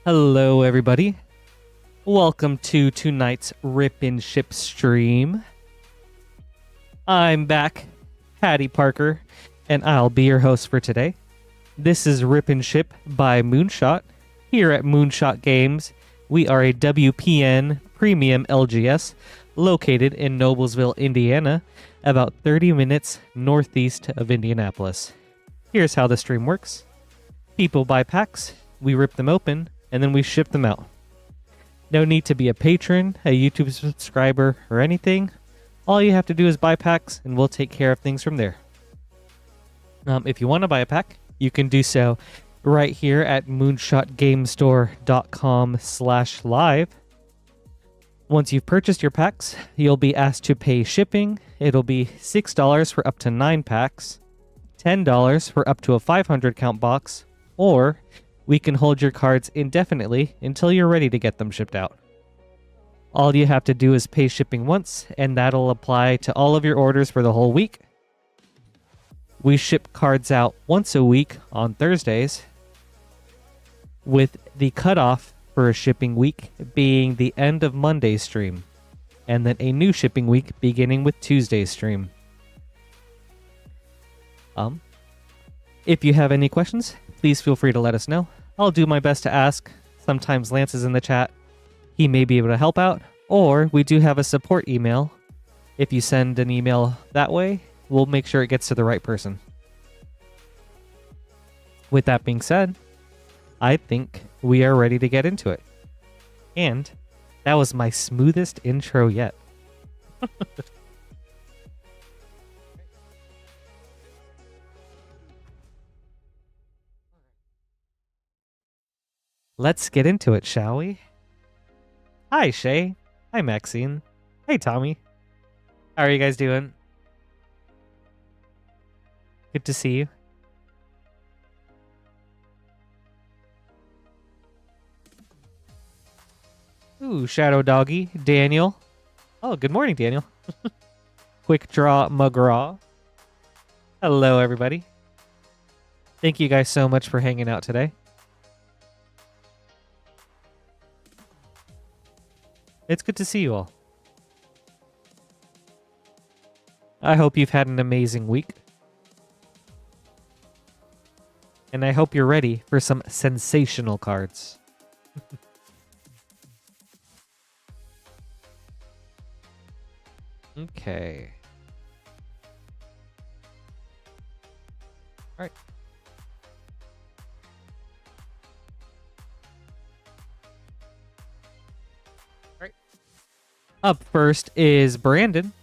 Hello, everybody. Welcome to tonight's Rip and Ship stream. I'm back, Patty Parker, and I'll be your host for today. This is Rip and Ship by Moonshot. Here at Moonshot Games, we are a WPN premium LGS located in Noblesville, Indiana, about 30 minutes northeast of Indianapolis. Here's how the stream works. People buy packs, we rip them open, and then we ship them out. No need to be a patron, a YouTube subscriber, or anything. All you have to do is buy packs, and we'll take care of things from there. If you want to buy a pack, you can do so right here at moonshotgamestore.com/live. Once you've purchased your packs, you'll be asked to pay shipping. It'll be $6 for up to 9 packs, $10 for up to a 500 count box, or we can hold your cards indefinitely until you're ready to get them shipped out. All you have to do is pay shipping once, and that'll apply to all of your orders for the whole week. We ship cards out once a week on Thursdays, with the cutoff for a shipping week being the end of Monday's stream, and then a new shipping week beginning with Tuesday's stream. If you have any questions, please feel free to let us know. I'll do my best to ask. Sometimes Lance is in the chat. He may be able to help out. Or we do have a support email. If you send an email that way, we'll make sure it gets to the right person. With that being said, I think we are ready to get into it. And that was my smoothest intro yet. Let's get into it, shall we? Hi, Shay. Hi, Maxine. Hey, Tommy. How are you guys doing? Good to see you. Ooh, Shadow Doggy. Daniel. Oh, good morning, Daniel. Quick Draw McGraw. Hello, everybody. Thank you guys so much for hanging out today. It's good to see you all. I hope you've had an amazing week. And I hope you're ready for some sensational cards. Okay. All right. Up first is Brandon.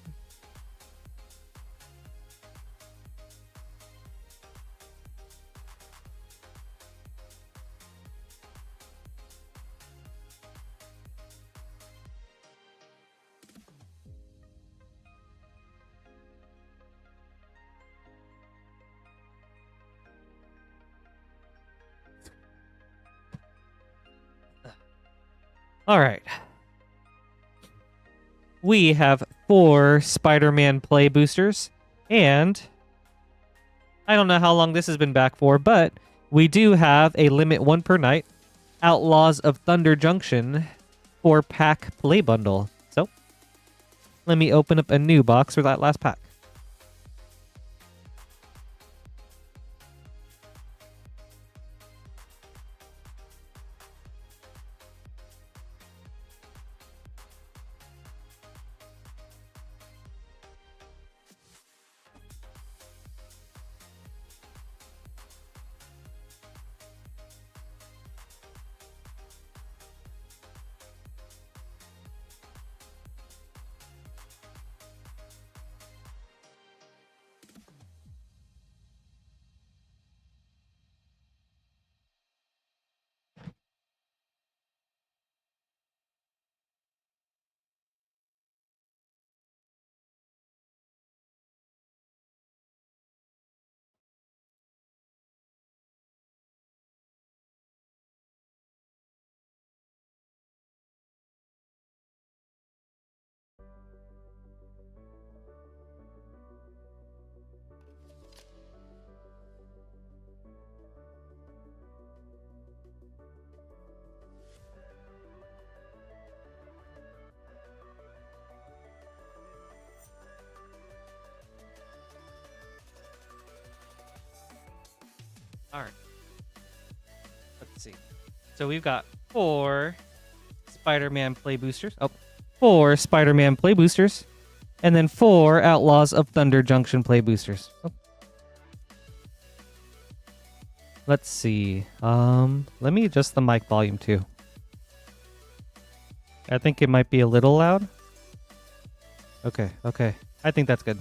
All right. We have 4 Spider-Man play boosters, and I don't know how long this has been back for, but we do have a limit 1 per night, Outlaws of Thunder Junction 4-pack play bundle. So, let me open up a new box for that last pack. All right. Let's see. So we've got 4 Spider-Man play boosters. Oh, 4 Spider-Man play boosters. And then 4 Outlaws of Thunder Junction play boosters. Oh. Let's see. Let me adjust the mic volume too. I think it might be a little loud. Okay. I think that's good.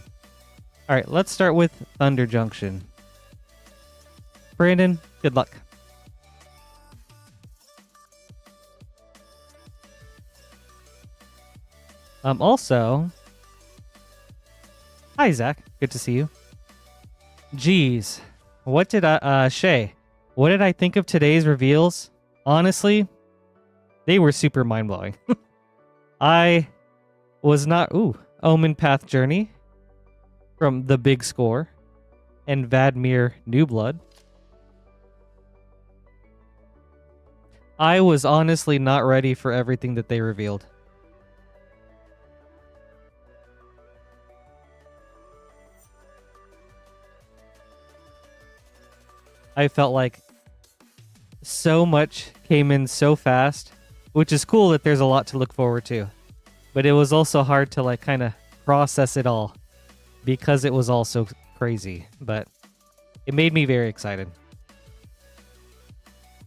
All right, let's start with Thunder Junction. Brandon, good luck. Also, hi Zach, good to see you. Jeez, what did Shay, what did I think of today's reveals? Honestly, they were super mind-blowing. I was not, Omen Path Journey from The Big Score and Vadmir New Blood. I was honestly not ready for everything that they revealed. I felt like so much came in so fast, which is cool that there's a lot to look forward to. But it was also hard to like kind of process it all because it was all so crazy. But it made me very excited.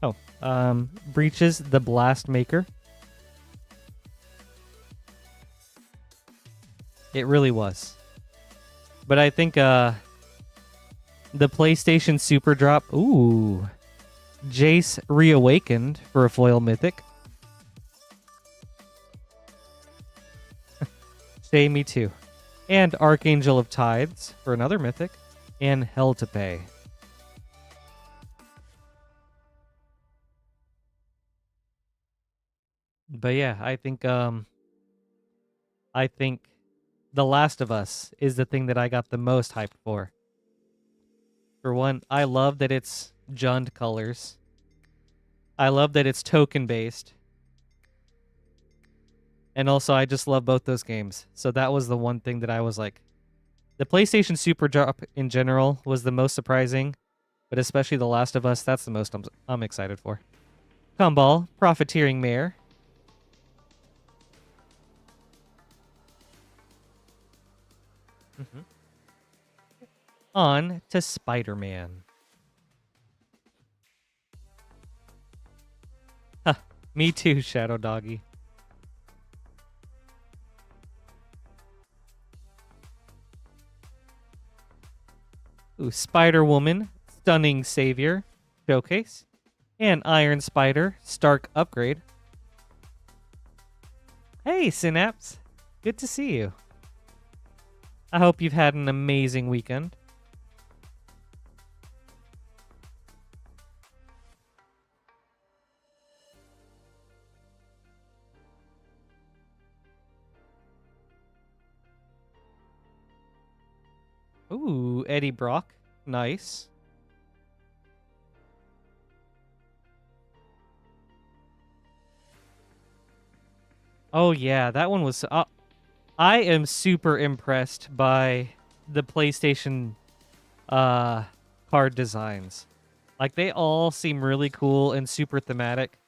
Oh, Breaches the Blast Maker. It really was. But I think the PlayStation Super Drop. Ooh. Jace Reawakened for a foil mythic. Say me too. And Archangel of Tides for another mythic. And Hell to Pay. But yeah, I think The Last of Us is the thing that I got the most hyped for. For one, I love that it's Jund colors. I love that it's token based. And also, I just love both those games. So that was the one thing that I was like... The PlayStation Super Drop in general was the most surprising. But especially The Last of Us, that's the most I'm excited for. Kumball, Profiteering Mare. On to Spider-Man. Me too, Shadow Doggy. Ooh, Spider-Woman, Stunning Savior, Showcase. And Iron Spider, Stark Upgrade. Hey, Synapse. Good to see you. I hope you've had an amazing weekend. Ooh, Eddie Brock. Nice. Oh, yeah, that one was... I am super impressed by the PlayStation card designs. Like, they all seem really cool and super thematic.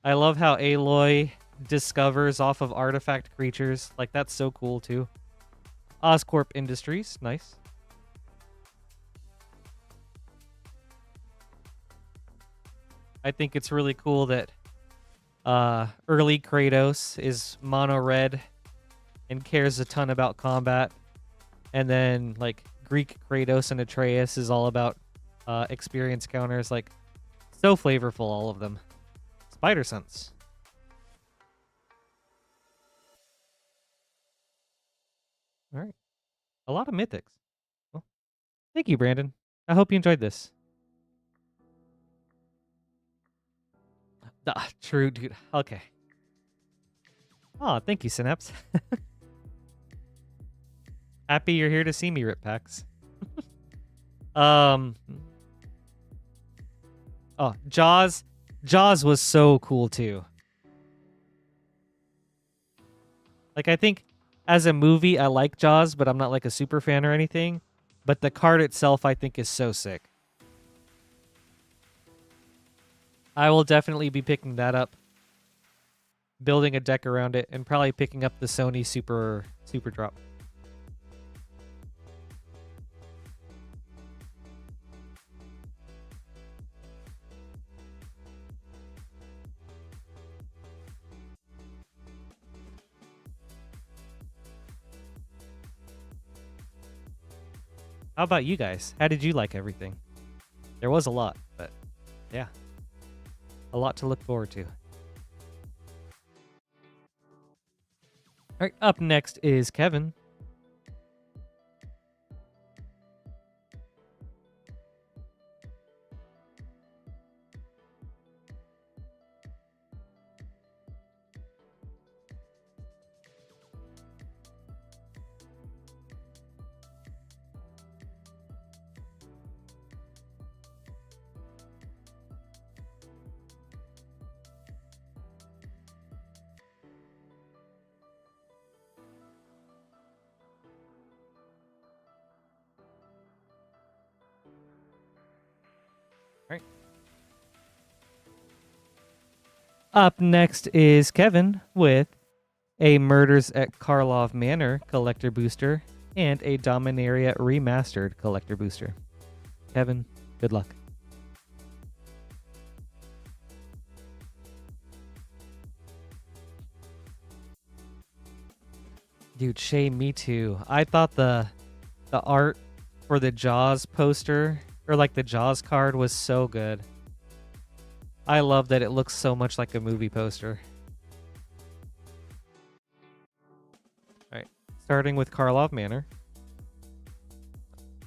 I love how Aloy discovers off of artifact creatures. Like, that's so cool, too. Oscorp Industries. Nice. I think it's really cool that early Kratos is mono red and cares a ton about combat. And then, like, Greek Kratos and Atreus is all about experience counters. Like, so flavorful, all of them. Spider Sense. All right. A lot of mythics. Well, thank you, Brandon. I hope you enjoyed this. True, dude. Okay. Oh, thank you, Synapse. Happy you're here to see me, Rip Packs. Oh, Jaws. Jaws was so cool, too. Like, I think as a movie, I like Jaws, but I'm not like a super fan or anything. But the card itself, I think, is so sick. I will definitely be picking that up, building a deck around it, and probably picking up the Sony Super Drop. How about you guys? How did you like everything? There was a lot, but yeah, a lot to look forward to. All right, up next is Kevin. Up next is Kevin with a Murders at Karlov Manor collector booster and a Dominaria Remastered collector booster. Kevin, good luck. Dude, Shay, me too. I thought the art for the Jaws poster, or like the Jaws card, was so good. I love that it looks so much like a movie poster. All right, starting with Karlov Manor.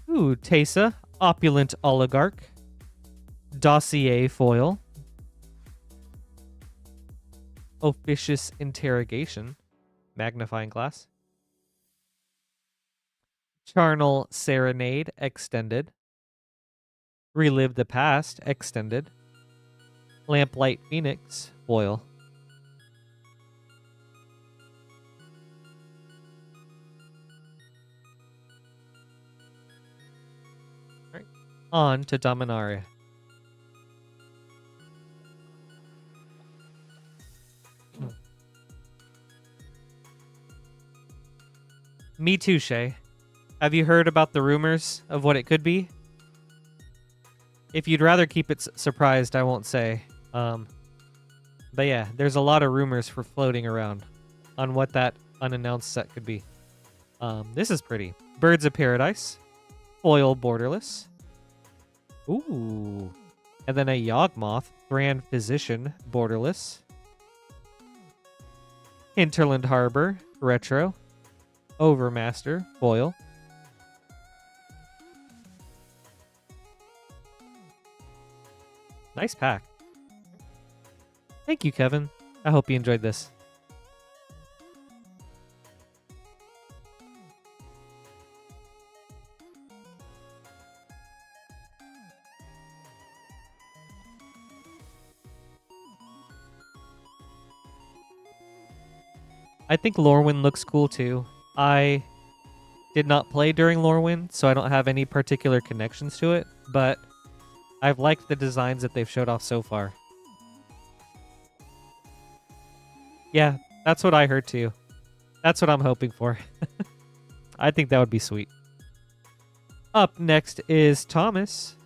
Ooh, Teysa, Opulent Oligarch. Dossier Foil. Officious Interrogation, Magnifying Glass. Charnel Serenade, Extended. Relive the Past, Extended. Lamplight Phoenix, foil. All right, on to Dominaria. Me too, Shay. Have you heard about the rumors of what it could be? If you'd rather keep it surprised, I won't say. But yeah, there's a lot of rumors for floating around on what that unannounced set could be. This is pretty. Birds of Paradise. Foil Borderless. Ooh. And then a Yawgmoth, Grand Physician, Borderless. Hinterland Harbor, Retro. Overmaster, Foil. Nice pack. Thank you, Kevin. I hope you enjoyed this. I think Lorwyn looks cool too. I did not play during Lorwyn, so I don't have any particular connections to it, but I've liked the designs that they've showed off so far. Yeah, that's what I heard too. That's what I'm hoping for. I think that would be sweet. Up next is Thomas.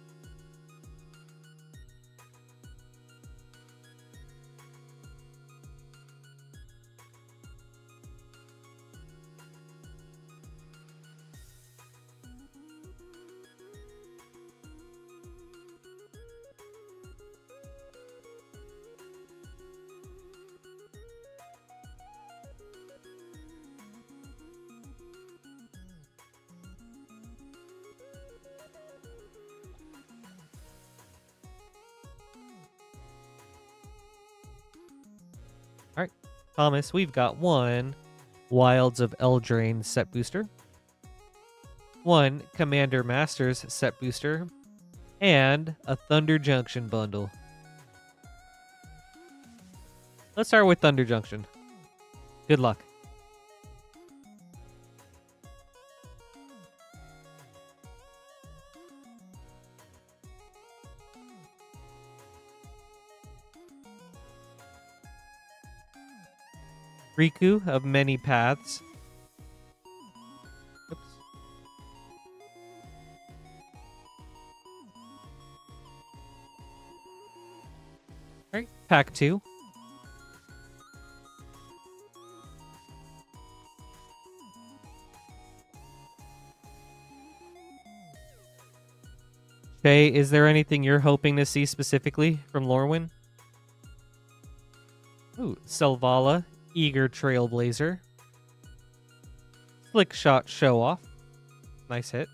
All right, Thomas, we've got one Wilds of Eldraine set booster, one Commander Masters set booster, and a Thunder Junction bundle. Let's start with Thunder Junction. Good luck. Riku of many paths. Oops. Alright, pack 2. Shay, is there anything you're hoping to see specifically from Lorwyn? Ooh, Selvala, Eager Trailblazer. Slick Shot Show Off. Nice hit.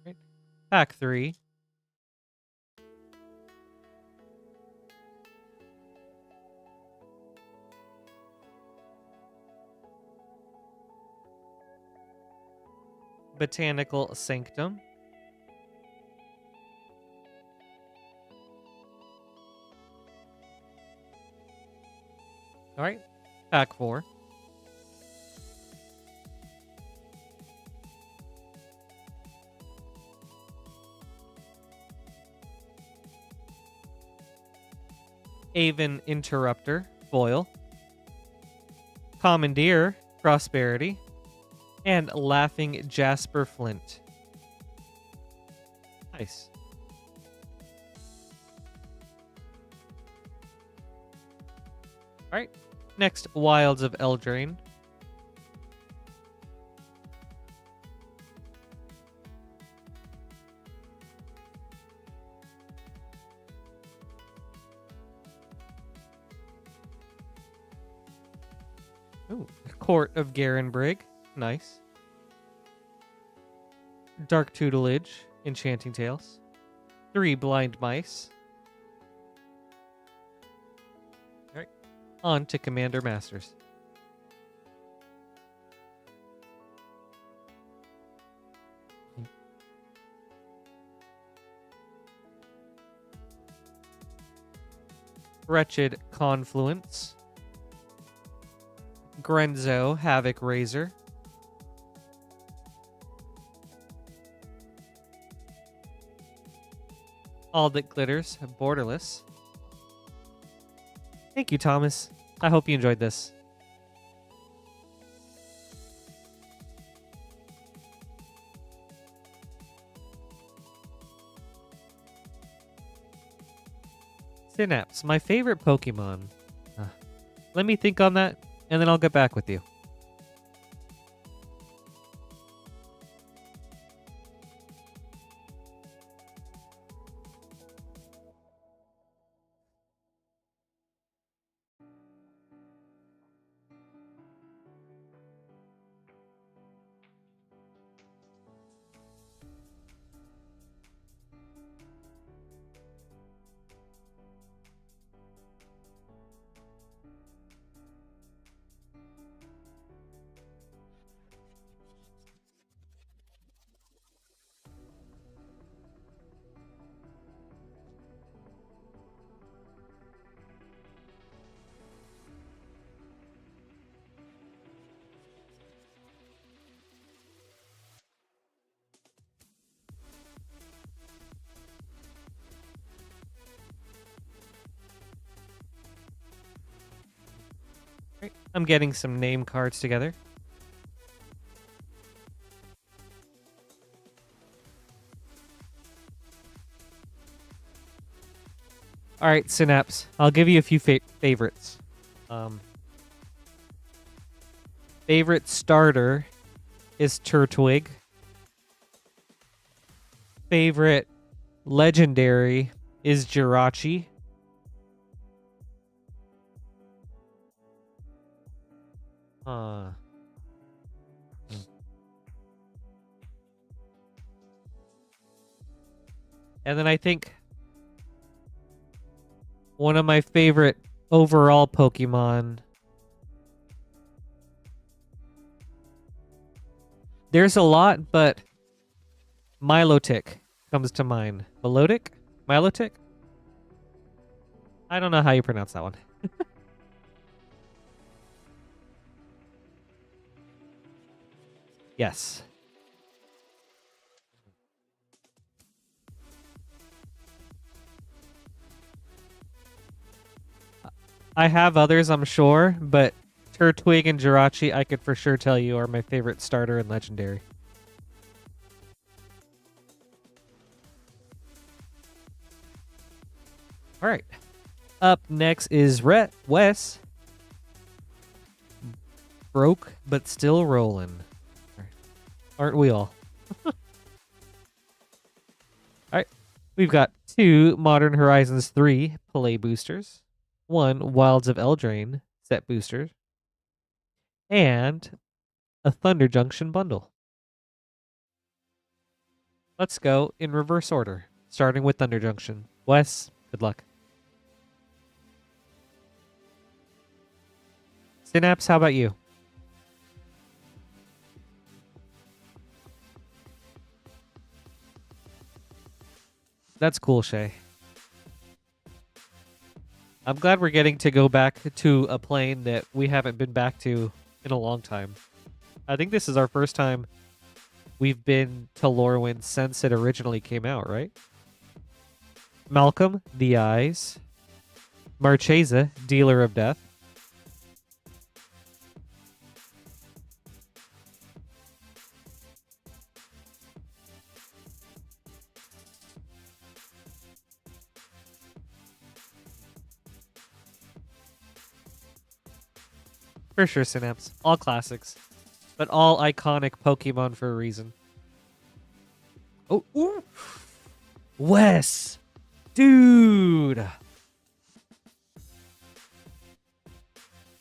Right. Pack 3. Botanical Sanctum. All right, pack 4. Aven Interrupter, foil. Commandeer, Prosperity. And Laughing Jasper Flint. Nice. Alright. Next, Wilds of Eldraine. Ooh, Court of Garenbrig. Nice. Dark Tutelage, Enchanting Tales. 3 Blind Mice. Alright. On to Commander Masters. Wretched Confluence. Grenzo, Havoc Razor. All That Glitters, Borderless. Thank you, Thomas. I hope you enjoyed this. Synapse, my favorite Pokemon. Let me think on that, and then I'll get back with you. Right. I'm getting some name cards together. All right, Synapse. I'll give you a few favorites. Favorite starter is Turtwig. Favorite legendary is Jirachi. And then I think one of my favorite overall Pokemon. There's a lot, but Milotic comes to mind. Milotic? Milotic? I don't know how you pronounce that one. Yes. I have others, I'm sure, but Turtwig and Jirachi, I could for sure tell you, are my favorite starter and legendary. All right. Up next is Wes. Broke, but still rolling. Aren't we all? All right. We've got 2 Modern Horizons 3 Play boosters, 1 Wilds of Eldraine set booster, and a Thunder Junction bundle. Let's go in reverse order, starting with Thunder Junction. Wes, good luck. Synapse, how about you? That's cool, Shay. I'm glad we're getting to go back to a plane that we haven't been back to in a long time. I think this is our first time we've been to Lorwyn since it originally came out, right? Malcolm, The Eyes. Marchesa, Dealer of Death. For sure, Synapse. All classics. But all iconic Pokemon for a reason. Oh, ooh. Wes. Dude.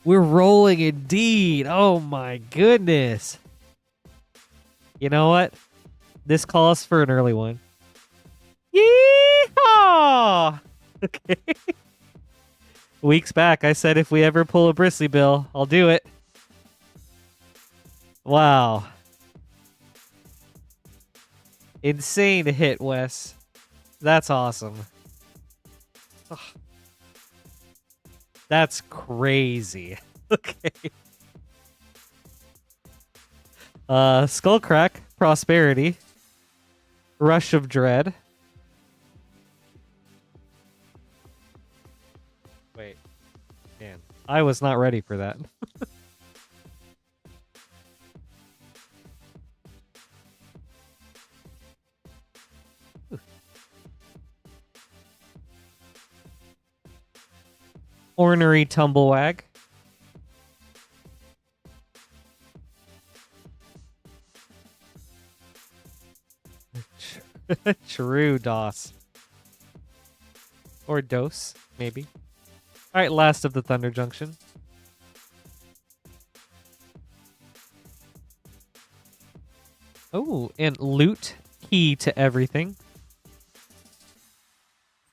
We're rolling indeed. Oh my goodness. You know what? This calls for an early one. Yeehaw! Okay. Weeks back, I said if we ever pull a Bristly Bill, I'll do it. Wow. Insane hit, Wes. That's awesome. Ugh. That's crazy. Okay. Skullcrack, Prosperity. Rush of Dread. Wait. Man, I was not ready for that. Ornery Tumblewag. True DOS. Or Dose, maybe. Alright, last of the Thunder Junction. Oh, and Loot, Key to Everything.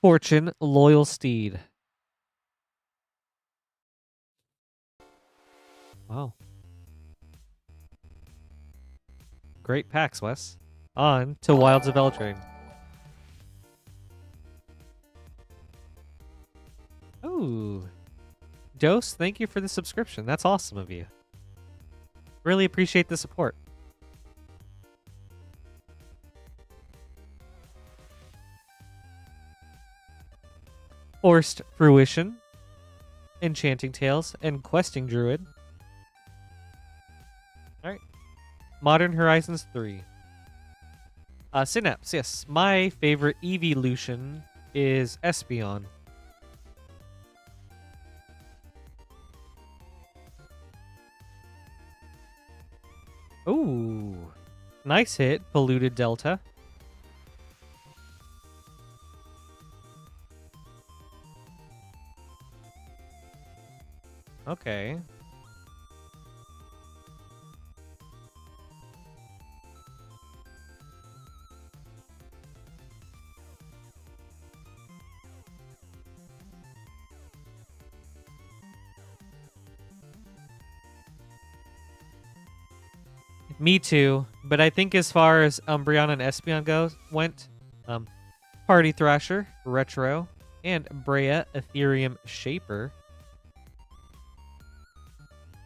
Fortune, Loyal Steed. Wow. Great packs, Wes. On to Wilds of Eldraine. Oh. Dose, thank you for the subscription. That's awesome of you. Really appreciate the support. Forced Fruition. Enchanting Tales and Questing Druid. Alright. Modern Horizons 3. Synapse, yes. My favorite evolution is Espeon. Ooh. Nice hit, Polluted Delta. Okay. Me too, but I think as far as Umbreon and Espeon went, Party Thrasher, Retro, and Brea Ethereum Shaper.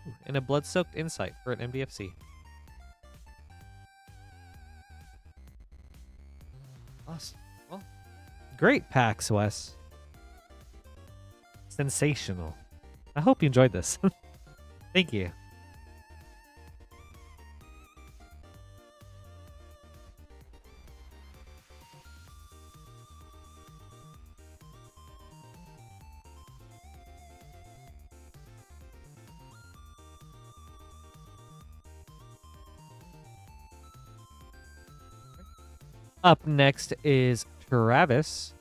Ooh, and a Blood-Soaked Insight for an MDFC. Awesome. Well, great packs, Wes. Sensational. I hope you enjoyed this. Thank you. Up next is Travis.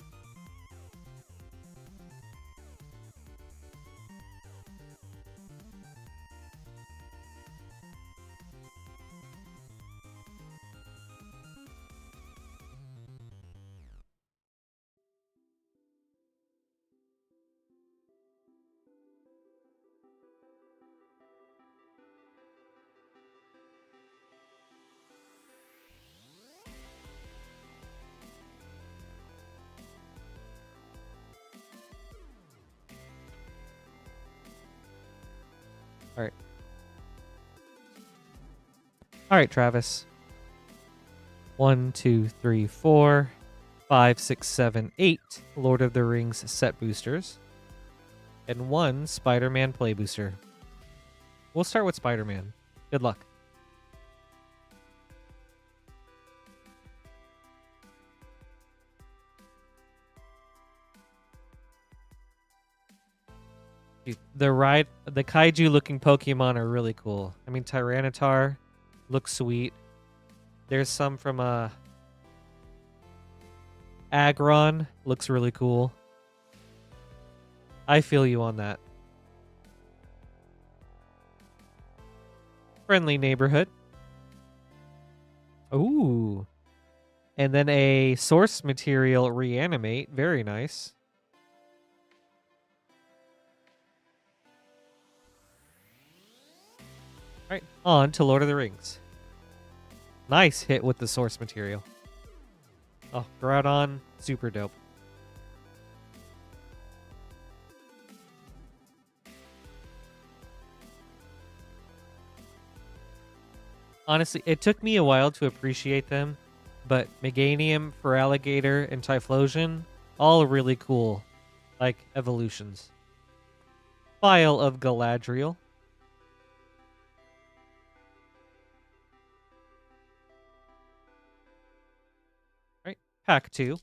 All right. All right, Travis. 1, 2, 3, 4, 5, 6, 7, 8 Lord of the Rings set boosters, and 1 Spider-Man play booster. We'll start with Spider-Man. Good luck. Dude, the kaiju looking Pokemon are really cool. I mean, Tyranitar looks sweet. There's some from Aggron, looks really cool. I feel you on that. Friendly neighborhood. Ooh. And then a source material reanimate. Very nice. All right, on to Lord of the Rings. Nice hit with the source material. Oh, Groudon, super dope. Honestly, it took me a while to appreciate them, but Meganium, Feraligatr, and Typhlosion, all really cool, like evolutions. File of Galadriel. Right, pack 2.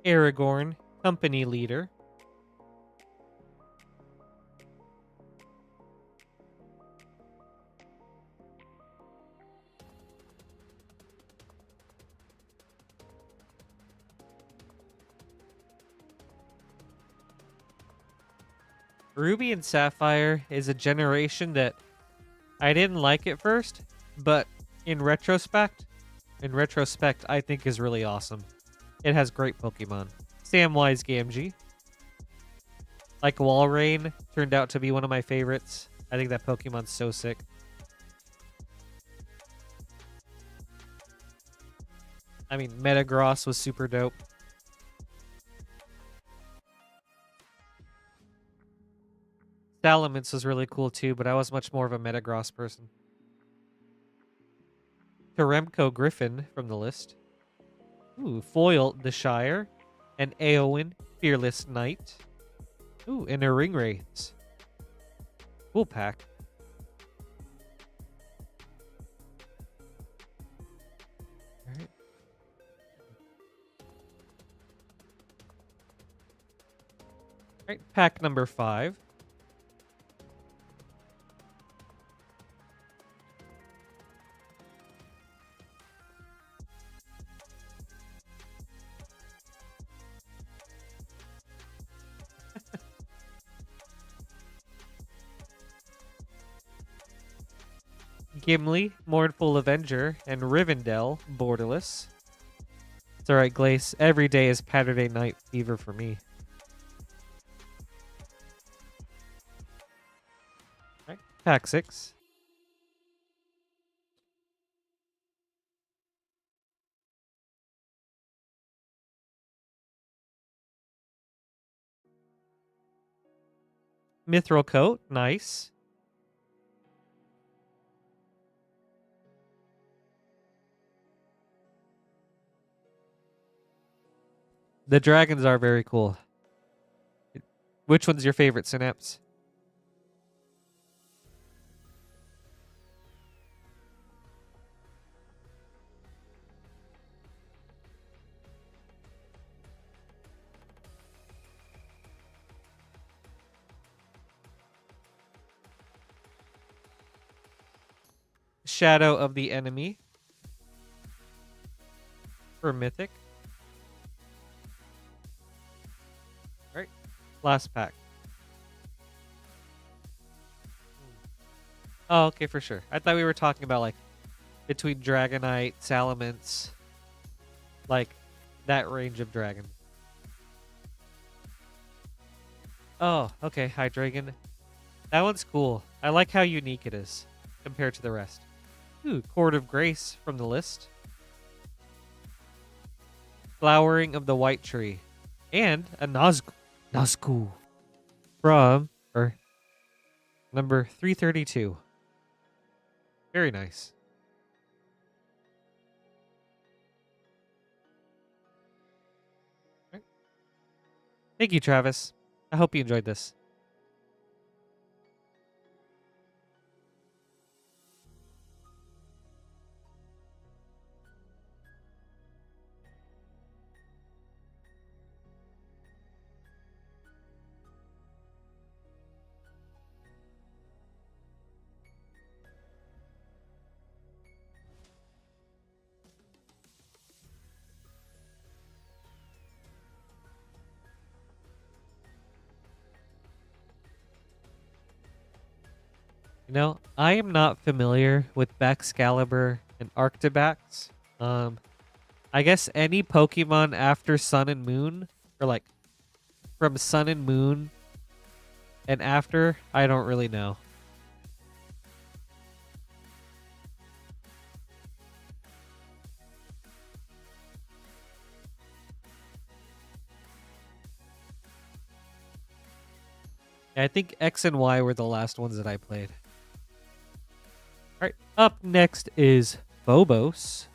Aragorn, company leader. Ruby and Sapphire is a generation that I didn't like at first, but in retrospect, I think is really awesome. It has great Pokemon. Samwise Gamgee. Like Walrein turned out to be one of my favorites. I think that Pokemon's so sick. I mean, Metagross was super dope. Salamence was really cool too, but I was much more of a Metagross person. Teremko Griffin from the list. Ooh, Foil the Shire. And Eowyn, Fearless Knight. Ooh, and a Ringwraiths. Cool pack. Alright. Alright, pack number 5. Gimli, Mournful Avenger, and Rivendell, Borderless. It's alright, Glace. Every day is Saturday Night Fever for me. Alright, pack 6. Mithril Coat, nice. The dragons are very cool. Which one's your favorite, Synapse? Shadow of the Enemy for Mythic. All right, last pack. Oh, okay, for sure. I thought we were talking about like between Dragonite, Salamence, like that range of dragon. Oh, okay, Hydreigon. That one's cool. I like how unique it is compared to the rest. Ooh, Chord of Grace from the list. Flowering of the White Tree. And a Nazgul from number 332. Very nice. Right. Thank you, Travis. I hope you enjoyed this. You know, I am not familiar with Baxcalibur and Arctibax. I guess any Pokemon after Sun and Moon, or like from Sun and Moon and after, I don't really know. I think X and Y were the last ones that I played. All right, up next is Phobos.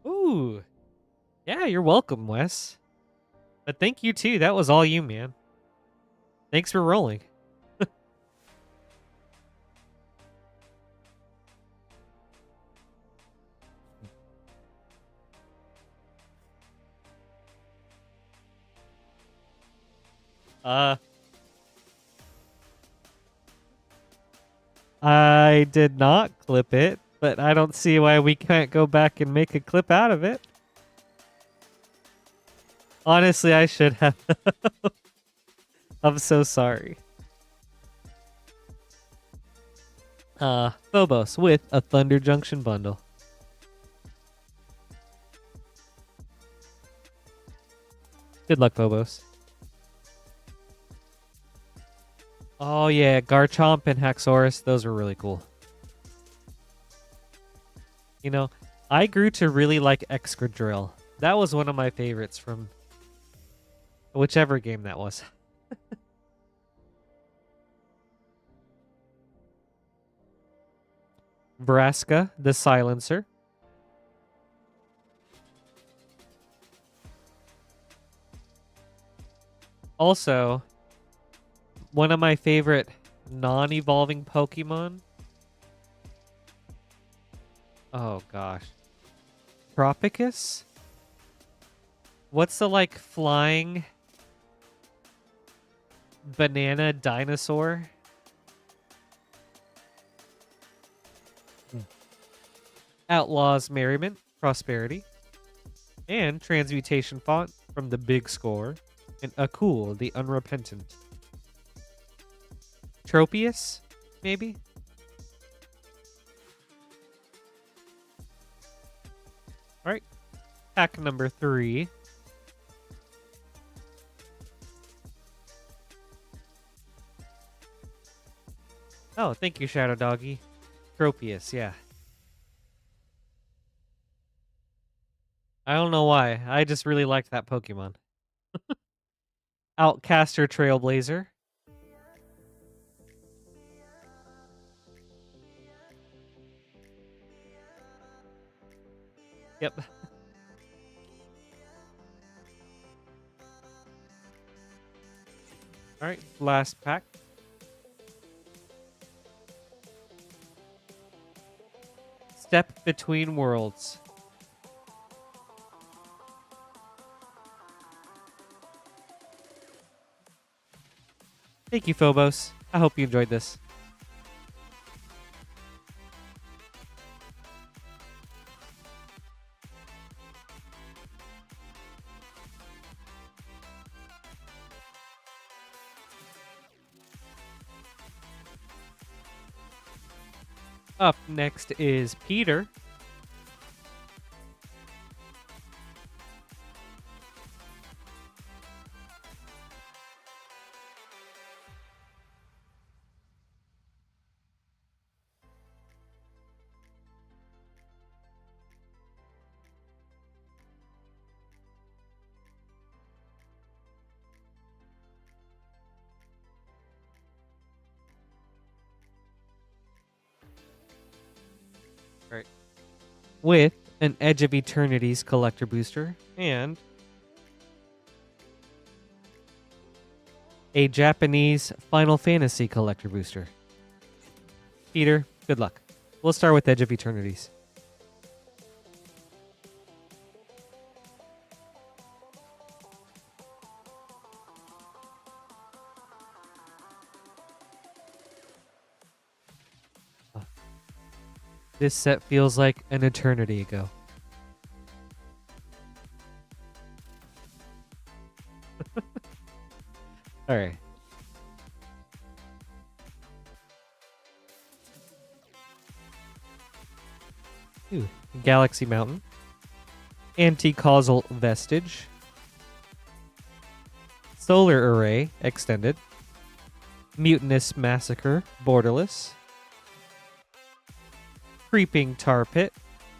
Ooh, yeah, you're welcome, Wes. But thank you too. That was all you, man. Thanks for rolling. I did not clip it, but I don't see why we can't go back and make a clip out of it. Honestly, I should have. I'm so sorry. Phobos with a Thunder Junction bundle. Good luck, Phobos. Oh yeah, Garchomp and Haxorus, those were really cool. You know, I grew to really like Excadrill. That was one of my favorites from whichever game that was. Vraska, the Silencer. Also, one of my favorite non-evolving Pokemon. Oh gosh. Tropicus? What's the like flying banana dinosaur? Outlaws Merriment, Prosperity. And Transmutation Font from the Big Score. And Akul, the Unrepentant. Tropius, maybe? Alright. Pack number 3. Oh, thank you, Shadow Doggy. Tropius, yeah. I don't know why. I just really liked that Pokemon. Outcaster Trailblazer. Yep. All right, last pack. Step Between Worlds. Thank you, Phobos. I hope you enjoyed this. Up next is Peter. Right. With an Edge of Eternity's collector booster and a Japanese Final Fantasy collector booster. Peter, good luck. We'll start with Edge of Eternities. This set feels like an eternity ago. All right. Ooh, Galaxy Mountain. Anti-Causal Vestige. Solar Array Extended. Mutinous Massacre Borderless. Creeping Tar Pit,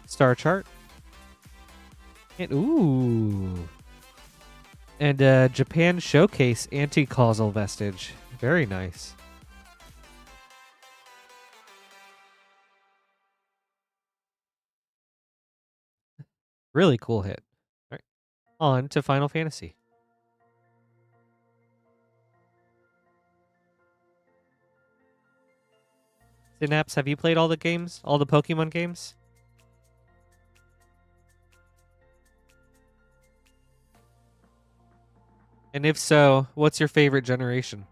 Star Chart, and Japan Showcase Anti-Causal Vestige. Very nice. Really cool hit. All right, on to Final Fantasy. Synapse, have you played all the games? All the Pokemon games? And if so, what's your favorite generation?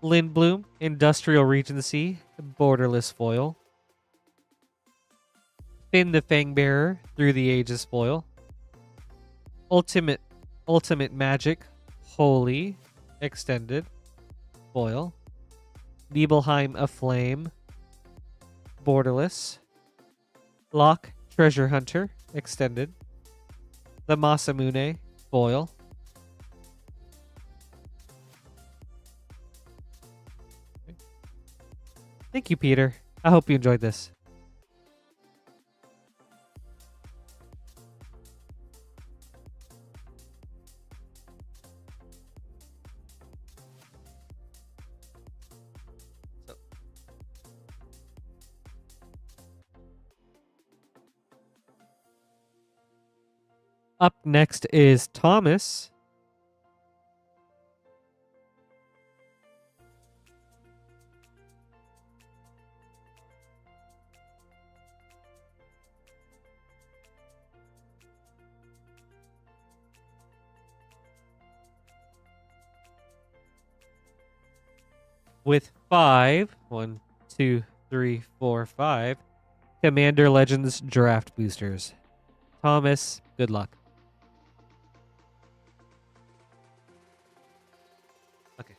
Lindblom, Industrial Regency, Borderless Foil. Finn the Fangbearer, Through the Ages Foil. Ultimate Magic, Holy, Extended, Foil. Nibelheim Aflame, Borderless. Locke, Treasure Hunter, Extended. The Masamune, Foil. Thank you, Peter. I hope you enjoyed this. Up next is Thomas. With 5, 1, 2, 3, 4, 5 Commander Legends Draft Boosters. Thomas, good luck. Okay.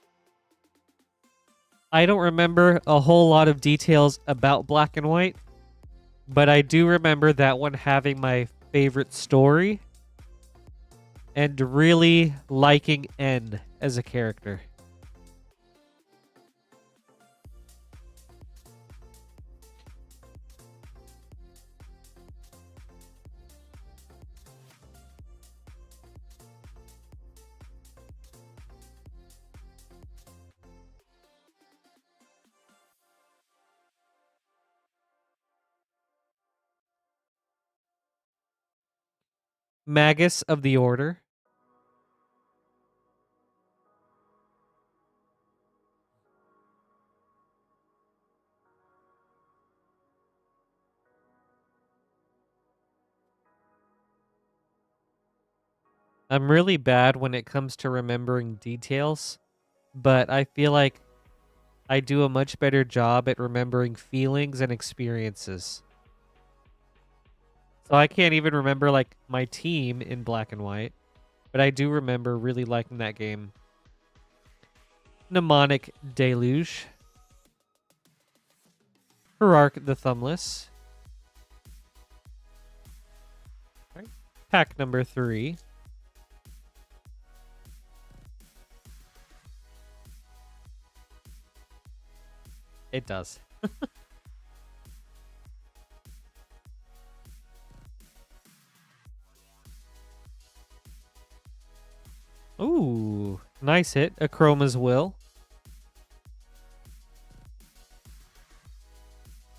I don't remember a whole lot of details about Black and White, but I do remember that one having my favorite story and really liking N as a character. Magus of the Order. I'm really bad when it comes to remembering details, but I feel like I do a much better job at remembering feelings and experiences. So I can't even remember like my team in Black and White, but I do remember really liking that game. Mnemonic Deluge. Hierarch the Thumbless. Right. Pack number 3. It does. Ooh, nice hit. Achroma's Will.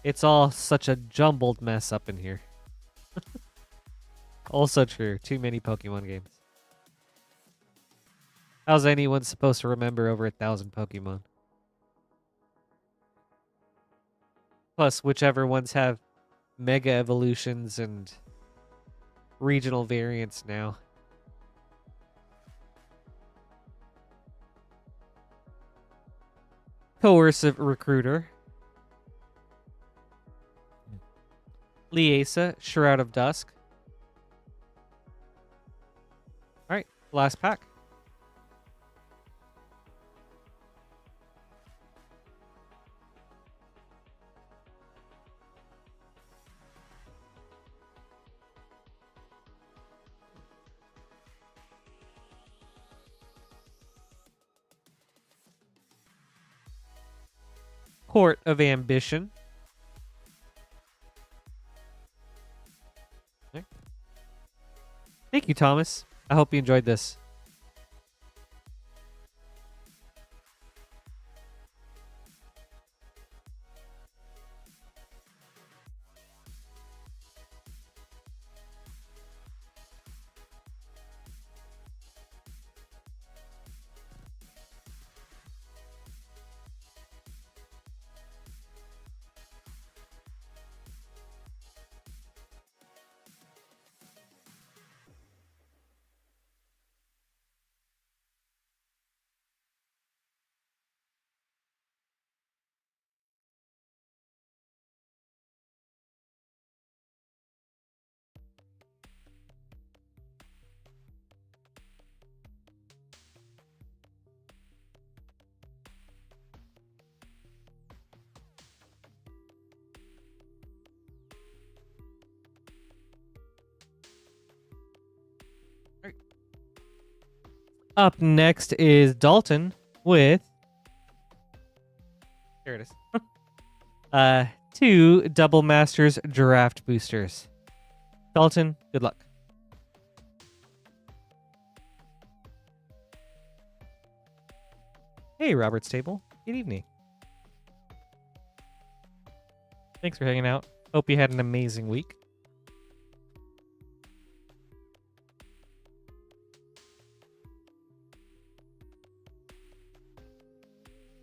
It's all such a jumbled mess up in here. Also true. Too many Pokemon games. How's anyone supposed to remember over 1,000 Pokemon? Plus, whichever ones have Mega Evolutions and regional variants now. Coercive Recruiter. Liesa, Shroud of Dusk. Alright, last pack. Court of Ambition. Okay. Thank you, Thomas. I hope you enjoyed this. Up next is Dalton with... There it is. 2 Double Masters Draft Boosters. Dalton, good luck. Hey, Robert's Table. Good evening. Thanks for hanging out. Hope you had an amazing week.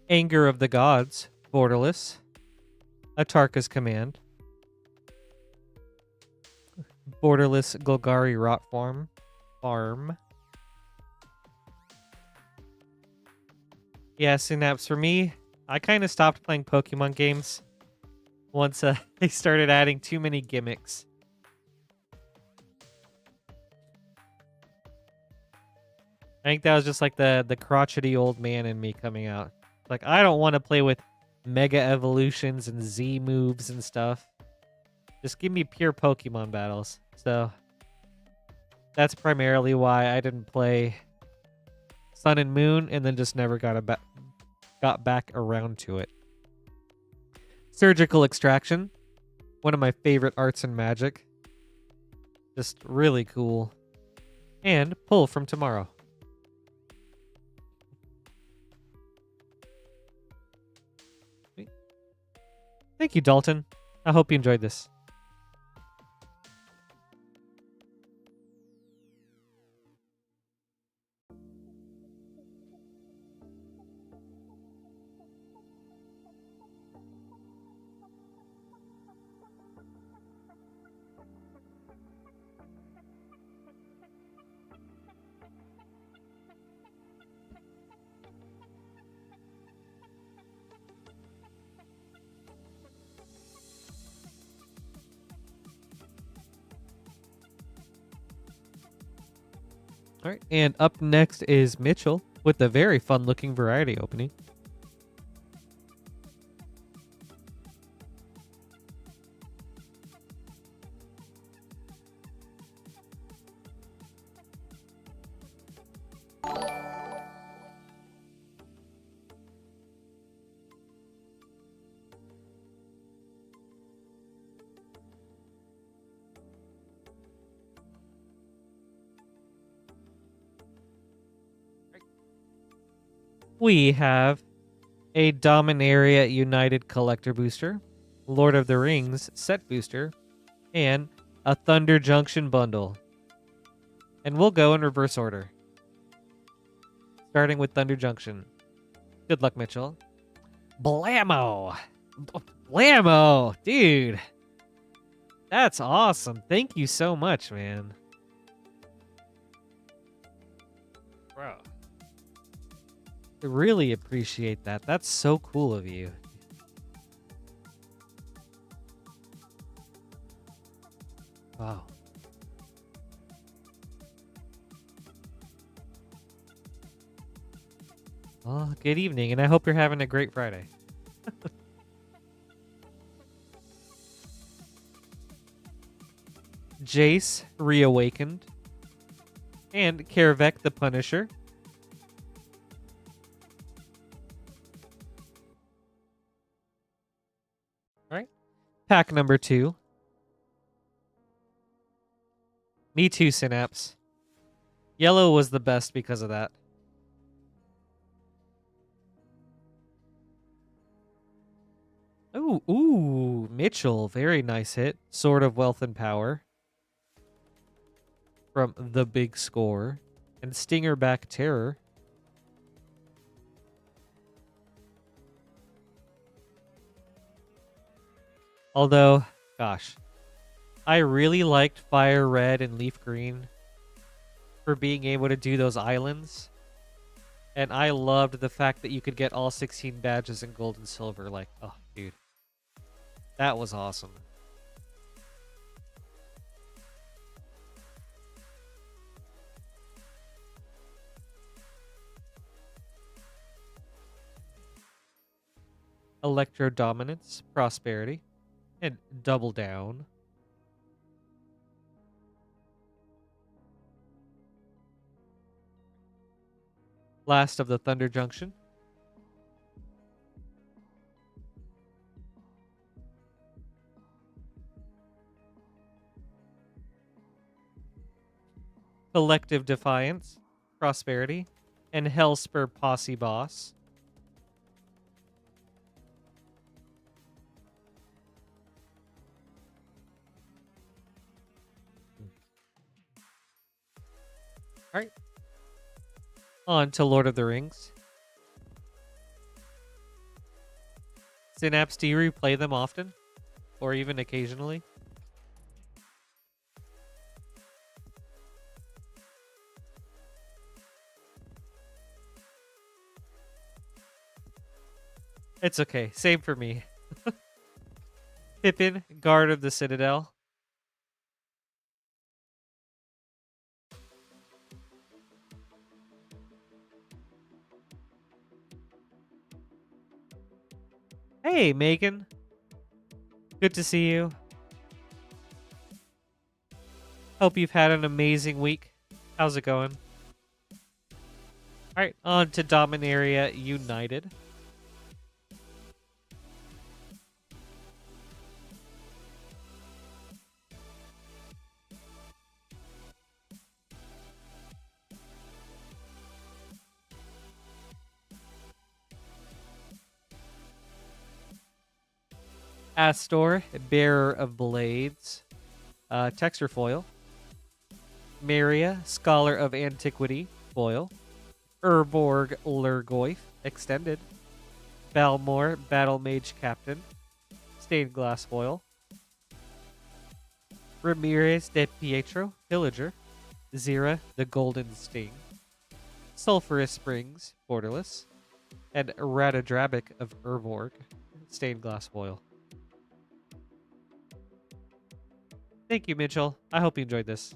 Anger of the Gods, Borderless. Atarka's Command. Borderless Golgari Rot Farm. Yeah, Synapse, for me, I kind of stopped playing Pokemon games once they started adding too many gimmicks. I think that was just like the crotchety old man in me coming out. Like, I don't want to play with Mega Evolutions and Z moves and stuff. Just give me pure Pokemon battles. So, that's primarily why I didn't play Sun and Moon and then just never got back around to it. Surgical Extraction. One of my favorite arts in Magic. Just really cool. And Pull from Tomorrow. Thank you, Dalton. I hope you enjoyed this. All right, and up next is Mitchell with the very fun-looking variety opening. We have a Dominaria United Collector Booster, Lord of the Rings Set Booster, and a Thunder Junction Bundle. And we'll go in reverse order. Starting with Thunder Junction. Good luck, Mitchell. Blammo! Blammo! Dude! That's awesome. Thank you so much, man. Bro. I really appreciate that. That's so cool of you. Wow. Well, good evening, and I hope you're having a great Friday. Jace Reawakened. And Karavek the Punisher. Alright. Pack number 2. Me too, Synapse. Yellow was the best because of that. Ooh, Mitchell. Very nice hit. Sword of Wealth and Power. From The Big Score. And Stingerback Terror. Although, gosh, I really liked Fire Red and Leaf Green for being able to do those islands. And I loved the fact that you could get all 16 badges in gold and silver. Like, oh, dude. That was awesome. Electro Dominance, Prosperity, and Double Down. Last of the Thunder Junction. Collective Defiance, Prosperity, and Hellspur Posse Boss. Alright. On to Lord of the Rings. Synapse, do you replay them often? Or even occasionally? It's okay. Same for me. Pippin, Guard of the Citadel. Hey, Megan. Good to see you. Hope you've had an amazing week. How's it going? Alright, on to Dominaria United. Astor, Bearer of Blades. Texture Foil. Maria, Scholar of Antiquity, Foil. Urborg Lurgoyf, Extended. Balmor, Battle Mage Captain. Stained Glass Foil. Ramirez de Pietro, Pillager. Zira, the Golden Sting. Sulphurous Springs, Borderless. And Radadrabic of Urborg, Stained Glass Foil. Thank you, Mitchell. I hope you enjoyed this.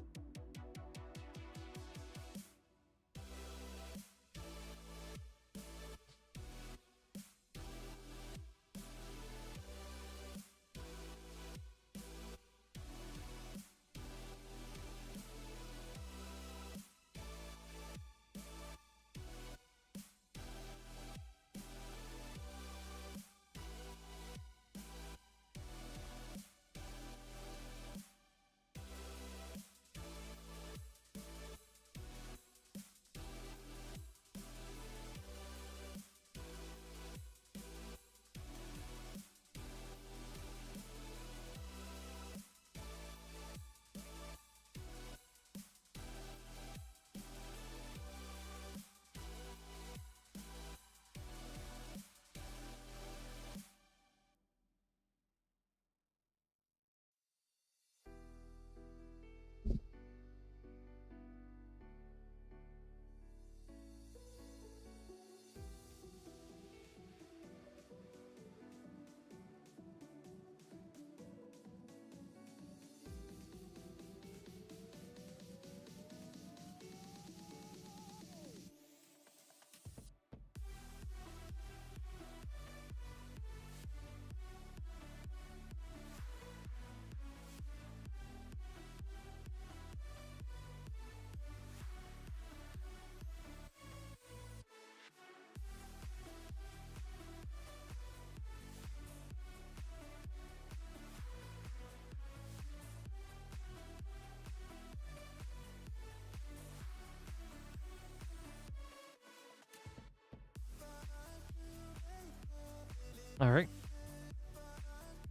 All right.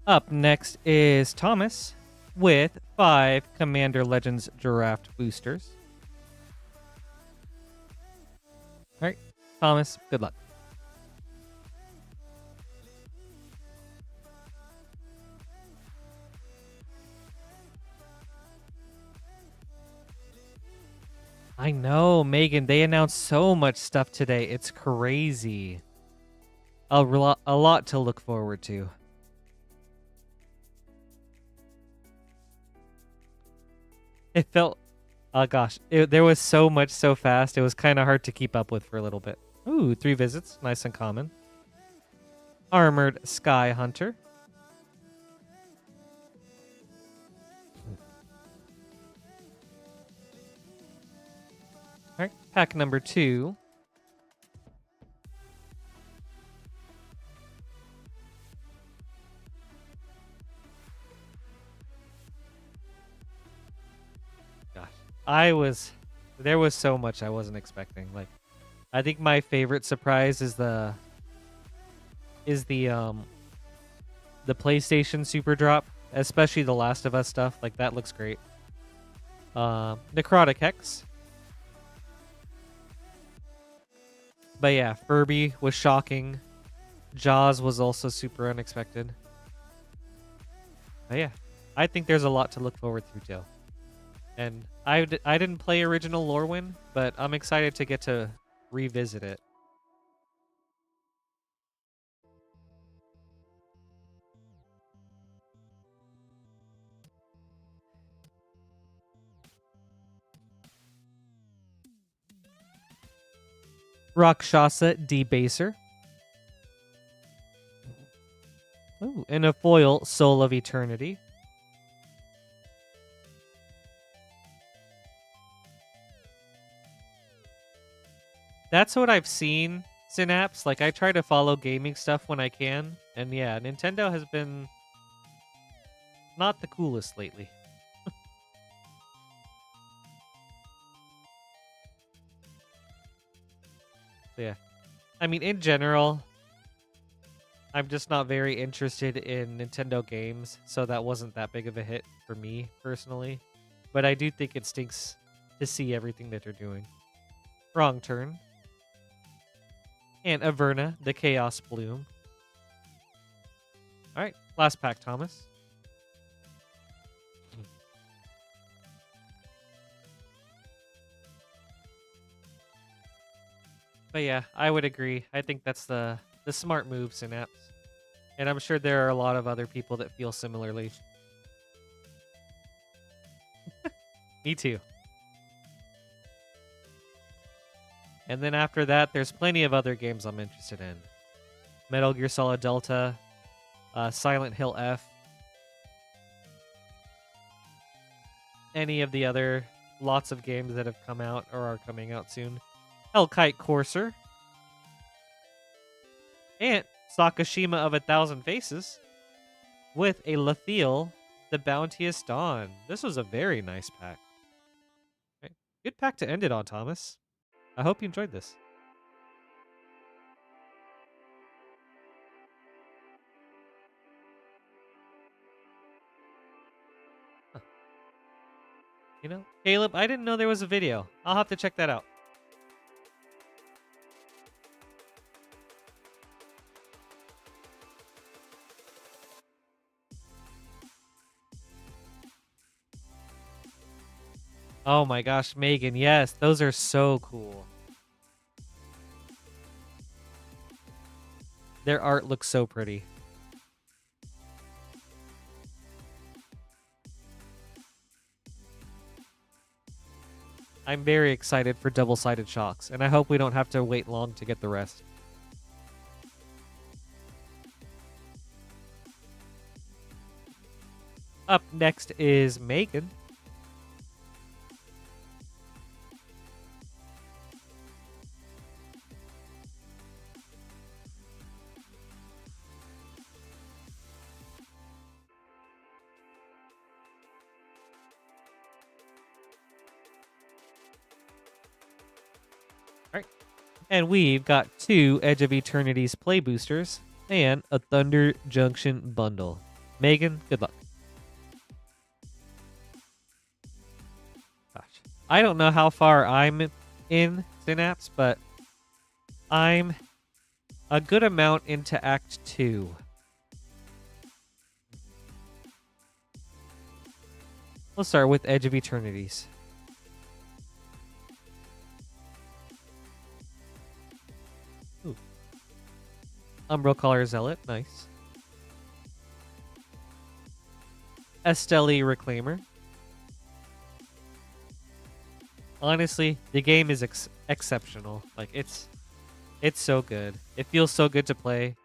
Up next is Thomas with 5 Commander Legends Draft boosters. All right, Thomas, good luck. I know, Megan, they announced so much stuff today. It's crazy. A lot to look forward to. It felt, oh gosh, there was so much so fast. It was kind of hard to keep up with for a little bit. Ooh, 3 visits, nice and common. Armored Sky Hunter. All right, pack number 2. Gosh, there was so much I wasn't expecting. Like, I think my favorite surprise is the PlayStation Super Drop, especially the Last of Us stuff. Like, that looks great. Necrotic Hex. But yeah, Furby was shocking. Jaws was also super unexpected. But yeah, I think there's a lot to look forward to, Joe. And I didn't play original Lorwyn, but I'm excited to get to revisit it. Rakshasa Debaser. Ooh, and a foil Soul of Eternity. That's what I've seen, Synapse. Like, I try to follow gaming stuff when I can. And yeah, Nintendo has been not the coolest lately. Yeah. I mean, in general, I'm just not very interested in Nintendo games, so that wasn't that big of a hit for me, personally. But I do think it stinks to see everything that they're doing. Wrong turn. And Averna, the Chaos Bloom. Alright, last pack, Thomas. But yeah, I would agree. I think that's the smart move, Synapse. And I'm sure there are a lot of other people that feel similarly. Me too. And then after that, there's plenty of other games I'm interested in. Metal Gear Solid Delta, Silent Hill F, any of the other lots of games that have come out or are coming out soon. Hellkite Courser, and Sakashima of 1,000 Faces with a Lethiel, the Bounteous Dawn. This was a very nice pack. Okay. Good pack to end it on, Thomas. I hope you enjoyed this. Huh. You know, Caleb, I didn't know there was a video. I'll have to check that out. Oh my gosh, Megan, yes, those are so cool. Their art looks so pretty. I'm very excited for double-sided shocks, and I hope we don't have to wait long to get the rest. Up next is Megan. All right. And we've got 2 Edge of Eternity's play boosters. and a Thunder Junction bundle. Megan, good luck. Gosh, I don't know how far I'm in Synapse, but I'm a good amount into Act 2. Let's start with Edge of Eternities. Ooh. Umbral Collar Zealot, nice. Estelle Reclaimer. Honestly, the game is exceptional. Like, it's so good. It feels so good to play.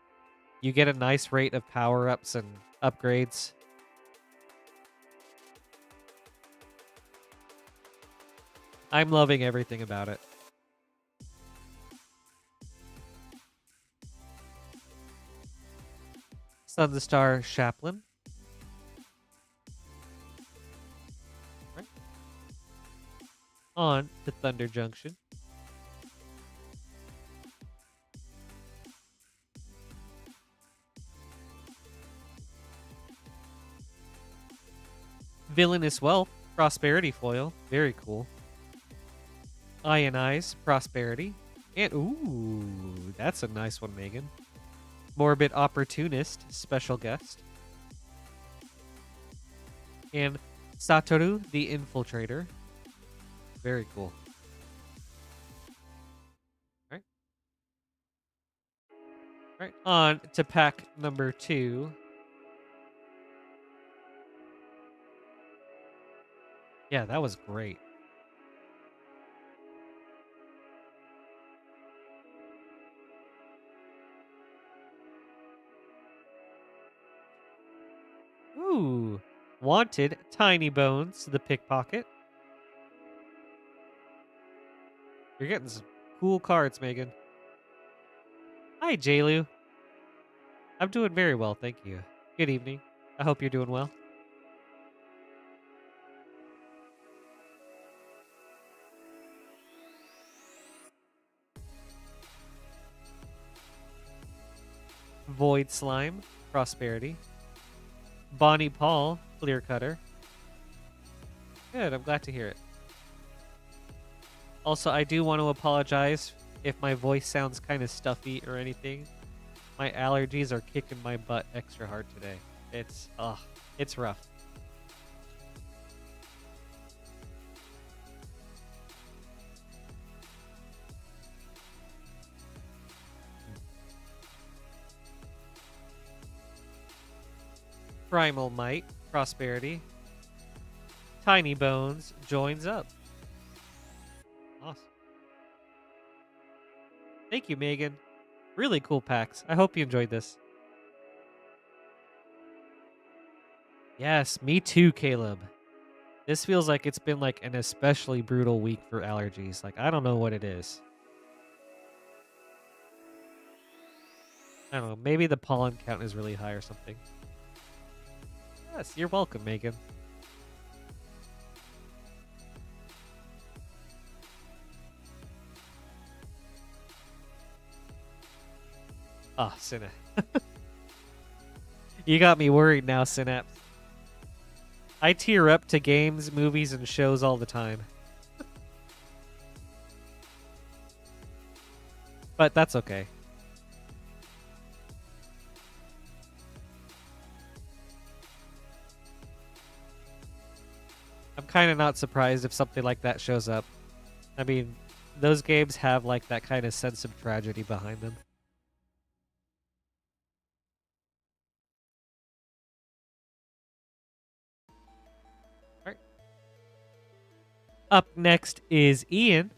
You get a nice rate of power-ups and upgrades. I'm loving everything about it. Sunstar Chaplain. Right. On to Thunder Junction. Villainous Wealth, Prosperity Foil, very cool. Ionize, Prosperity. And, ooh, that's a nice one, Megan. Morbid Opportunist, Special Guest. And Satoru, the Infiltrator. Very cool. Alright. Alright, on to pack number 2. Yeah, that was great. Ooh. Wanted, Tiny Bones, the Pickpocket. You're getting some cool cards, Megan. Hi, Jaylu. I'm doing very well, thank you. Good evening. I hope you're doing well. Void Slime, Prosperity. Bonnie Paul, Clear Cutter. Good, I'm glad to hear it. Also, I do want to apologize if my voice sounds kind of stuffy or anything. My allergies are kicking my butt extra hard today. It's rough. Primal Might, Prosperity. Tiny Bones joins up. Awesome. Thank you, Megan. Really cool packs. I hope you enjoyed this. Yes, me too, Caleb. This feels like it's been like an especially brutal week for allergies. Like, I don't know what it is. I don't know. Maybe the pollen count is really high or something. Yes, you're welcome, Megan. Ah, Synapse. You got me worried now, Synapse. I tear up to games, movies, and shows all the time. But that's okay. I'm kind of not surprised if something like that shows up. I mean, those games have like that kind of sense of tragedy behind them. All right. Up next is Ian.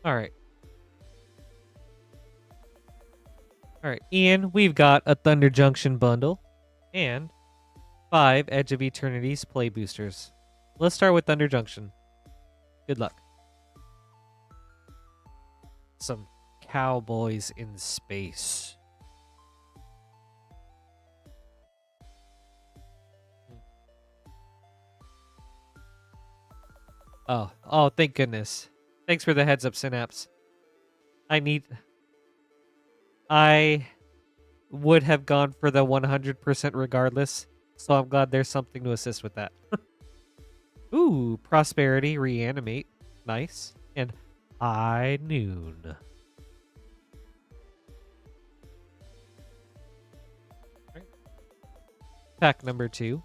All right. All right, Ian, we've got a Thunder Junction bundle and 5 Edge of Eternity's play boosters. Let's start with Thunder Junction. Good luck. Some cowboys in space. Oh, thank goodness. Thanks for the heads up, Synapse. I would have gone for the 100% regardless, so I'm glad there's something to assist with that. Ooh, Prosperity, Reanimate. Nice. And High Noon. Right. Pack number 2.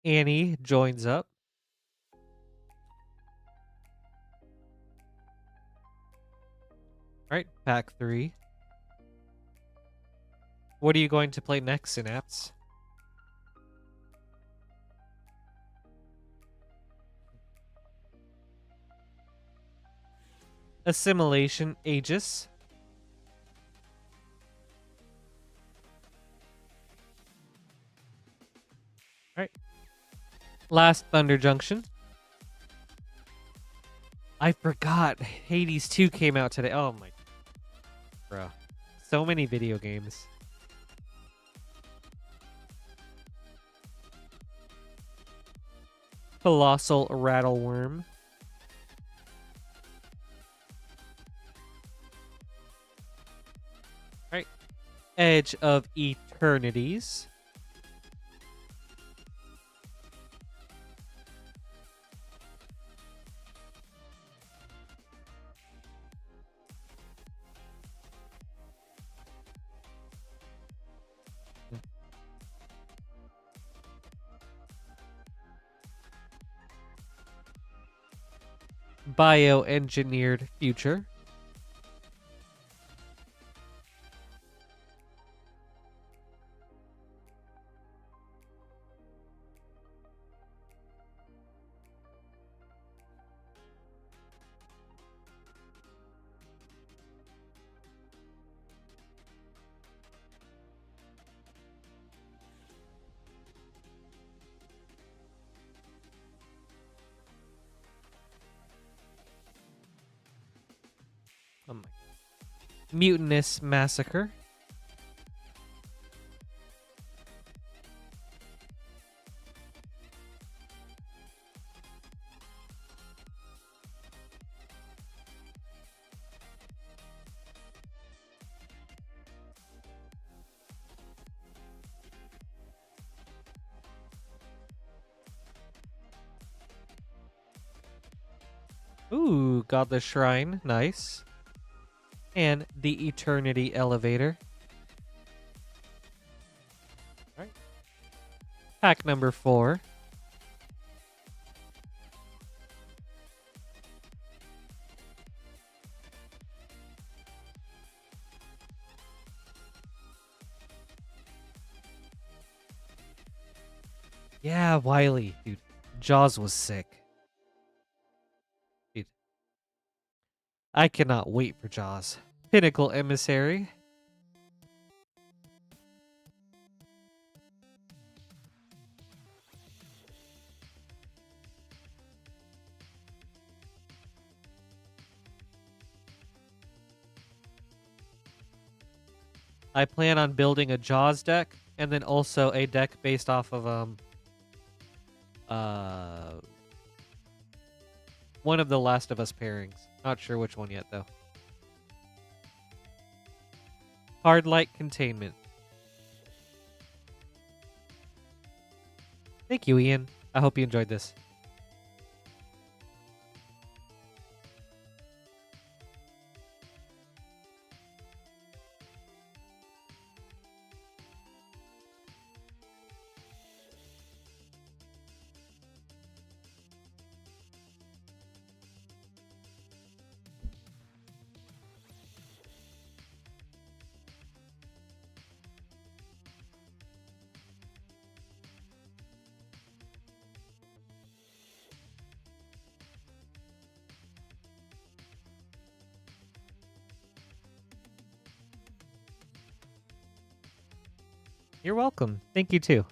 Annie joins up. All right, pack 3. What are you going to play next, Synapse? Assimilation Aegis. All right. Last Thunder Junction. I forgot Hades 2 came out today. Oh my. Bro. So many video games. Colossal Rattleworm. Right. Edge of Eternities. Bioengineered Future. Oh my. Mutinous Massacre. Ooh, Godless Shrine. Nice. And the Eternity Elevator. All right. Pack number 4. Yeah, Wily. Dude, Jaws was sick. Dude. I cannot wait for Jaws. Pinnacle Emissary. I plan on building a Jaws deck and then also a deck based off of one of the Last of Us pairings. Not sure which one yet though. Hard Light Containment. Thank you, Ian. I hope you enjoyed this. You're welcome. Thank you too.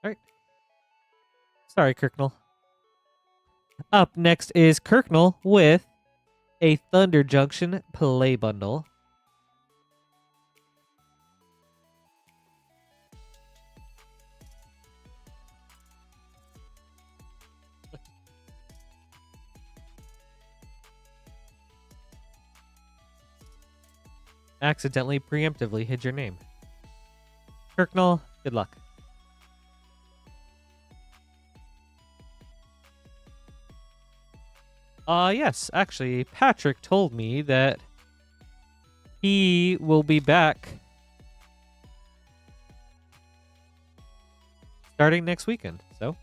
All right. Sorry, Kirknel. Up next is Kirknel with a Thunder Junction play bundle. Accidentally preemptively hid your name. Kirknel, good luck. Yes, actually, Patrick told me that he will be back starting next weekend, so.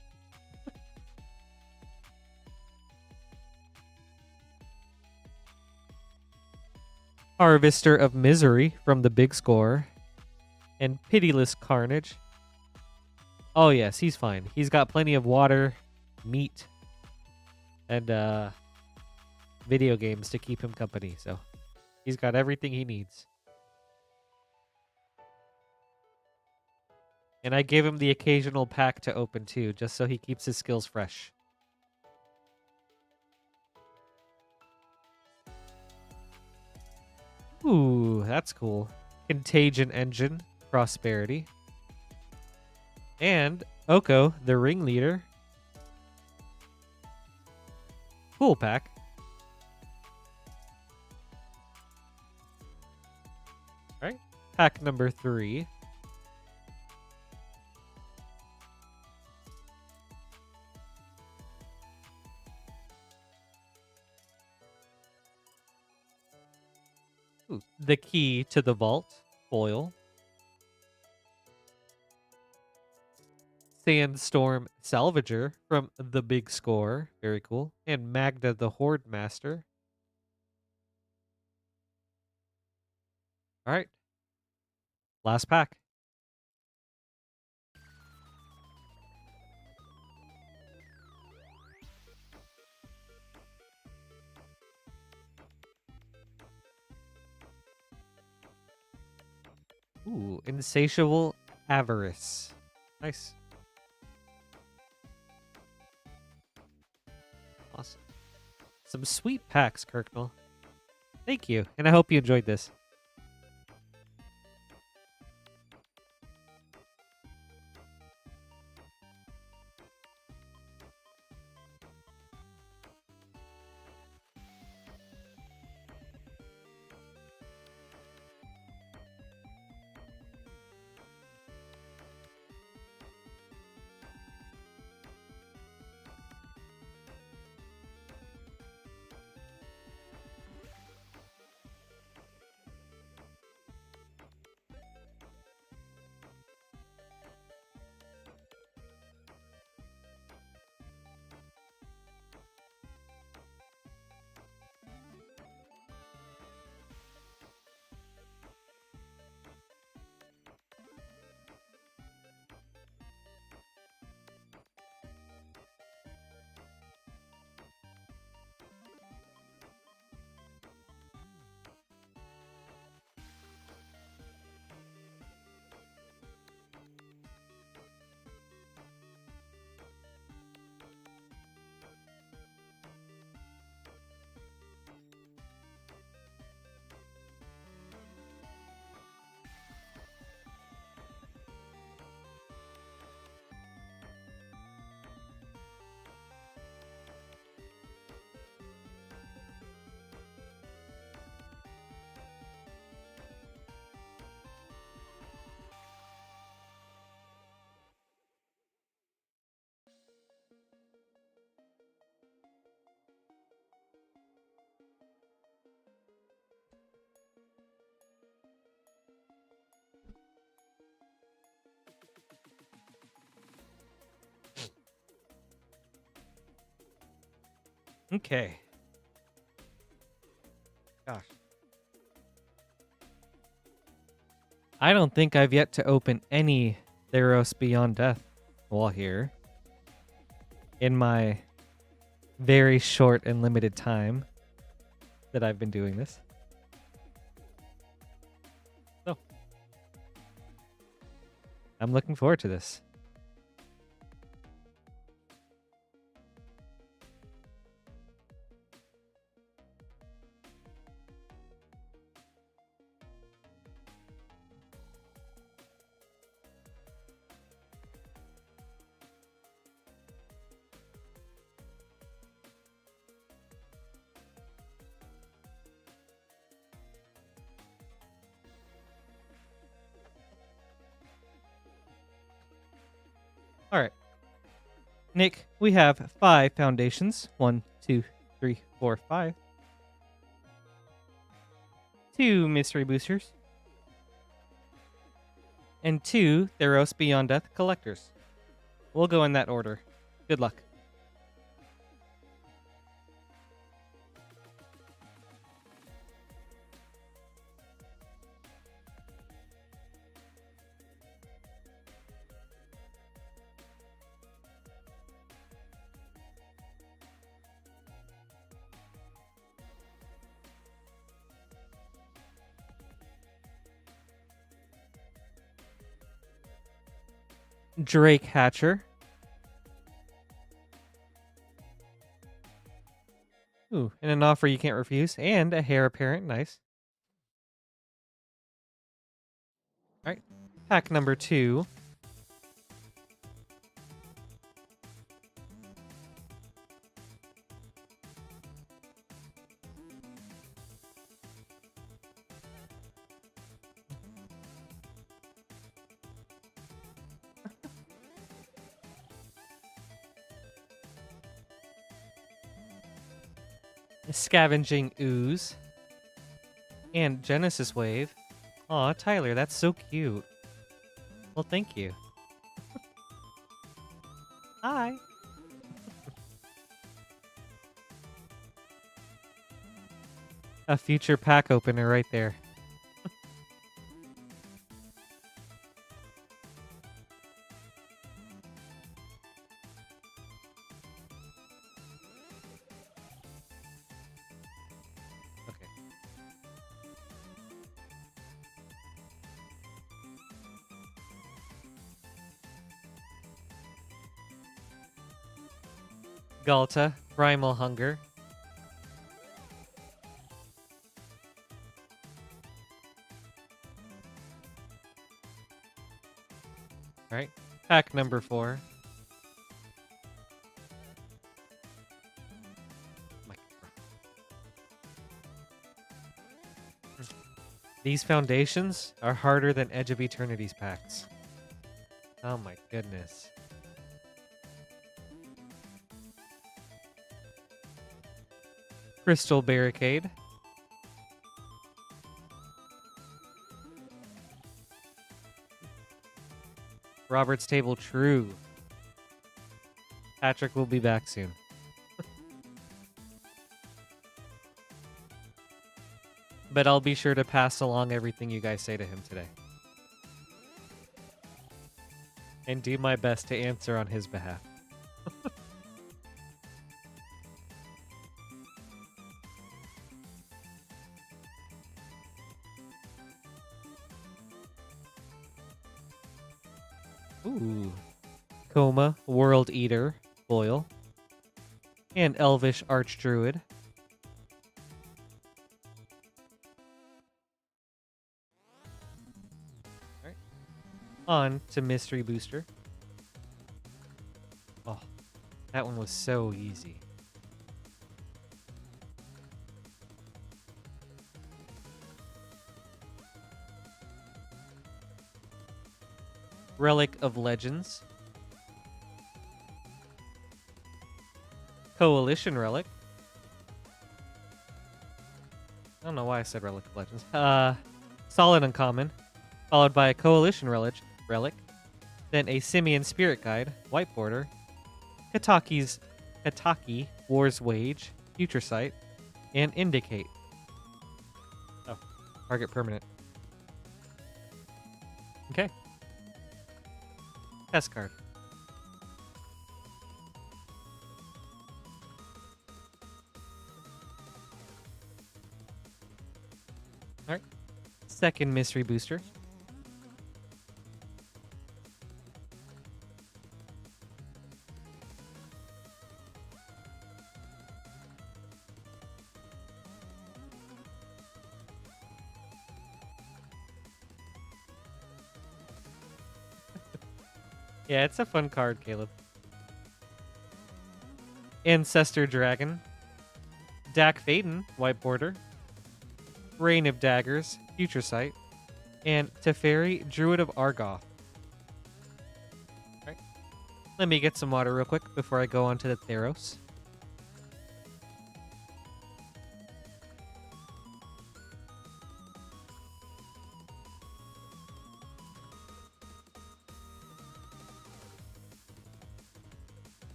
Harvester of Misery from the Big Score. And Pitiless Carnage. Oh, yes, he's fine. He's got plenty of water, meat, and video games to keep him company, so he's got everything he needs. And I gave him the occasional pack to open too, just so he keeps his skills fresh. Ooh, that's cool. Contagion Engine, Prosperity. And Oko, the Ringleader. Cool pack. All right, pack number 3. Ooh, the Key to the Vault, foil. Sandstorm Salvager from the Big Score, very cool. And Magda the Horde Master. All right, last pack. Ooh, Insatiable Avarice. Nice. Awesome. Some sweet packs, Kirknel. Thank you, and I hope you enjoyed this. Okay. Gosh. I don't think I've yet to open any Theros Beyond Death while here. In my very short and limited time that I've been doing this. So, I'm looking forward to this. All right. Nick, we have 5 foundations. 1, 2, 3, 4, 5. 2 mystery boosters. And 2 Theros Beyond Death collectors. We'll go in that order. Good luck. Drake Hatcher. Ooh, and an offer you can't refuse. And a heir apparent. Nice. All right. Pack number 2. Scavenging Ooze. And Genesis Wave. Aw, Tyler, that's so cute. Well, thank you. Hi. A future pack opener right there. Galta, Primal Hunger. Alright, pack number 4. These foundations are harder than Edge of Eternity's packs. Oh my goodness. Crystal Barricade. Robert's Table True. Patrick will be back soon. But I'll be sure to pass along everything you guys say to him today. And do my best to answer on his behalf. Ooh. Coma, World Eater, Boil. And Elvish Archdruid. Alright. On to Mystery Booster. Oh, that one was so easy. Relic of Legends. Coalition Relic. I don't know why I said Relic of Legends. Solid Uncommon. Followed by a Coalition Relic. Then a Simian Spirit Guide. White border. Kataki War's Wage. Future Sight, and Indicate. Oh, target permanent. Okay. Test card. Alright. Second mystery booster. Yeah, it's a fun card, Caleb. Ancestor Dragon. Dak Faden, white border. Rain of Daggers, Future Sight. And Teferi, Druid of Argoth. Alright. Let me get some water real quick before I go on to the Theros.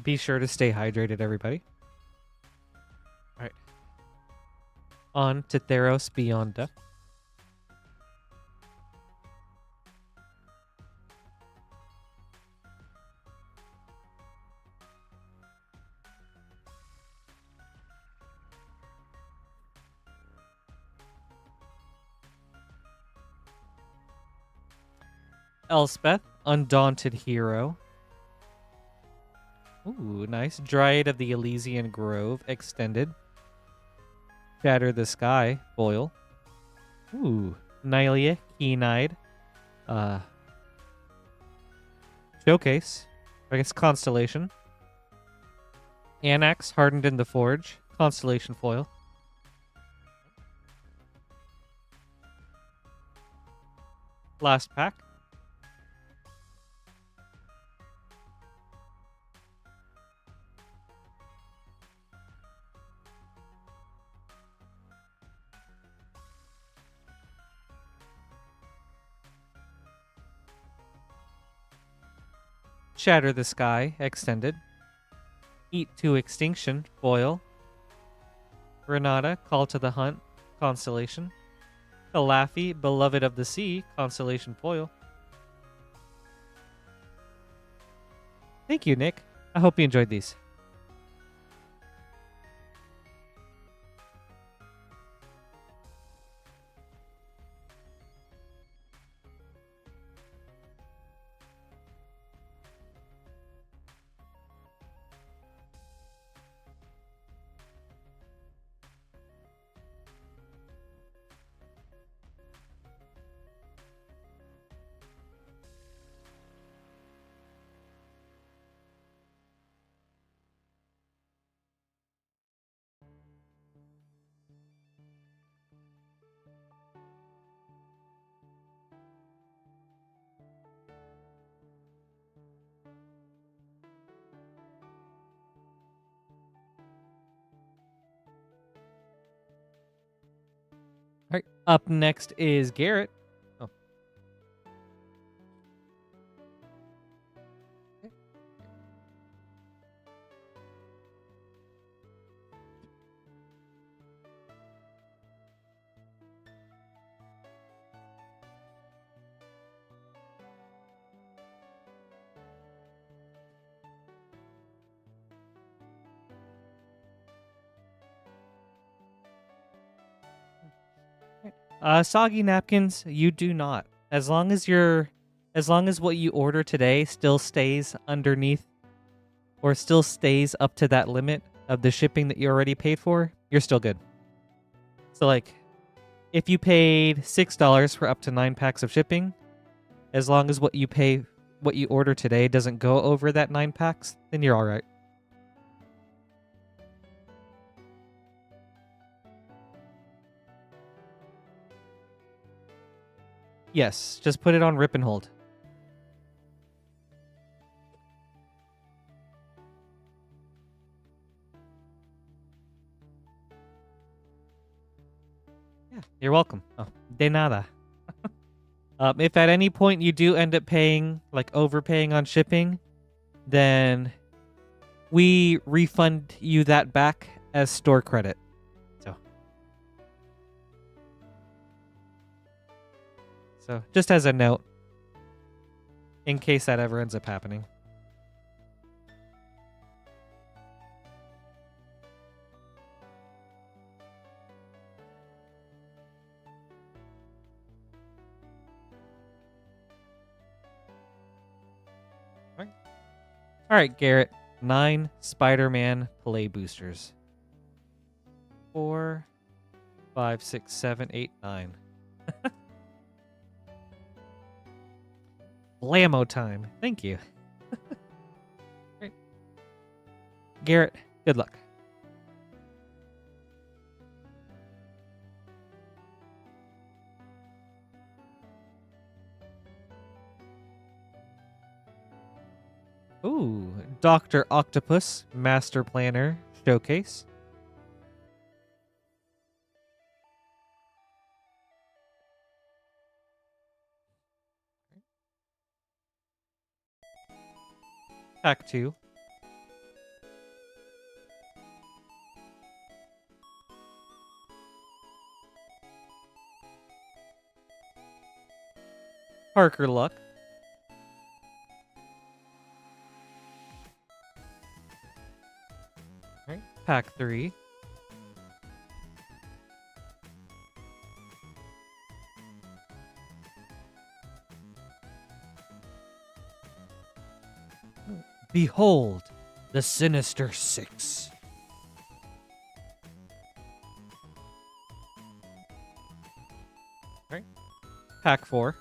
Be sure to stay hydrated, everybody. Alright. On to Theros Beyond Death. Elspeth, Undaunted Hero. Ooh, nice. Dryad of the Elysian Grove, extended. Shatter the Sky, foil. Ooh, Nylia, Keen-Eyed. Showcase. I guess Constellation. Anax, Hardened in the Forge, Constellation foil. Last pack. Shatter the Sky, extended. Eat to Extinction, foil. Renata, Call to the Hunt, Constellation. Calafi, Beloved of the Sea, Constellation foil. Thank you, Nick. I hope you enjoyed these. All right. Up next is Garrett. Oh. Soggy Napkins, you do not. As long as what you order today still stays underneath or still stays up to that limit of the shipping that you already paid for, you're still good. So like if you paid $6 for up to 9 packs of shipping, as long as what you order today doesn't go over that 9 packs, then you're all right. Yes, just put it on rip and hold. Yeah, you're welcome. Oh, de nada. If at any point you do end up paying, like overpaying on shipping, then we refund you that back as store credit. So just as a note, in case that ever ends up happening. All right, Garrett. 9 Spider-Man play boosters. 4, 5, 6, 7, 8, 9. Blammo time. Thank you. Great. Garrett, good luck. Ooh, Dr. Octopus Master Planner Showcase. Pack 2. Parker Luck. Right. Pack 3. Behold, the Sinister Six. Right. Pack 4.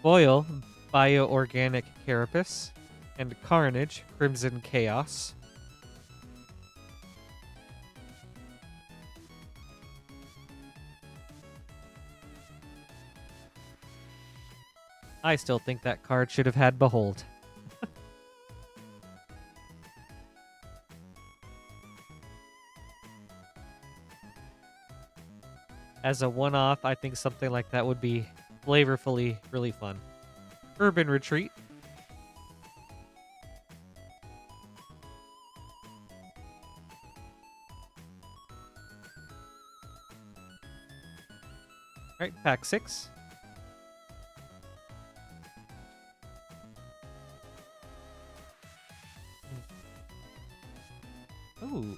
Foil, Bioorganic Carapace, and Carnage, Crimson Chaos. I still think that card should have had Behold. As a one-off, I think something like that would be flavorfully really fun. Urban Retreat. All right, pack 6.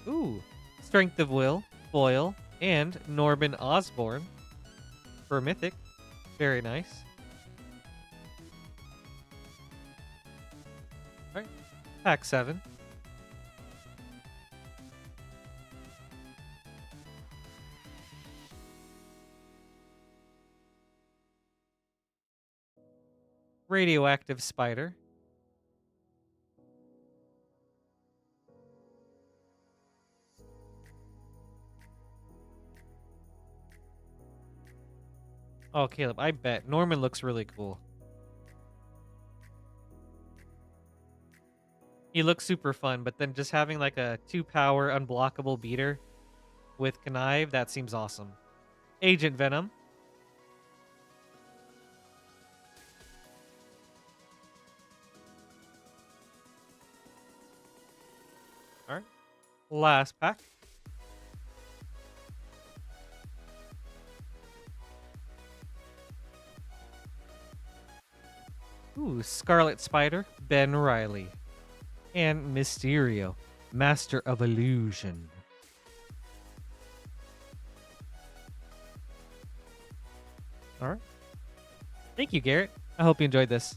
Ooh. Strength of Will, Foil, and Norman Osborn for Mythic. Very nice. All right, pack 7. Radioactive Spider. Oh, Caleb, I bet. Norman looks really cool. He looks super fun, but then just having like a 2-power unblockable beater with Connive, that seems awesome. Agent Venom. All right. Last pack. Ooh, Scarlet Spider, Ben Riley. And Mysterio, Master of Illusion. All right. Thank you, Garrett. I hope you enjoyed this.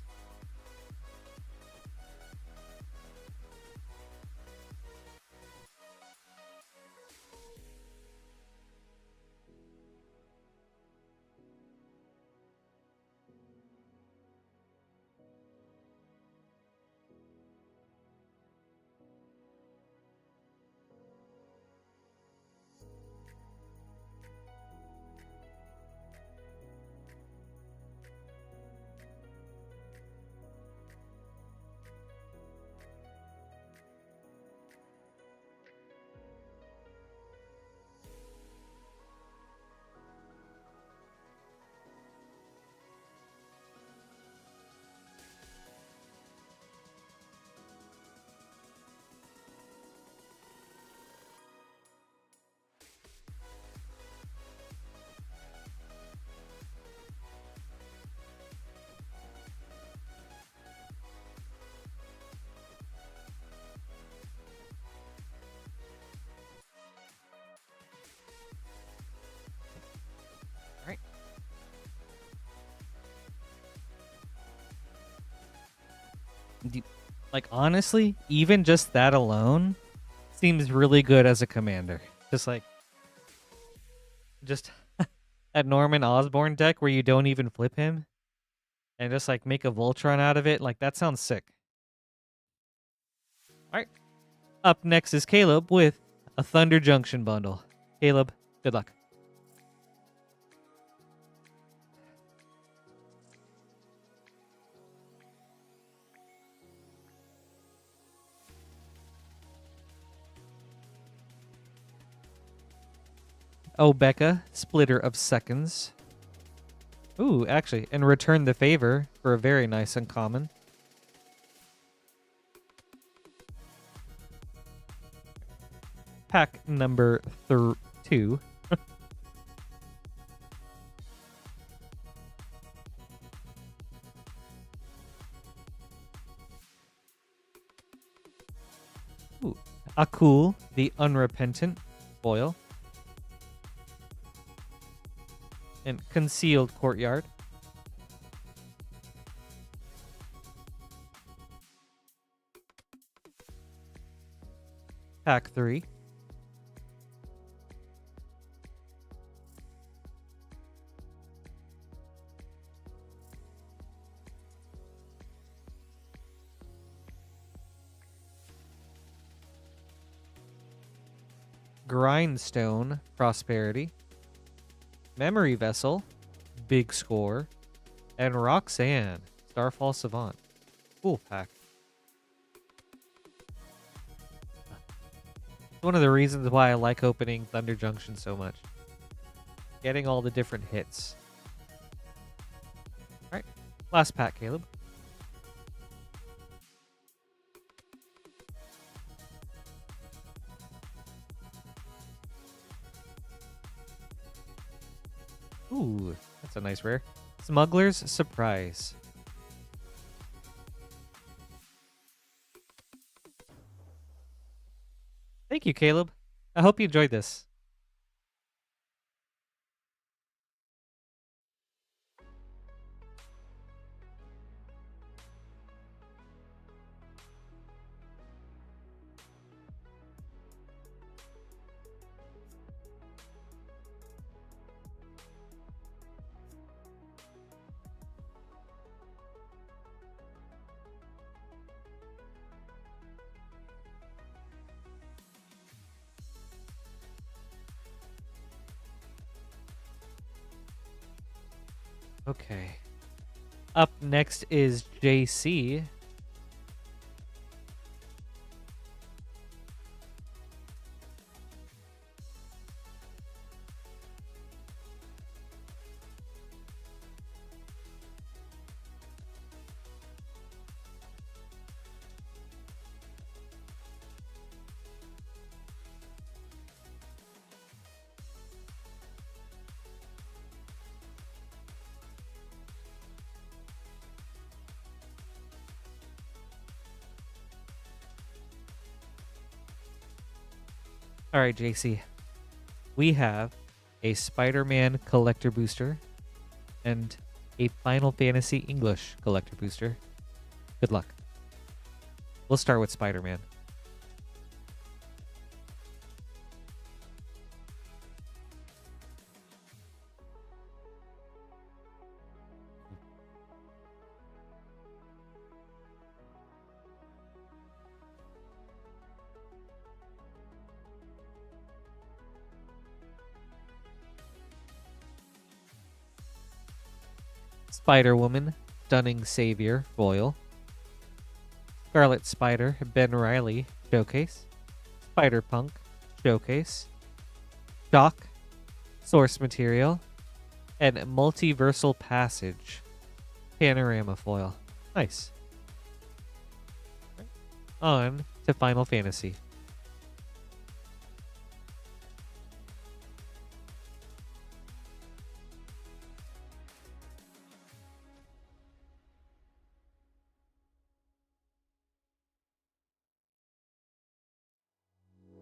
Like, honestly, even just that alone seems really good as a commander. Just that Norman Osborn deck where you don't even flip him and just like make a Voltron out of it. Like, that sounds sick. All right. Up next is Caleb with a Thunder Junction bundle. Caleb, good luck. Oh, Becca, Splitter of Seconds. Ooh, actually, and Return the Favor for a very nice uncommon. Pack number 2. Ooh, Akul, the Unrepentant foil. And Concealed Courtyard. Pack 3. Grindstone, Prosperity. Memory Vessel, Big Score. And Roxanne, Starfall Savant. Cool pack. One of the reasons why I like opening Thunder Junction so much. Getting all the different hits. Alright, last pack, Caleb. Ooh, that's a nice rare. Smuggler's Surprise. Thank you, Caleb. I hope you enjoyed this. Okay. Up next is JC. All right, JC. We have a Spider-Man collector booster and a Final Fantasy English collector booster. Good luck. We'll start with Spider-Man. Spider-Woman, Stunning Savior, foil. Scarlet Spider, Ben Reilly, showcase. Spider-Punk, showcase. Shock, source material. And Multiversal Passage, panorama foil. Nice. On to Final Fantasy.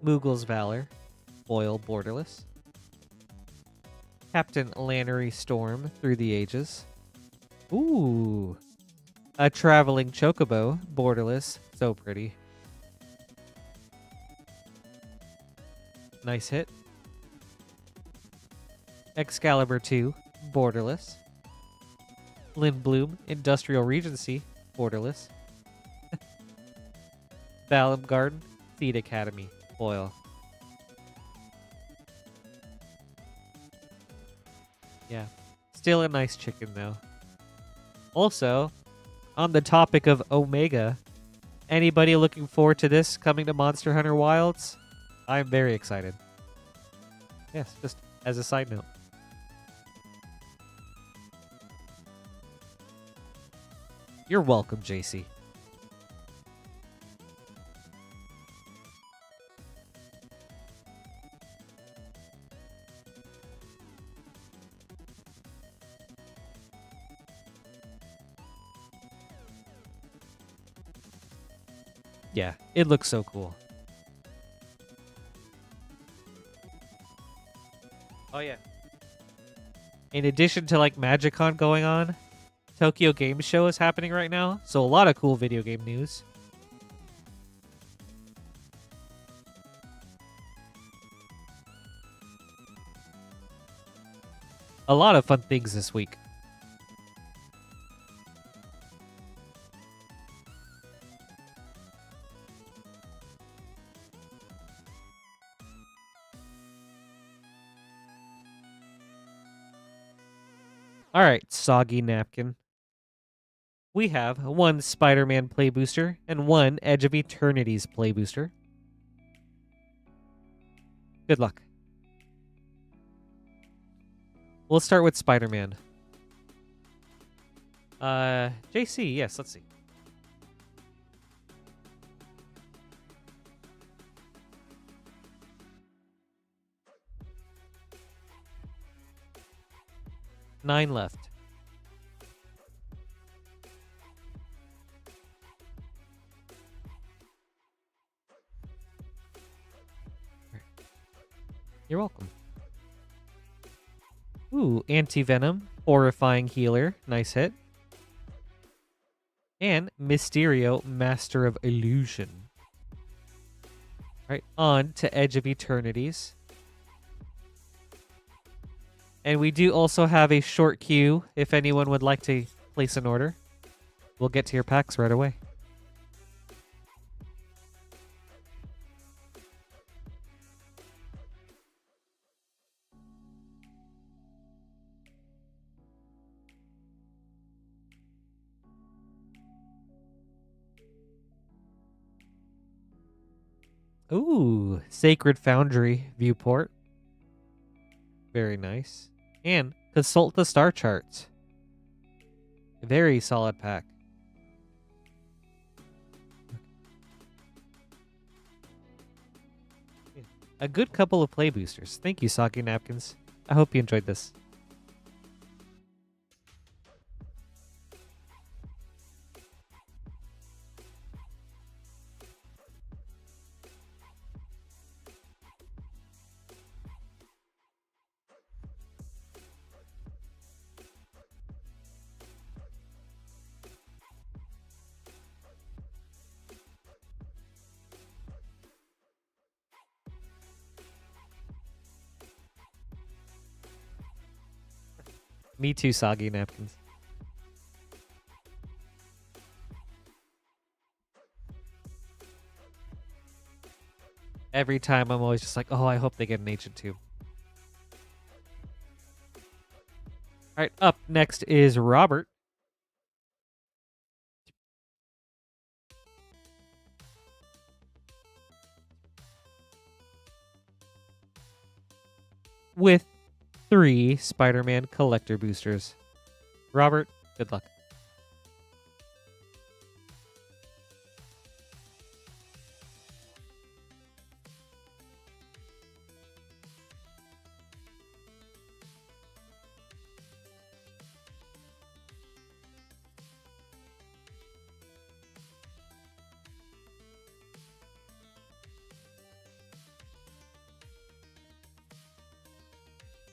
Moogle's Valor, foil borderless. Captain Lannery Storm, Through the Ages. Ooh. A traveling chocobo, borderless, so pretty. Nice hit. Excalibur 2, borderless. Lindblom, Industrial Regency, borderless. Balam Garden, Seed Academy, foil. Yeah, still a nice chicken though. Also, on the topic of Omega, anybody looking forward to this coming to Monster Hunter Wilds? I'm very excited. Yes, just as a side note. You're welcome, JC. Yeah, it looks so cool. Oh yeah. In addition to like MagicCon going on, Tokyo Game Show is happening right now, so a lot of cool video game news. A lot of fun things this week. All right, Soggy Napkin. We have one Spider-Man play booster and one Edge of Eternity's play booster. Good luck. We'll start with Spider-Man. JC, yes, let's see. Nine left. You're welcome. Ooh, Anti-Venom, Horrifying Healer, nice hit. And Mysterio, Master of Illusion. All right, on to Edge of Eternities. And we do also have a short queue if anyone would like to place an order. We'll get to your packs right away. Ooh, Sacred Foundry Viewport. Very nice. And Consult the Star Charts. Very solid pack. A good couple of play boosters. Thank you, Soggy Napkins. I hope you enjoyed this. Me too, Soggy Napkins. Every time I'm always just like, oh, I hope they get an Ancient Tube. All right, up next is Robert. With 3 Spider-Man collector boosters. Robert, good luck.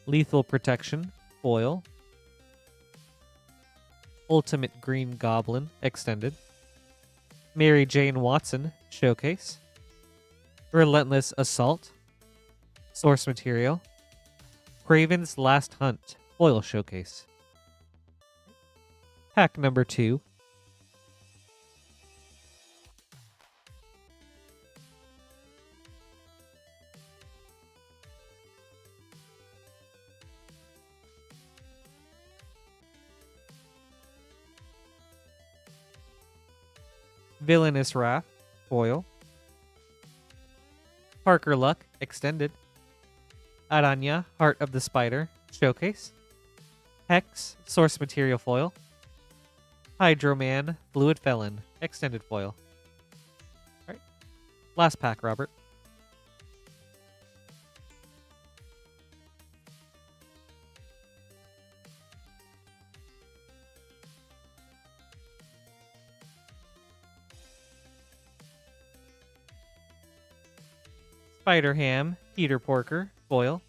Lethal Protection, foil. Ultimate Green Goblin Extended, Mary Jane Watson Showcase, Relentless Assault, Source Material, Craven's Last Hunt Foil Showcase. Pack number 2. Villainous Wrath Foil, Parker Luck Extended, Aranya Heart of the Spider Showcase, Hex Source Material Foil, Hydroman Fluid Felon Extended Foil. Alright, last pack, Robert. Spider-Ham Peter Porker Foil,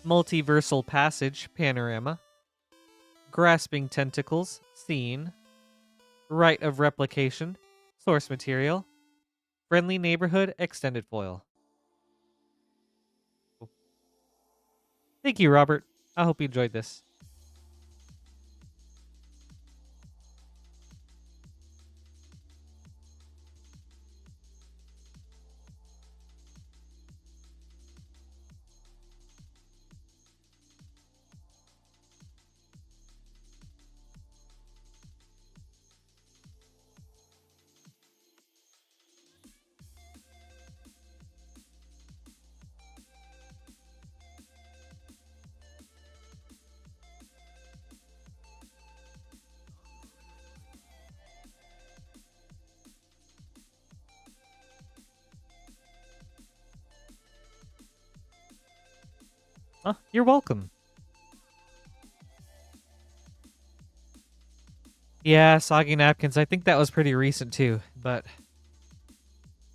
Multiversal Passage Panorama, Grasping Tentacles Scene, Rite of Replication Source Material, Friendly Neighborhood Extended Foil. Thank you, Robert. I hope you enjoyed this. Oh, you're welcome. Yeah, Soggy Napkins. I think that was pretty recent too, but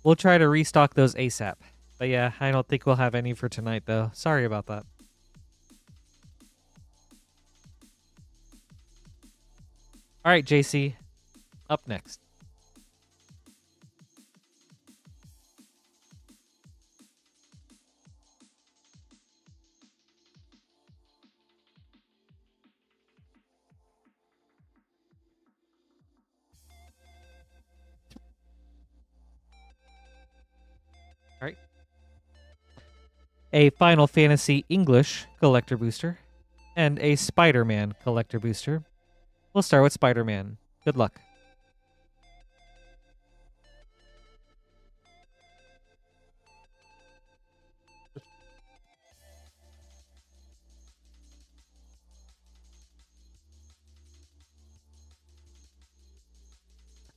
we'll try to restock those ASAP. But yeah, I don't think we'll have any for tonight though. Sorry about that. All right, JC, up next. All right. A Final Fantasy English collector booster and a Spider-Man collector booster. We'll start with Spider-Man. Good luck.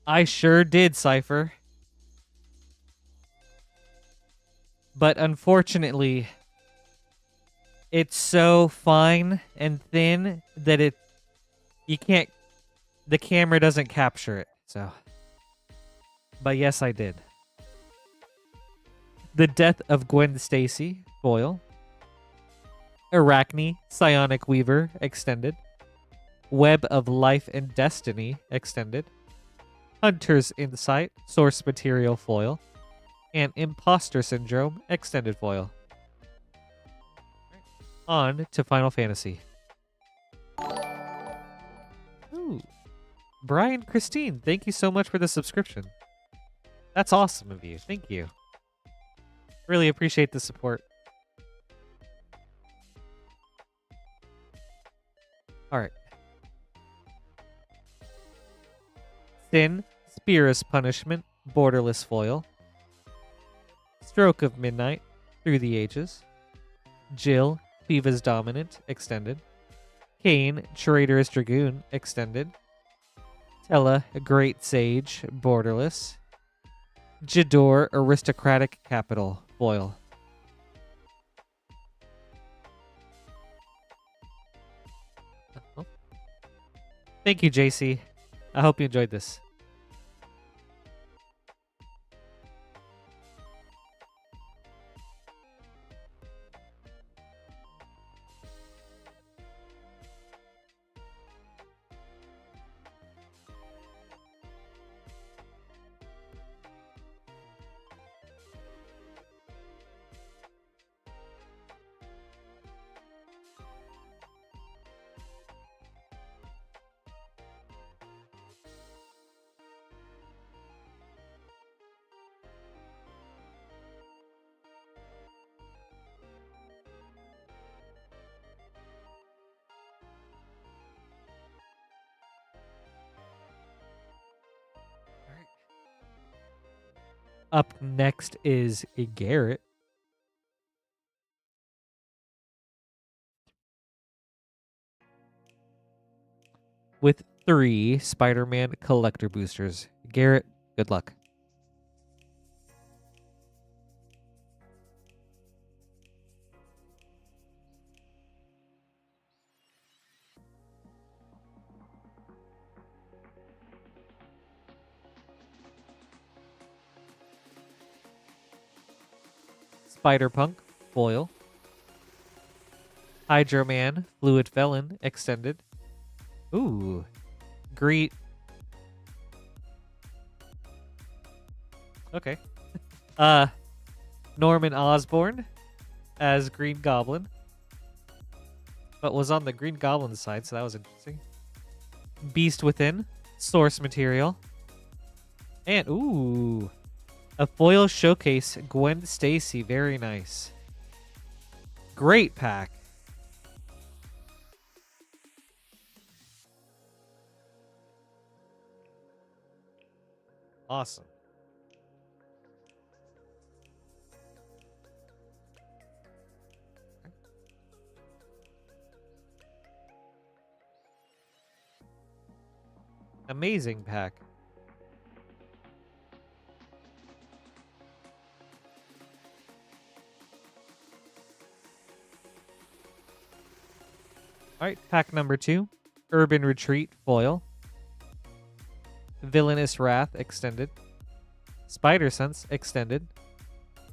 I sure did, Cypher. But unfortunately, it's so fine and thin that you can't, the camera doesn't capture it. So, but yes, I did. The Death of Gwen Stacy foil, Arachne Psionic Weaver extended, Web of Life and Destiny extended, Hunter's Insight Source Material foil, and Imposter Syndrome extended foil. On to Final Fantasy. Ooh. Brian Christine, thank you so much for the subscription. That's awesome of you. Thank you. Really appreciate the support. Alright. Sin, Spear's Punishment, Borderless Foil. Stroke of Midnight, Through the Ages. Jill, Viva's Dominant, Extended. Kane, Traitorous Dragoon, Extended. Tella, Great Sage, Borderless. Jador, Aristocratic Capital, Foil. Oh. Thank you, JC. I hope you enjoyed this. Up next is Garrett. With 3 Spider-Man collector boosters. Garrett, good luck. Spider-Punk, foil. Hydro-Man, Fluid Felon, extended. Ooh. Greet. Okay. Norman Osborn as Green Goblin. But was on the Green Goblin side, so that was interesting. Beast Within, source material. And, ooh. A foil showcase, Gwen Stacy, very nice. Great pack. Awesome. Amazing pack. Alright, pack number 2. Urban Retreat, foil. Villainous Wrath, extended. Spider Sense, extended.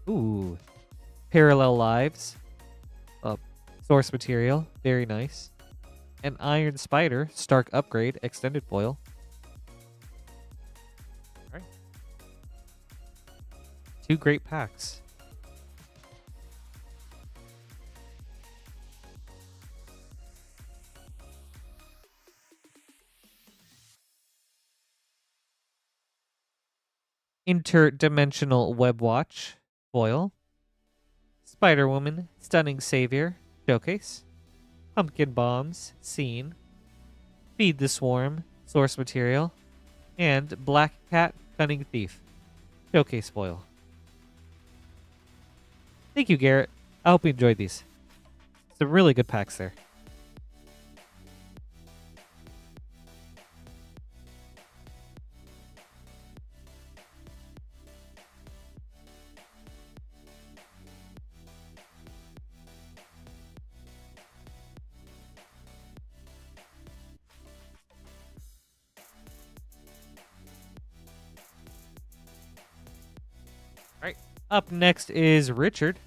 Ooh. Parallel Lives. Source material, very nice. And Iron Spider, Stark Upgrade, extended foil. Alright. 2 great packs. Interdimensional Web Watch, foil. Spider-Woman, Stunning Savior, showcase. Pumpkin Bombs, scene. Feed the Swarm, source material. And Black Cat, Cunning Thief, showcase foil. Thank you, Garrett. I hope you enjoyed these. Some really good packs there. All right. Up next is Richard.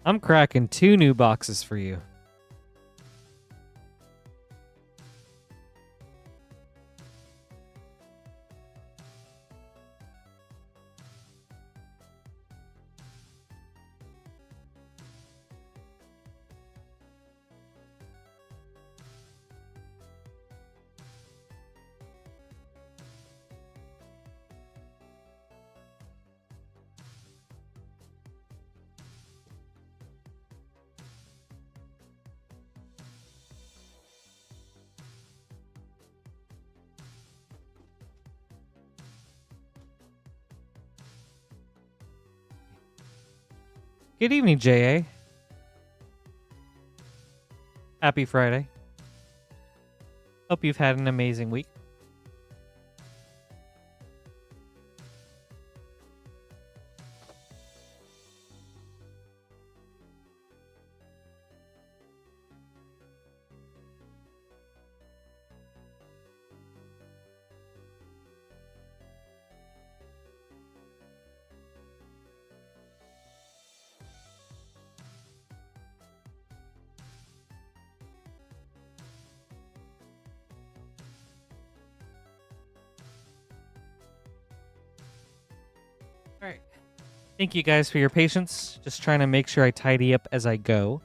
I'm cracking 2 new boxes for you. Good evening, J.A. Happy Friday. Hope you've had an amazing week. All right. Thank you guys for your patience. Just trying to make sure I tidy up as I go.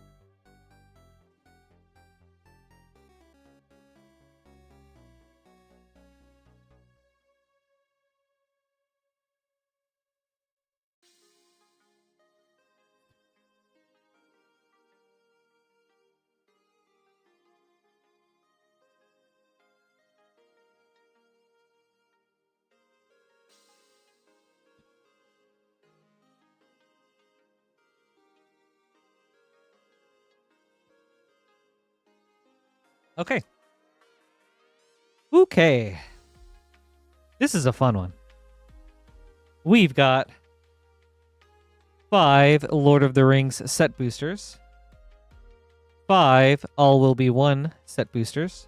Okay. Okay. This is a fun one. We've got 5 Lord of the Rings set boosters, 5 All Will Be One set boosters,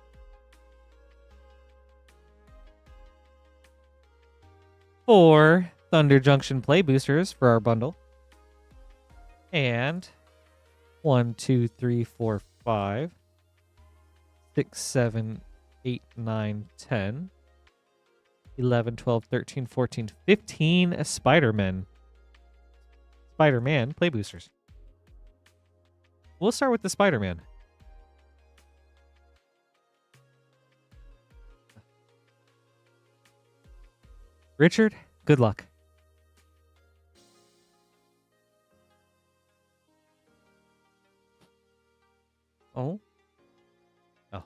4 Thunder Junction play boosters for our bundle, and 1, 2, 3, 4, 5, 6, 7, 8, 9, 10, 11, 12, 13, 14, 15 Spider-Man play boosters. We'll start with the Spider-Man. Richard, good luck. Oh. Oh.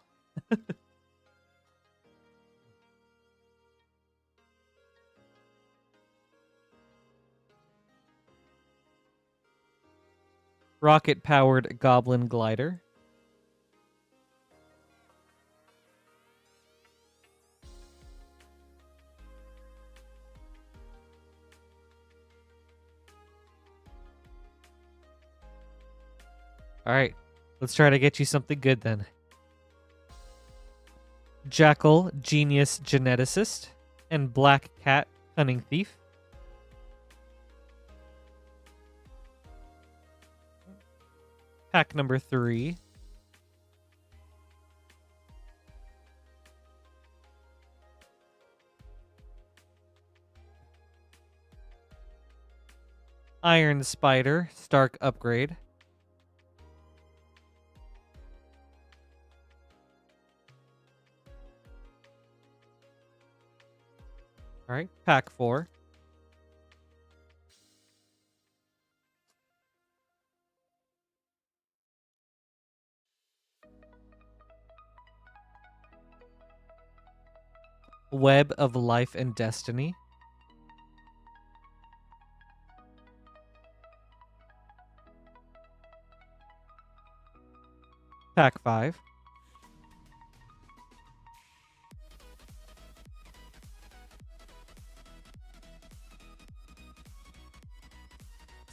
Rocket-powered Goblin Glider. All right, let's try to get you something good then. Jackal, Genius Geneticist, and Black Cat, Cunning Thief. Pack number 3. Iron Spider, Stark Upgrade. All right, pack 4. Web of Life and Destiny. Pack 5.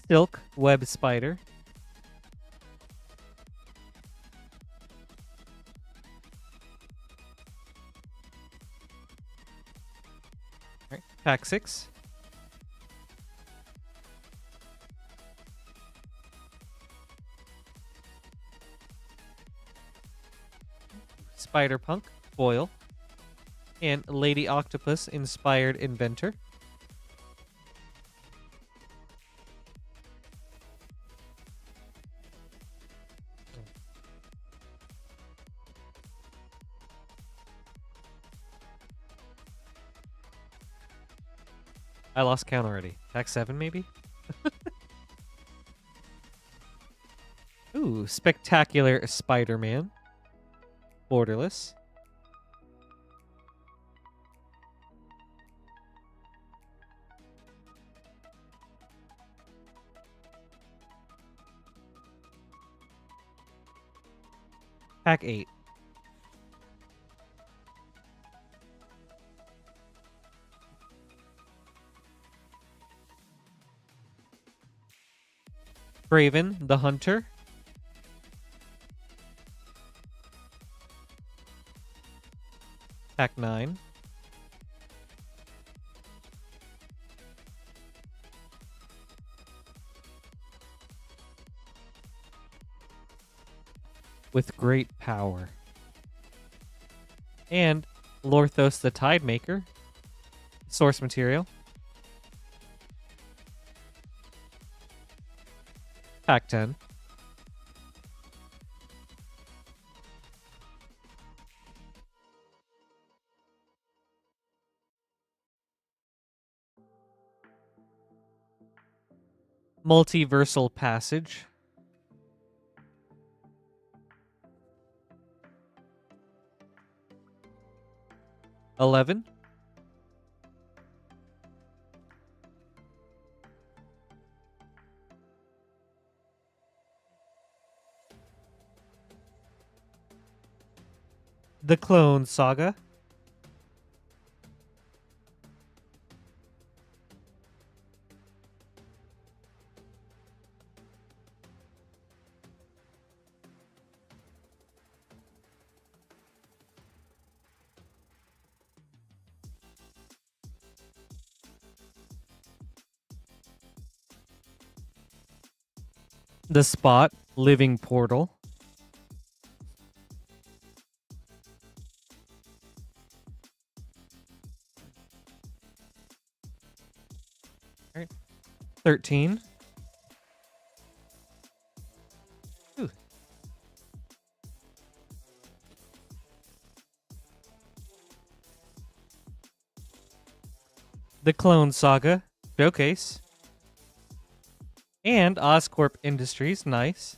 Silk Web Spider. All right, pack 6. Spider-Punk foil, and Lady Octopus Inspired Inventor. I lost count already. Pack 7, maybe? Ooh, Spectacular Spider-Man. Borderless. Pack 8. Craven the Hunter. Pack 9. With great power. And Lorthos the Tidemaker. Source material. Pack 10. Multiversal Passage. $11. The Clone Saga. The Spot Living Portal. All right. 13. Ooh. The Clone Saga Showcase. And Oscorp Industries, nice.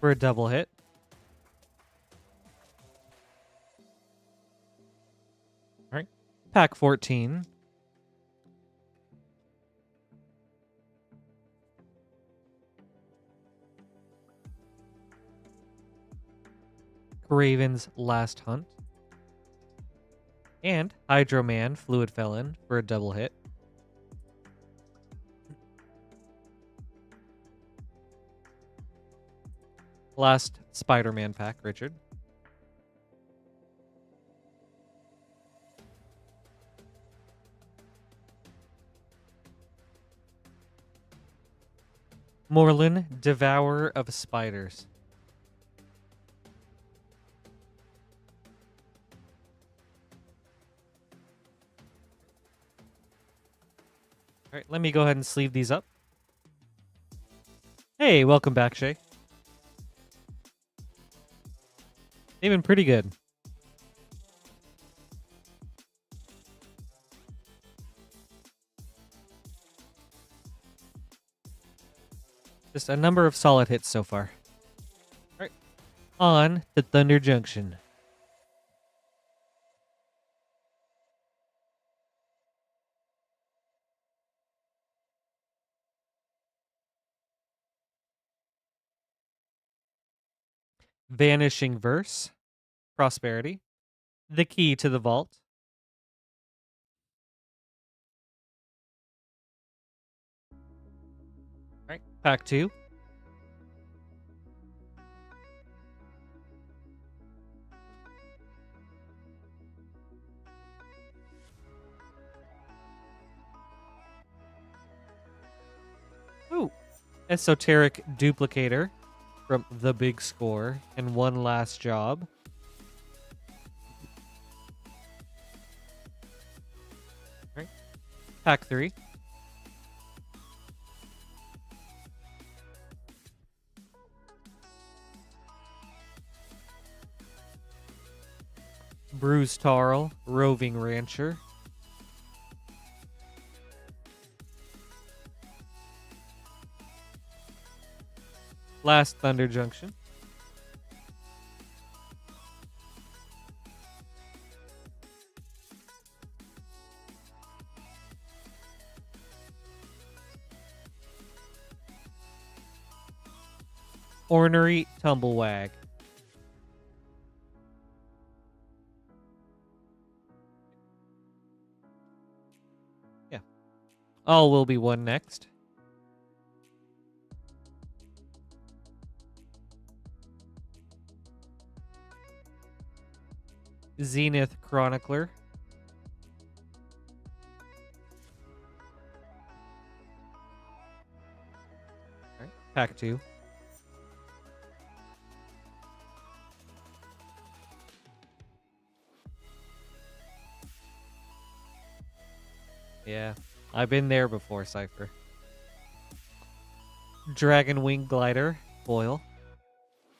For a double hit. Alright. Pack 14. Craven's Last Hunt. And Hydro Man Fluid Felon for a double hit. Last Spider-Man pack, Richard. Morlin, Devourer of Spiders. All right, let me go ahead and sleeve these up. Hey, welcome back, Shay. They've been pretty good. Just a number of solid hits so far. All right, on to Thunder Junction. Vanishing Verse. Prosperity. The Key to the Vault. All right, pack 2. Ooh, Esoteric Duplicator from The Big Score and One Last Job. Pack 3. Bruce Tarl, Roving Rancher. Last Thunder Junction. Ornery Tumblewag. Yeah. All will be one next. Zenith Chronicler. All right, pack 2. Yeah, I've been there before, Cypher. Dragon Wing Glider, foil.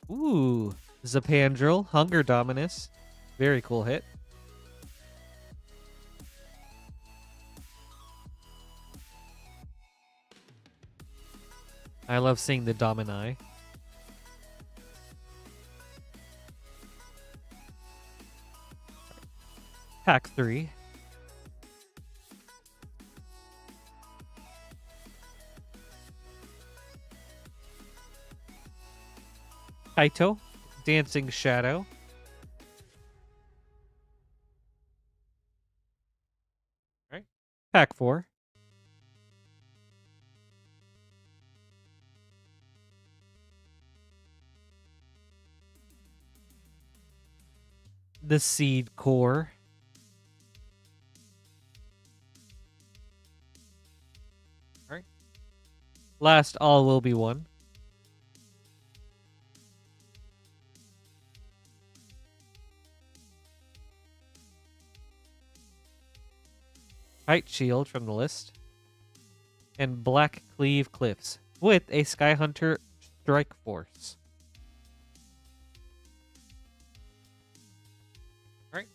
Ooh, Zapandrel, Hunger Dominus. Very cool hit. I love seeing the Domini. Pack 3. Kaito, Dancing Shadow. All right. Pack 4. The Seed Core. All right. Last All Will Be One. Kite Shield from the list. And Black Cleave Cliffs with a Skyhunter Strike Force. All right.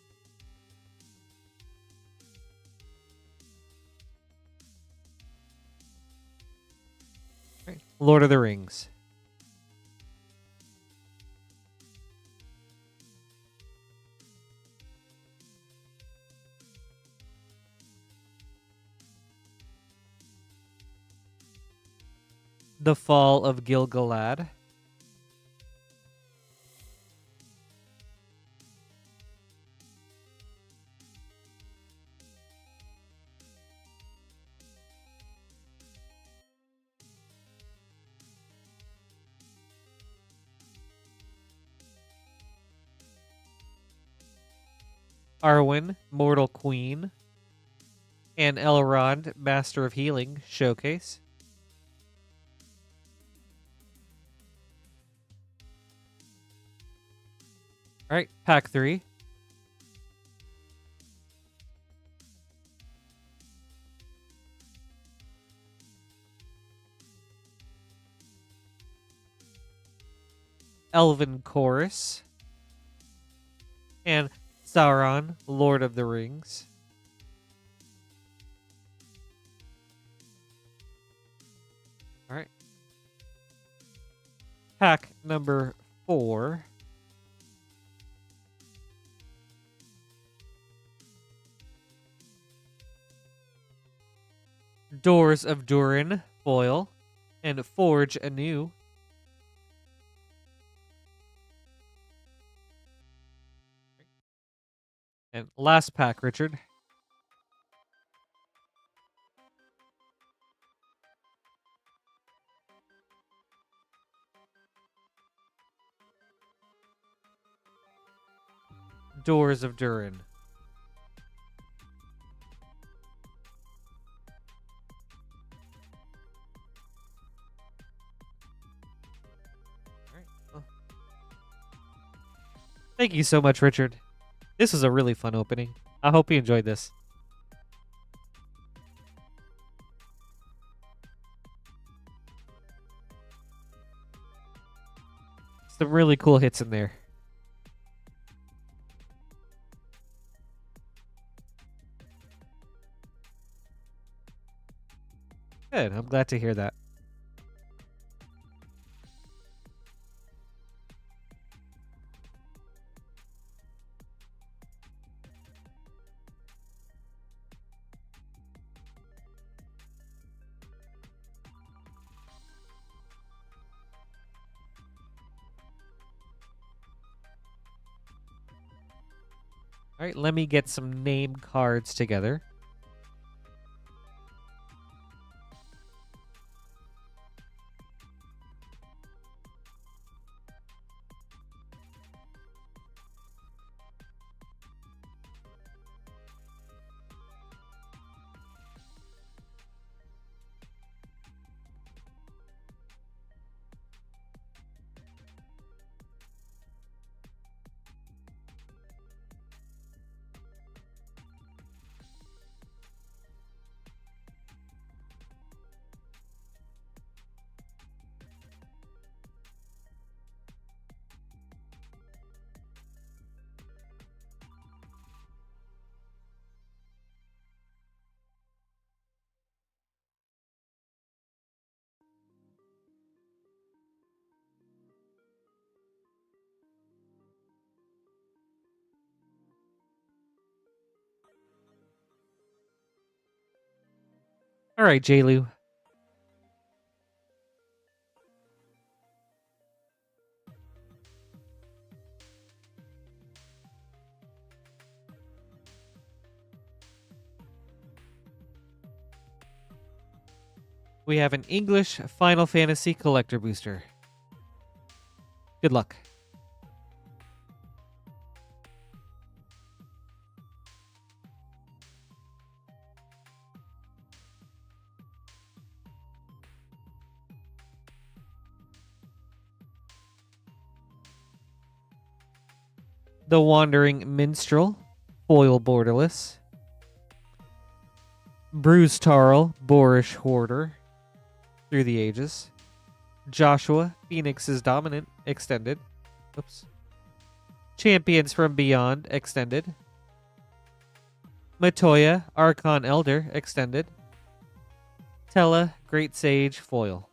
All right. Lord of the Rings. The Fall of Gil-galad. Arwen, Mortal Queen. And Elrond, Master of Healing, Showcase. All right, pack 3. Elven Chorus. And Sauron, Lord of the Rings. All right. Pack number 4. Doors of Durin, foil, and Forge Anew. And last pack, Richard. Doors of Durin. Thank you so much, Richard. This was a really fun opening. I hope you enjoyed this. Some really cool hits in there. Good. I'm glad to hear that. All right, let me get some name cards together. All right, J-Lu. We have an English Final Fantasy Collector Booster. Good luck. The Wandering Minstrel, foil borderless. Bruce Tarl, Boorish Hoarder, through the ages. Joshua, Phoenix's Dominant, extended. Oops. Champions from Beyond, extended. Matoya, Archon Elder, extended. Tella, Great Sage, foil.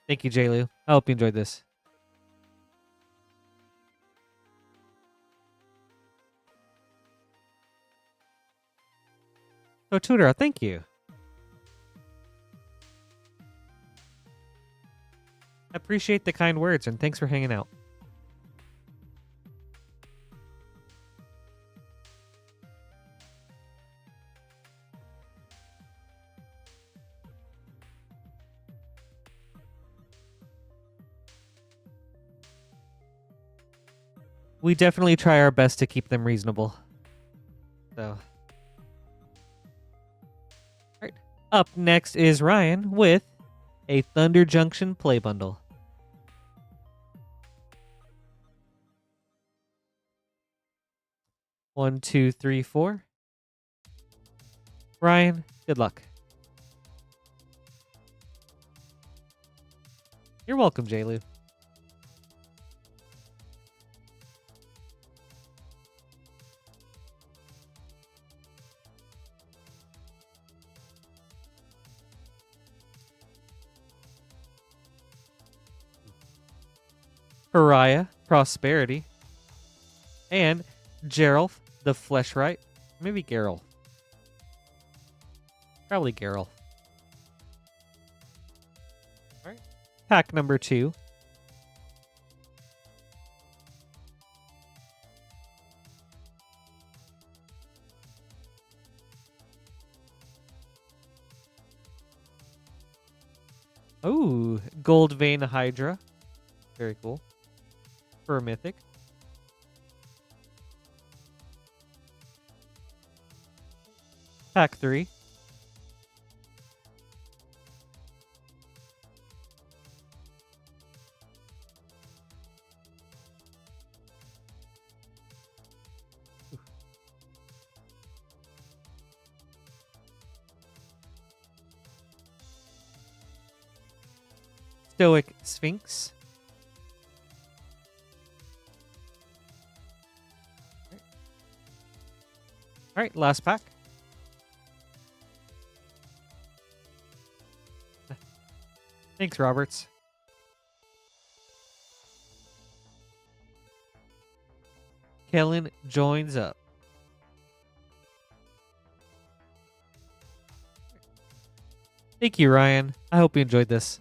Thank you, J-Lu. I hope you enjoyed this. Oh, Tudor, thank you. I appreciate the kind words, and thanks for hanging out. We definitely try our best to keep them reasonable. So, all right. Up next is Ryan with a Thunder Junction play bundle. One, two, three, four. Ryan, good luck. You're welcome, J-Lu. Pariah, Prosperity, and Geralt, the Fleshright. Maybe Geralt. Probably Geralt. All right. Pack number 2. Ooh, Gold Vein Hydra. Very cool. For a mythic. Pack 3. Stoic Sphinx. All right, last pack. Thanks, Roberts. Colin joins up. Thank you, Ryan. I hope you enjoyed this.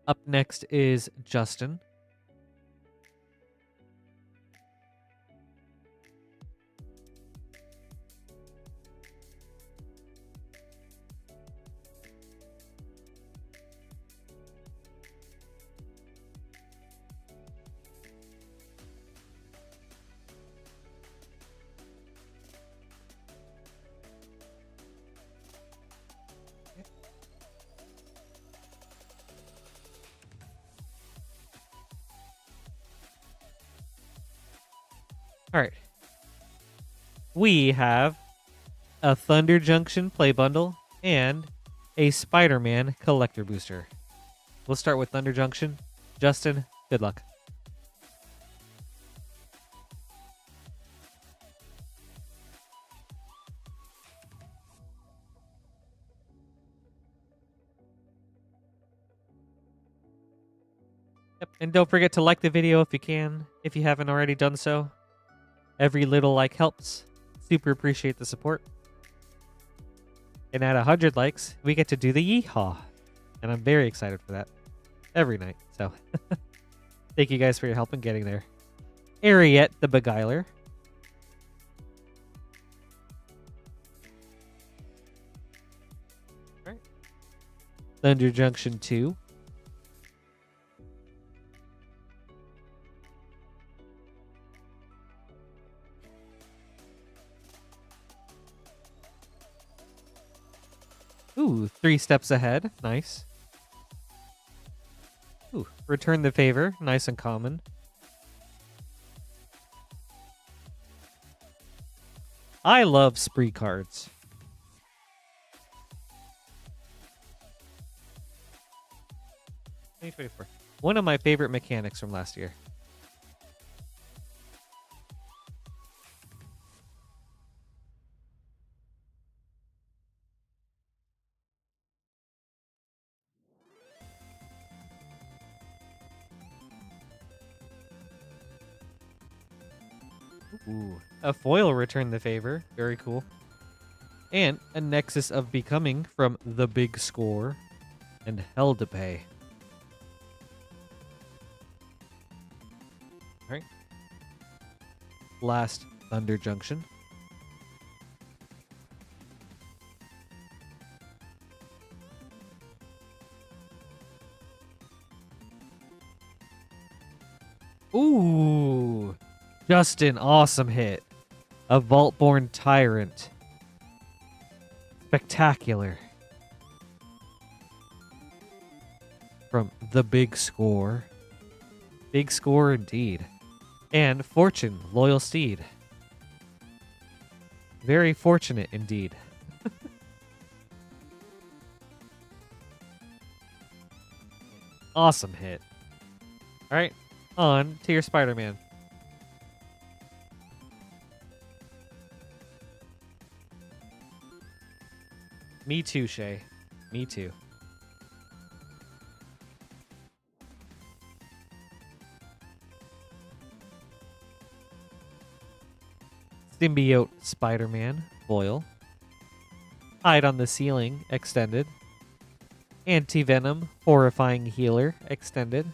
Up next is Justin. All right. We have a Thunder Junction play bundle and a Spider-Man collector booster. We'll start with Thunder Junction. Justin, good luck. Yep, and don't forget to like the video if you can, if you haven't already done so. Every little like helps. Super appreciate the support. And at 100 likes, we get to do the yeehaw. And I'm very excited for that. Every night. So, thank you guys for your help in getting there. Ariette the Beguiler. All right. Thunder Junction 2. Ooh, 3 steps ahead. Nice. Ooh, Return the Favor. Nice and common. I love spree cards. One of my favorite mechanics from last year. Ooh, a foil Return the Favor. Very cool. And a Nexus of Becoming from The Big Score and Hell to Pay. All right. Last Thunder Junction. Ooh. Justin, awesome hit. A Vaultborn Tyrant. Spectacular. From The Big Score. Big Score indeed. And Fortune, Loyal Steed. Very fortunate indeed. Awesome hit. All right, on to your Spider-Man. Me too, Shay. Me too. Symbiote Spider-Man, foil. Hide on the Ceiling, extended. Anti-Venom, Horrifying Healer, extended.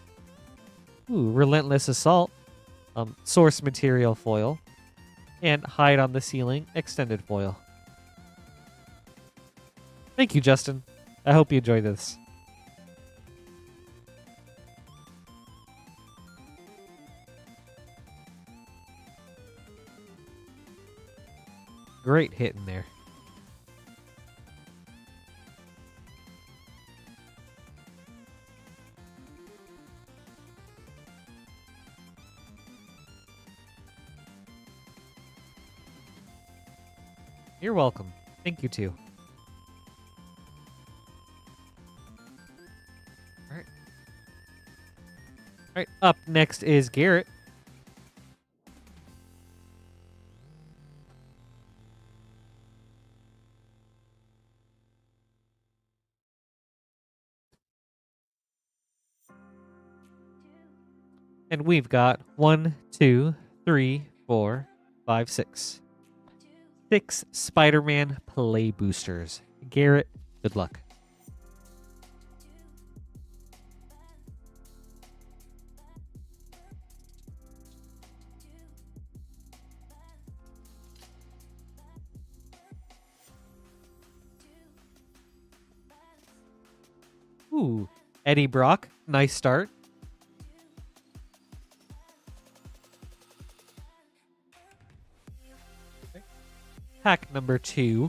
Ooh, Relentless Assault, Source Material foil. And Hide on the Ceiling, extended foil. Thank you, Justin. I hope you enjoyed this. Great hit in there. You're welcome. Thank you too. Alright. Alright, up next is Garrett. And we've got 1, 2, 3, 4, 5, 6. 6 Spider-Man play boosters. Garrett, good luck. Ooh, Eddie Brock, nice start. Pack number 2.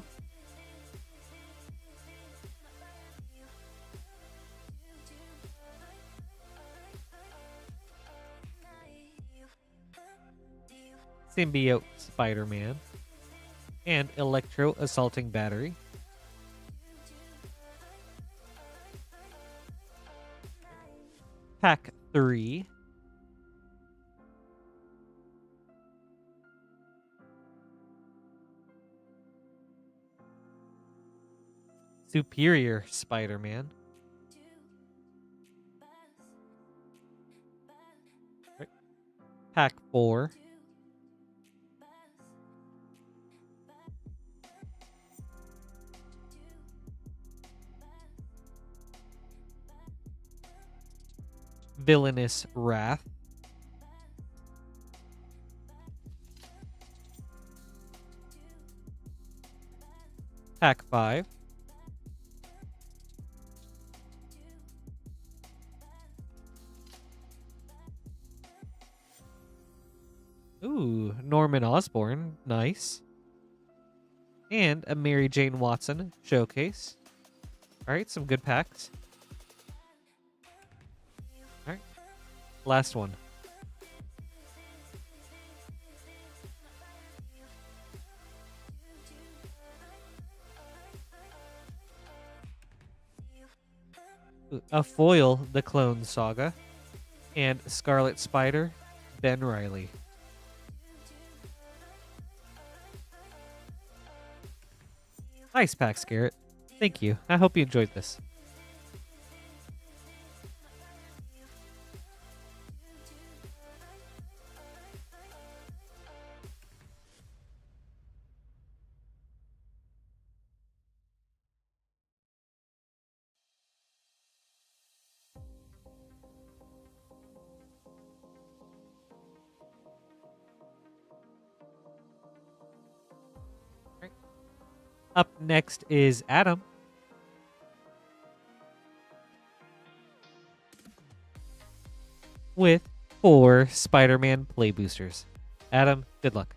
Symbiote Spider-Man. And Electro Assaulting Battery. Pack 3. Superior Spider-Man. Right. Pack 4. Villainous Wrath. Pack 5. Ooh, Norman Osborn, nice. And a Mary Jane Watson showcase. All right, some good packs. All right, last one. A foil, The Clone Saga. And Scarlet Spider, Ben Reilly. Nice packs, Garrett. Thank you. I hope you enjoyed this. Up next is Adam. With 4 Spider-Man play boosters. Adam, good luck.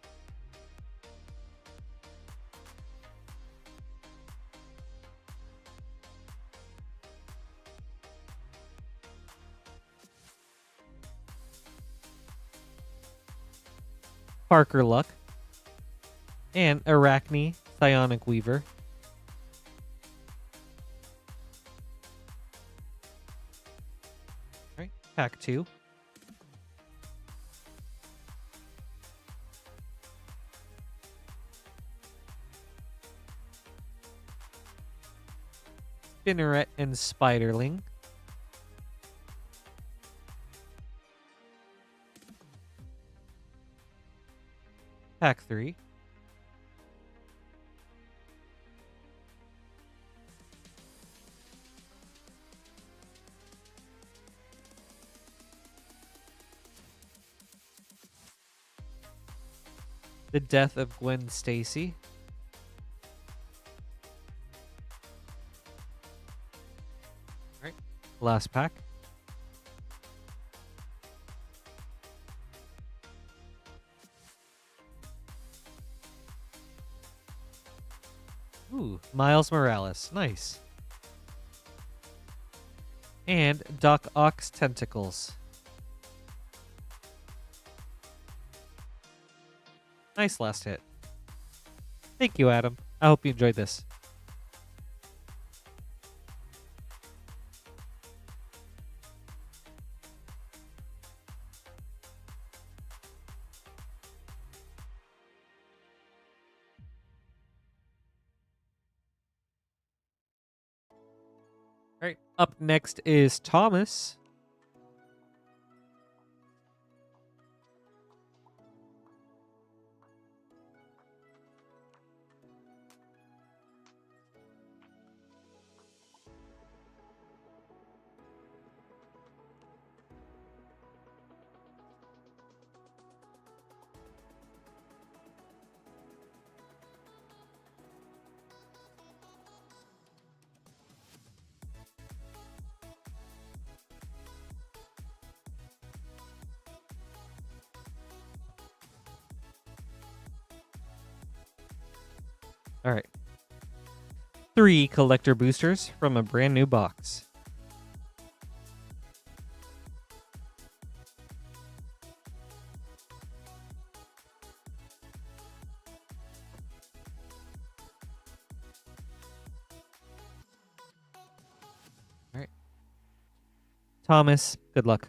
Parker Luck. And Arachne Psionic Weaver. Alright, pack 2. Spinneret and Spiderling. Pack 3. The Death of Gwen Stacy. All right, last pack. Ooh, Miles Morales. Nice. And Doc Ock's Tentacles. Nice last hit. Thank you, Adam. I hope you enjoyed this. All right, up next is Thomas. All right. 3 collector boosters from a brand new box. All right. Thomas, good luck.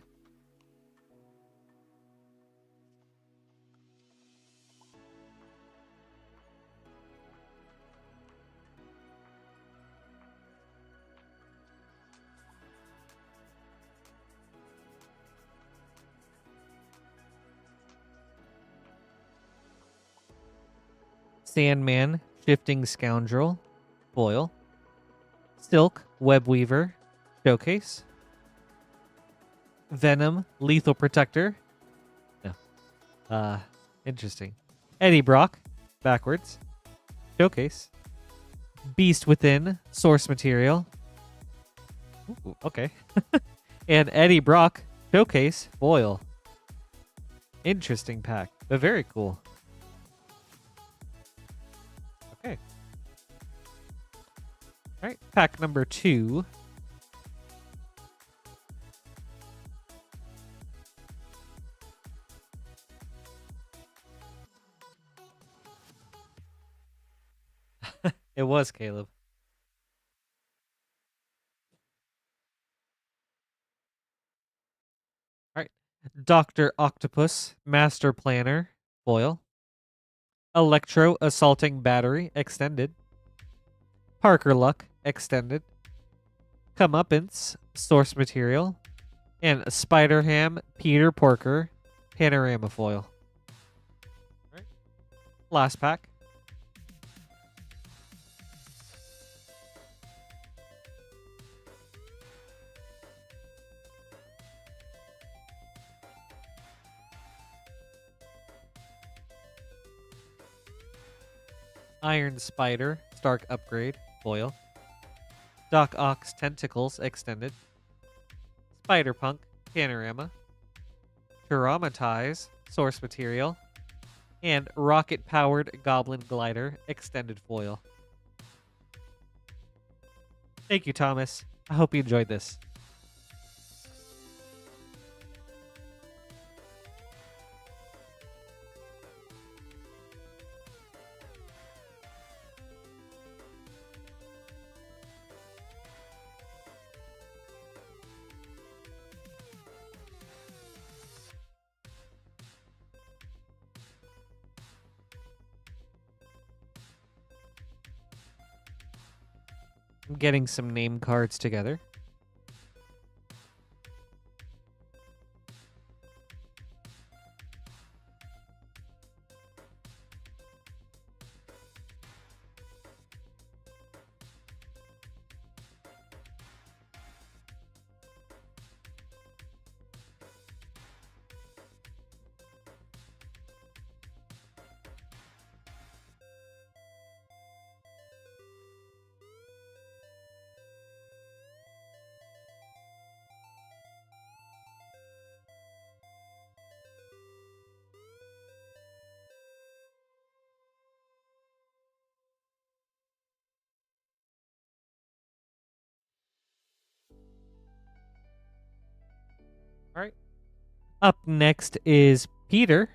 Sandman, Shifting Scoundrel, foil. Silk, Webweaver, showcase. Venom, Lethal Protector. No. Interesting. Eddie Brock, backwards. Showcase. Beast Within, source material. Ooh, okay. And Eddie Brock, showcase, foil. Interesting pack, but very cool. Okay. All right, pack number 2. It was Caleb. All right. Dr. Octopus, Master Planner, foil. Electro Assaulting Battery, extended. Parker Luck, extended. Comeuppance, source material. And Spider-Ham, Peter Porker, panorama foil. All right. Last pack. Iron Spider, Stark Upgrade, foil. Doc Ock's Tentacles, extended. Spider-Punk, panorama. Traumatize, source material. And Rocket-Powered Goblin Glider, extended foil. Thank you, Thomas. I hope you enjoyed this. I'm getting some name cards together. All right. Up next is Peter.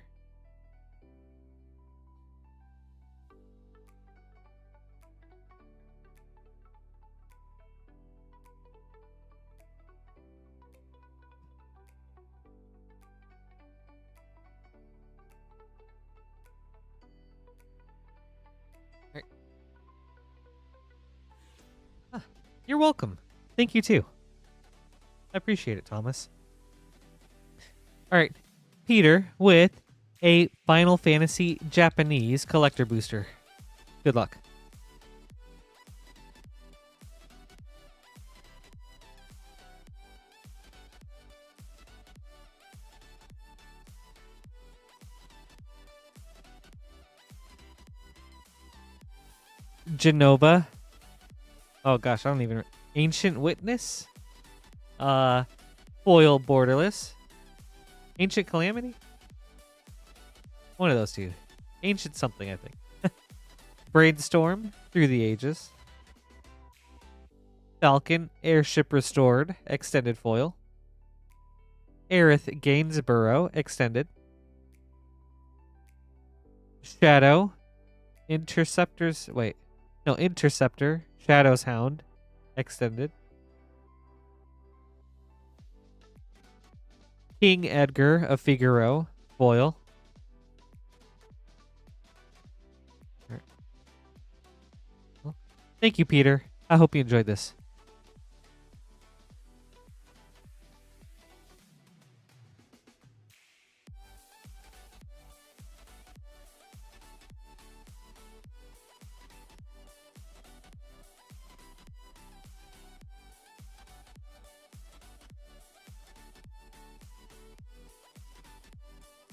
All right. You're welcome. Thank you too. I appreciate it, Thomas. All right. Peter with a Final Fantasy Japanese collector booster. Good luck. Genova. Oh gosh, I don't even. Ancient Witness. Foil Borderless. Ancient Calamity. One of those two. Ancient something, I think. Brainstorm Through the Ages. Falcon Airship Restored Extended Foil. Aerith Gainsborough Extended. Shadow Interceptors. Wait. No, Interceptor. Shadow's Hound. Extended. King Edgar of Figaro. Foil. Right. Well, thank you, Peter. I hope you enjoyed this.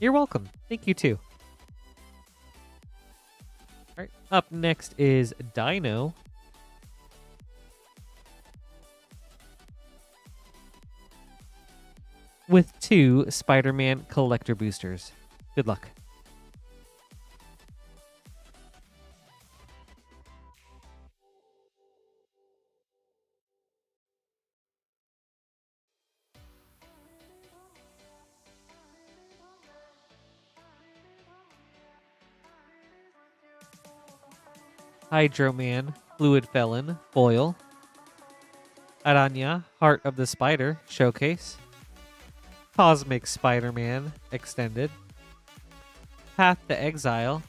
You're welcome. Thank you too. All right. Up next is Dino. With 2 Spider-Man collector boosters. Good luck. Hydro Man, Fluid Felon, Foil. Aranya, Heart of the Spider, Showcase. Cosmic Spider-Man, Extended. Path to Exile.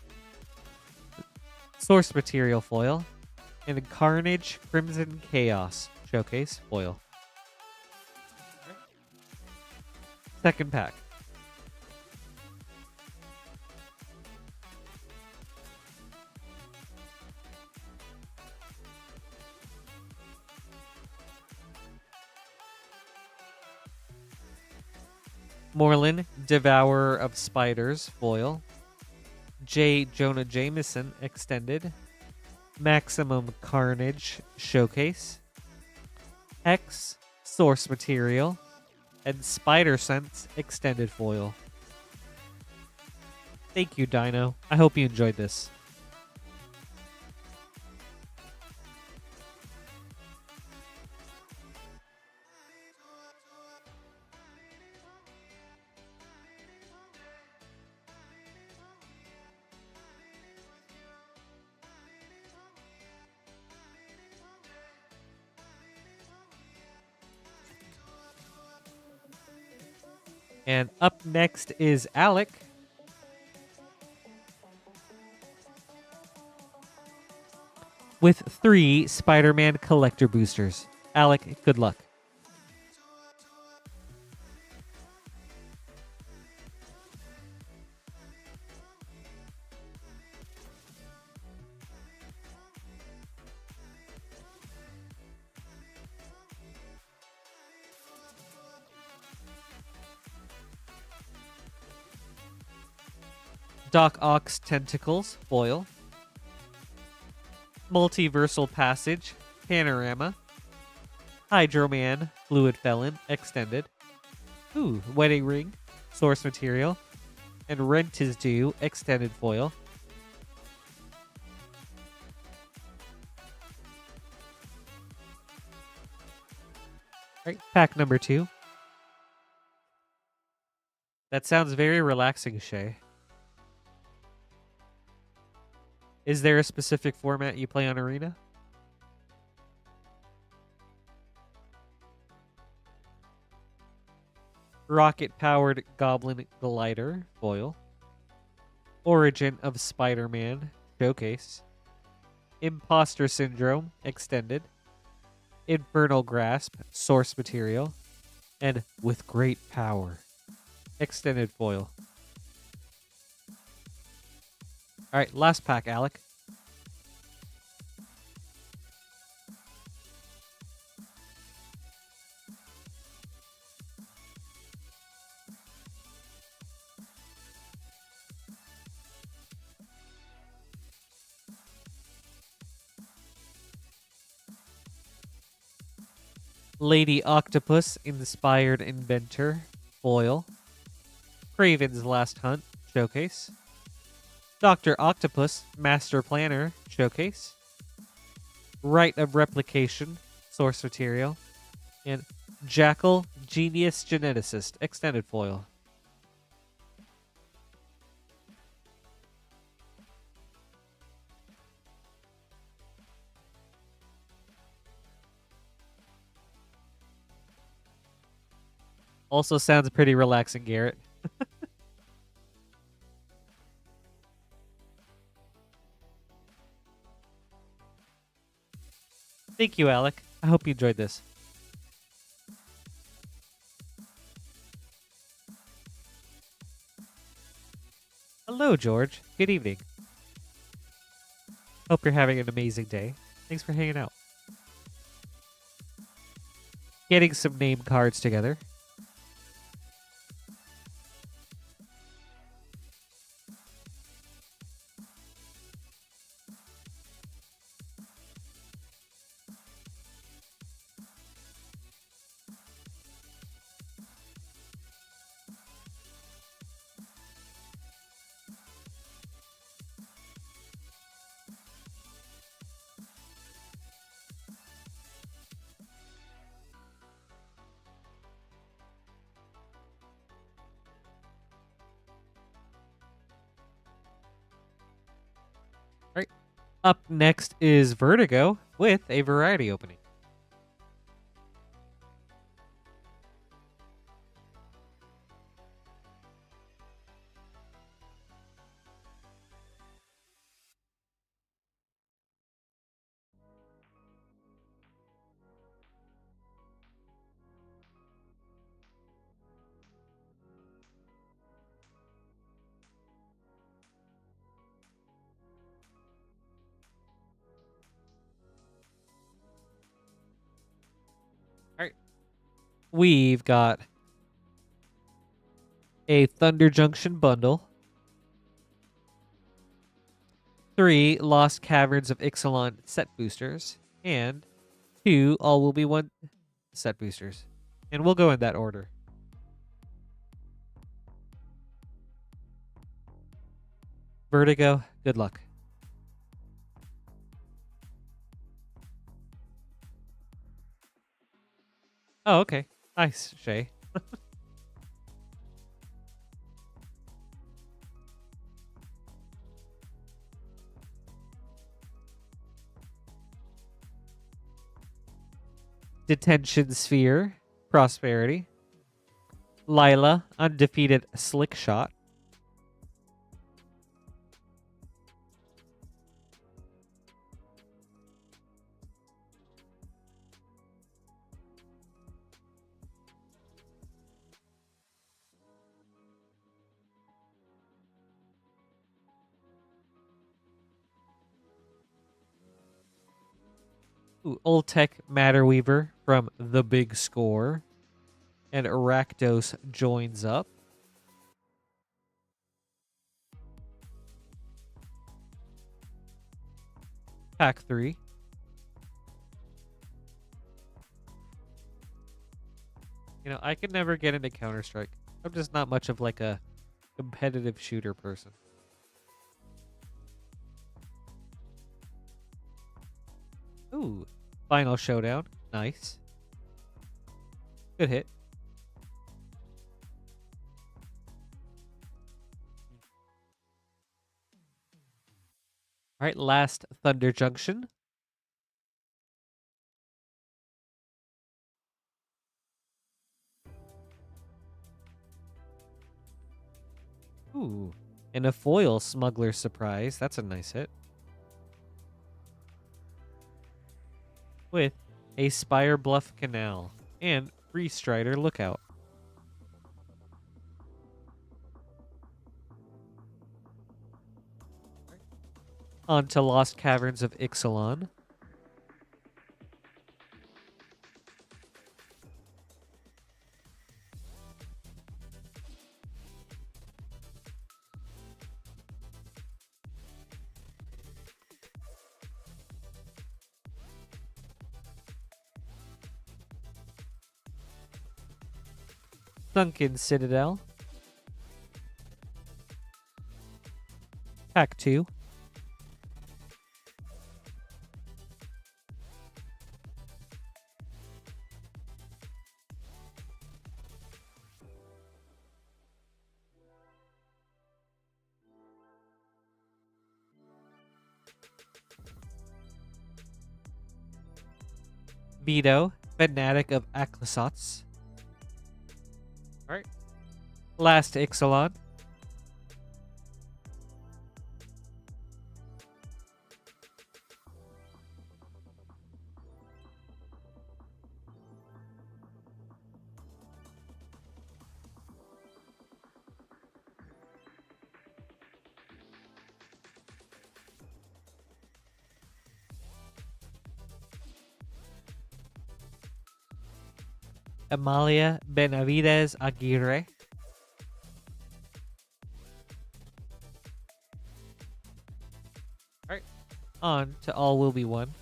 Source Material Foil. And Carnage, Crimson Chaos, Showcase, Foil. Second pack. Morlin, Devourer of Spiders, Foil. J. Jonah Jameson, Extended. Maximum Carnage, Showcase. X, Source Material. And Spider Sense, Extended Foil. Thank you, Dino. I hope you enjoyed this. And up next is Alec. With 3 Spider-Man collector boosters. Alec, good luck. Doc Ock's Tentacles, Foil. Multiversal Passage, Panorama. Hydro Man, Fluid Felon, Extended. Ooh, Wedding Ring, Source Material. And Rent is Due, Extended Foil. All right, pack number 2. That sounds very relaxing, Shay. Is there a specific format you play on Arena? Rocket-powered Goblin Glider foil. Origin of Spider-Man showcase. Imposter Syndrome extended. Infernal Grasp source material. And With Great Power extended foil. All right, last pack, Alec. Lady Octopus Inspired Inventor foil. Craven's Last Hunt showcase. Dr. Octopus Master Planner showcase. Rite of Replication source material. And Jackal Genius Geneticist extended foil. Also sounds pretty relaxing, Garrett. Thank you, Alec. I hope you enjoyed this. Hello, George. Good evening. Hope you're having an amazing day. Thanks for hanging out. Getting some name cards together. All right. Up next is Vertigo with a variety opening. All right. We've got a Thunder Junction bundle. 3 Lost Caverns of Ixalan set boosters. And 2 All Will Be One set boosters. And we'll go in that order. Vertigo, good luck. Oh, okay. Nice, Shay. Detention Sphere, Prosperity. Lila, Undefeated Slick Shot. Ooh, Old Tech Matter Weaver from The Big Score. And Rakdos joins up. Pack 3. You know, I can never get into Counter-Strike. I'm just not much of like a competitive shooter person. Ooh, Final Showdown. Nice. Good hit. All right, last Thunder Junction. Ooh, and a foil Smuggler Surprise. That's a nice hit. With a Spire Bluff Canal and Free Strider Lookout. On to Lost Caverns of Ixalan. Sunken Citadel. Pack 2. Vito, Fanatic of Aklasats. Alright. Last Ixalan. Amalia Benavides Aguirre. Alright. On to All Will Be One.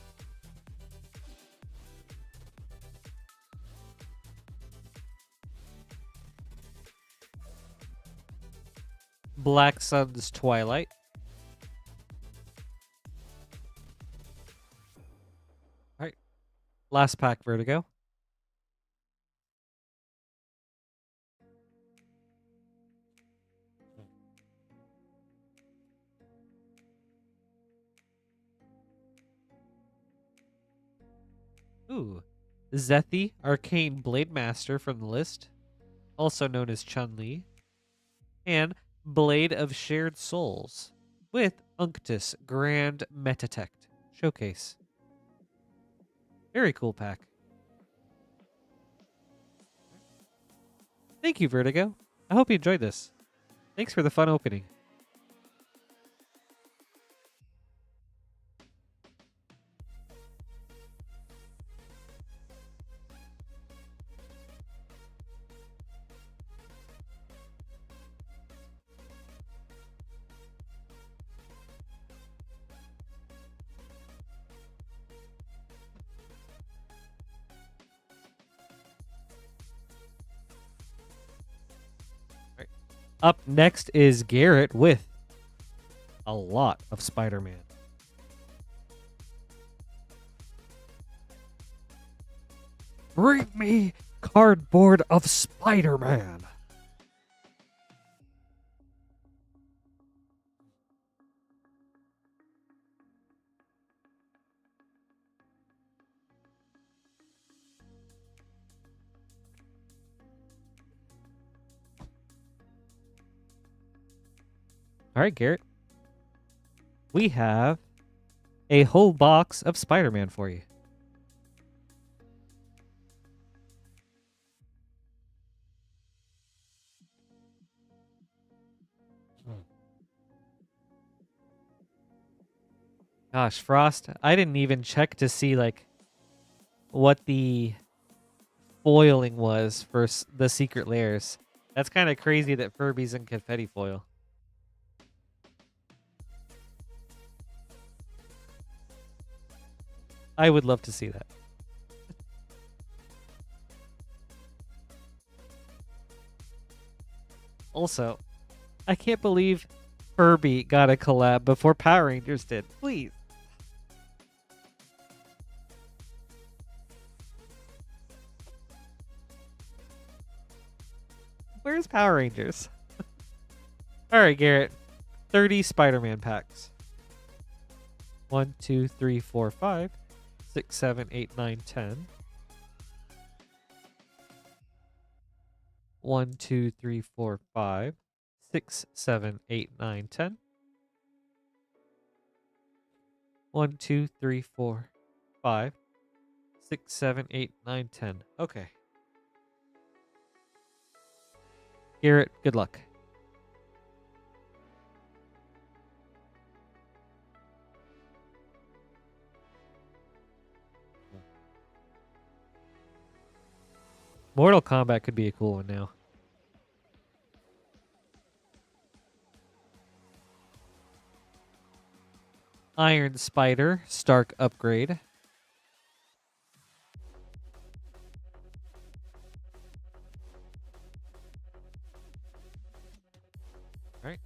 Black Sun's Twilight. Alright. Last pack Vertigo. Ooh. Zethi, Arcane Blade Master from the list, also known as Chun-Li. And Blade of Shared Souls with Unctus Grand Metatect Showcase. Very cool pack. Thank you, Vertigo. I hope you enjoyed this. Thanks for the fun opening. Up next is Garrett with a lot of Spider-Man. Bring me cardboard of Spider-Man. All right, Garrett. We have a whole box of Spider-Man for you. Gosh, Frost, I didn't even check to see like what the foiling was for the secret layers. That's kind of crazy that Furby's in confetti foil. I would love to see that. Also, I can't believe Furby got a collab before Power Rangers did. Please. Where's Power Rangers? All right, Garrett. 30 Spider-Man packs. 1, 2, 3, 4, 5, 6, 7, 8, 9, 10. 1, 2, 3, 4, 5, 6, 7, 8, 9, 10. 1, 2, 3, 4, 5, 6, 7, 8, 9, 10. Okay. Garrett, good luck. Mortal Kombat could be a cool one now. Iron Spider, Stark upgrade. All right.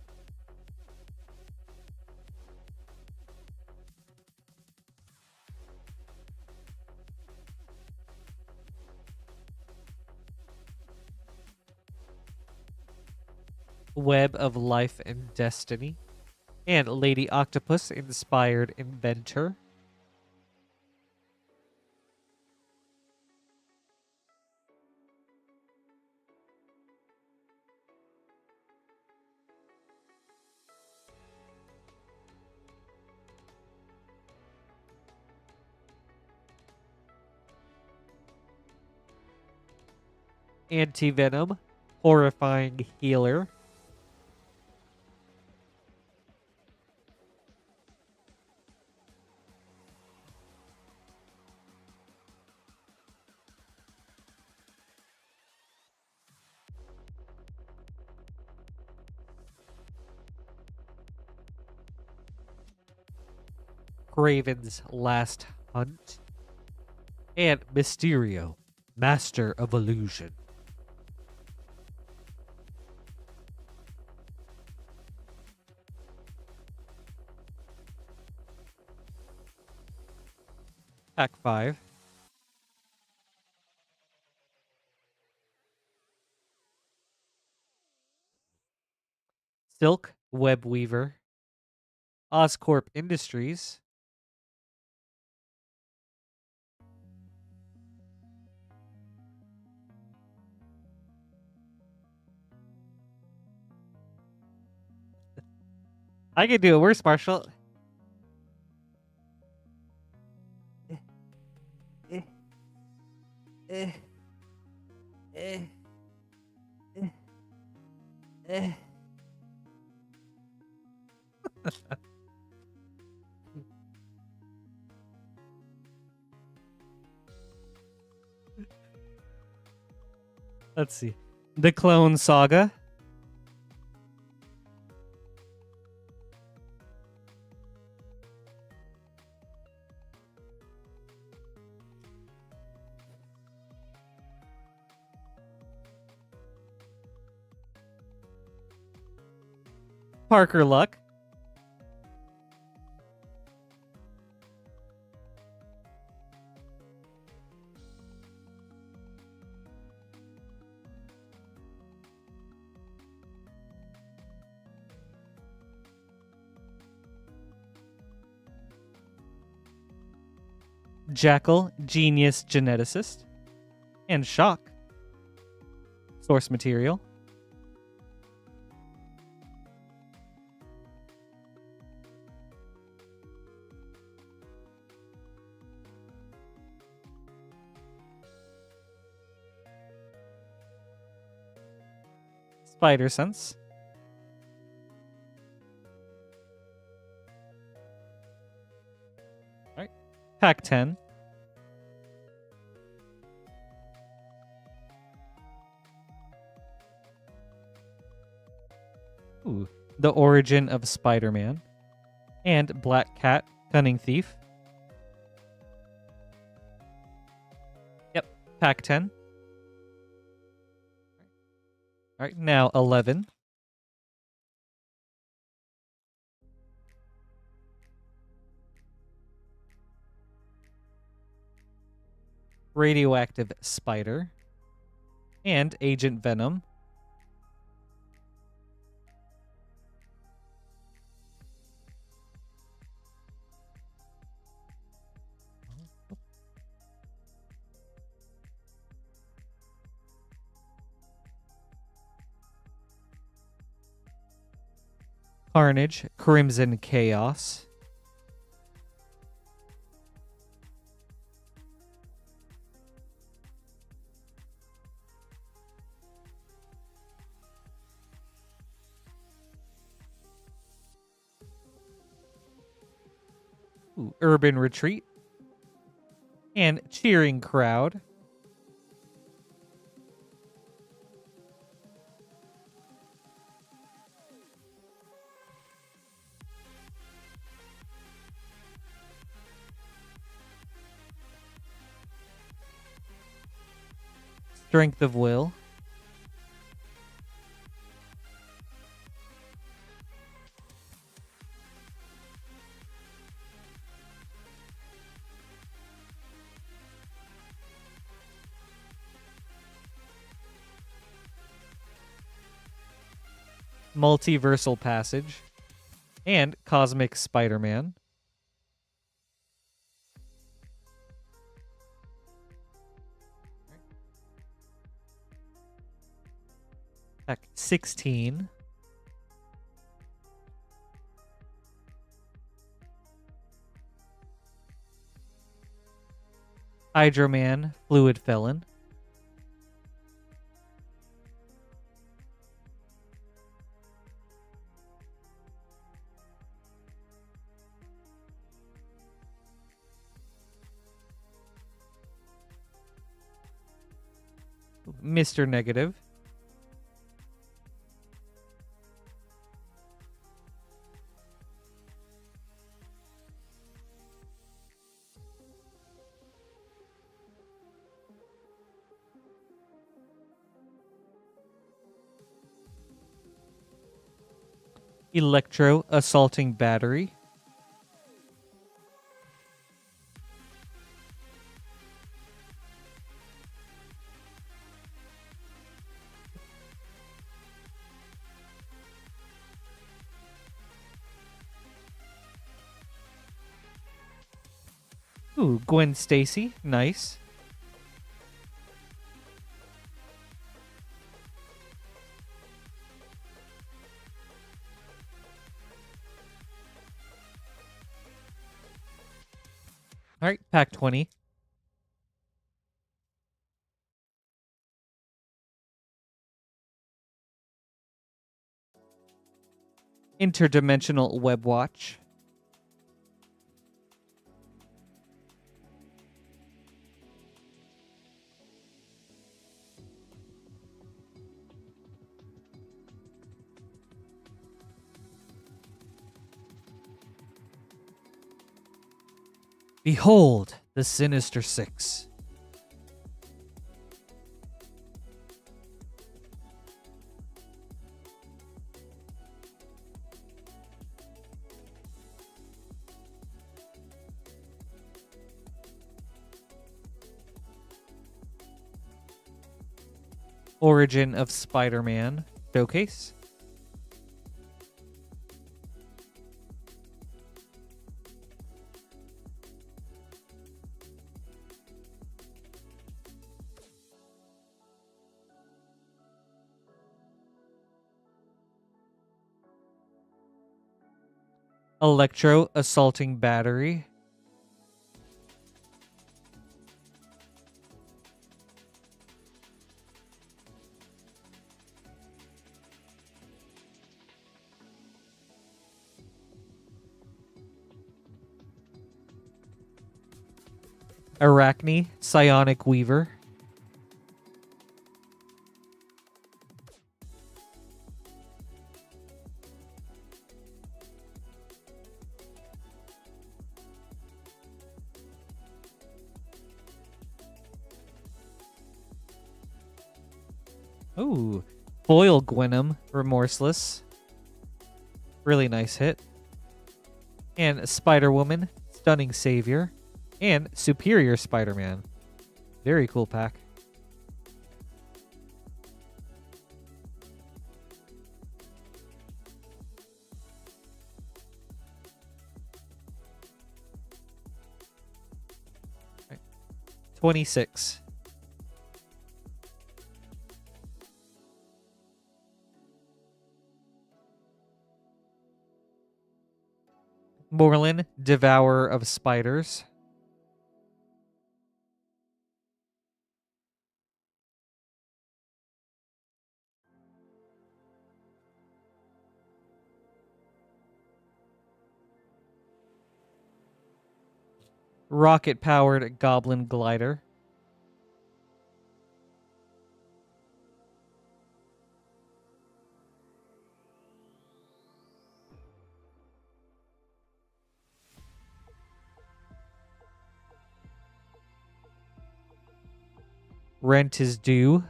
Web of Life and Destiny. And Lady Octopus, Inspired Inventor. Anti-Venom, Horrifying Healer. Craven's Last Hunt. And Mysterio, Master of Illusion. Pack 5. Silk, Web Weaver. Oscorp Industries. I can do it worse, Marshall. Let's see. The Clone Saga. Parker Luck. Jackal, Genius Geneticist. And Shock. Source material. Spider Sense. All right. Pack 10. Ooh. The Origin of Spider-Man. And Black Cat, Cunning Thief. Yep. Pack 10. All right, now 11. Radioactive Spider. And Agent Venom. Carnage, Crimson Chaos. Ooh, Urban Retreat. And Cheering Crowd. Strength of Will. Multiversal Passage. And Cosmic Spider-Man. Pack 16. Hydro-Man, Fluid Felon. Mr. Negative. Electro Assaulting Battery. Ooh, Gwen Stacy. Nice. All right, pack 20. Interdimensional Web Watch. Behold the Sinister Six. Origin of Spider-Man Showcase. Electro Assaulting Battery. Arachne Psionic Weaver. Ooh, Foil Gwenom, Remorseless. Really nice hit. And Spider-Woman, Stunning Savior. And Superior Spider-Man. Very cool pack. Right. 26. Morlin, Devourer of Spiders. Rocket-powered Goblin Glider. Rent is Due.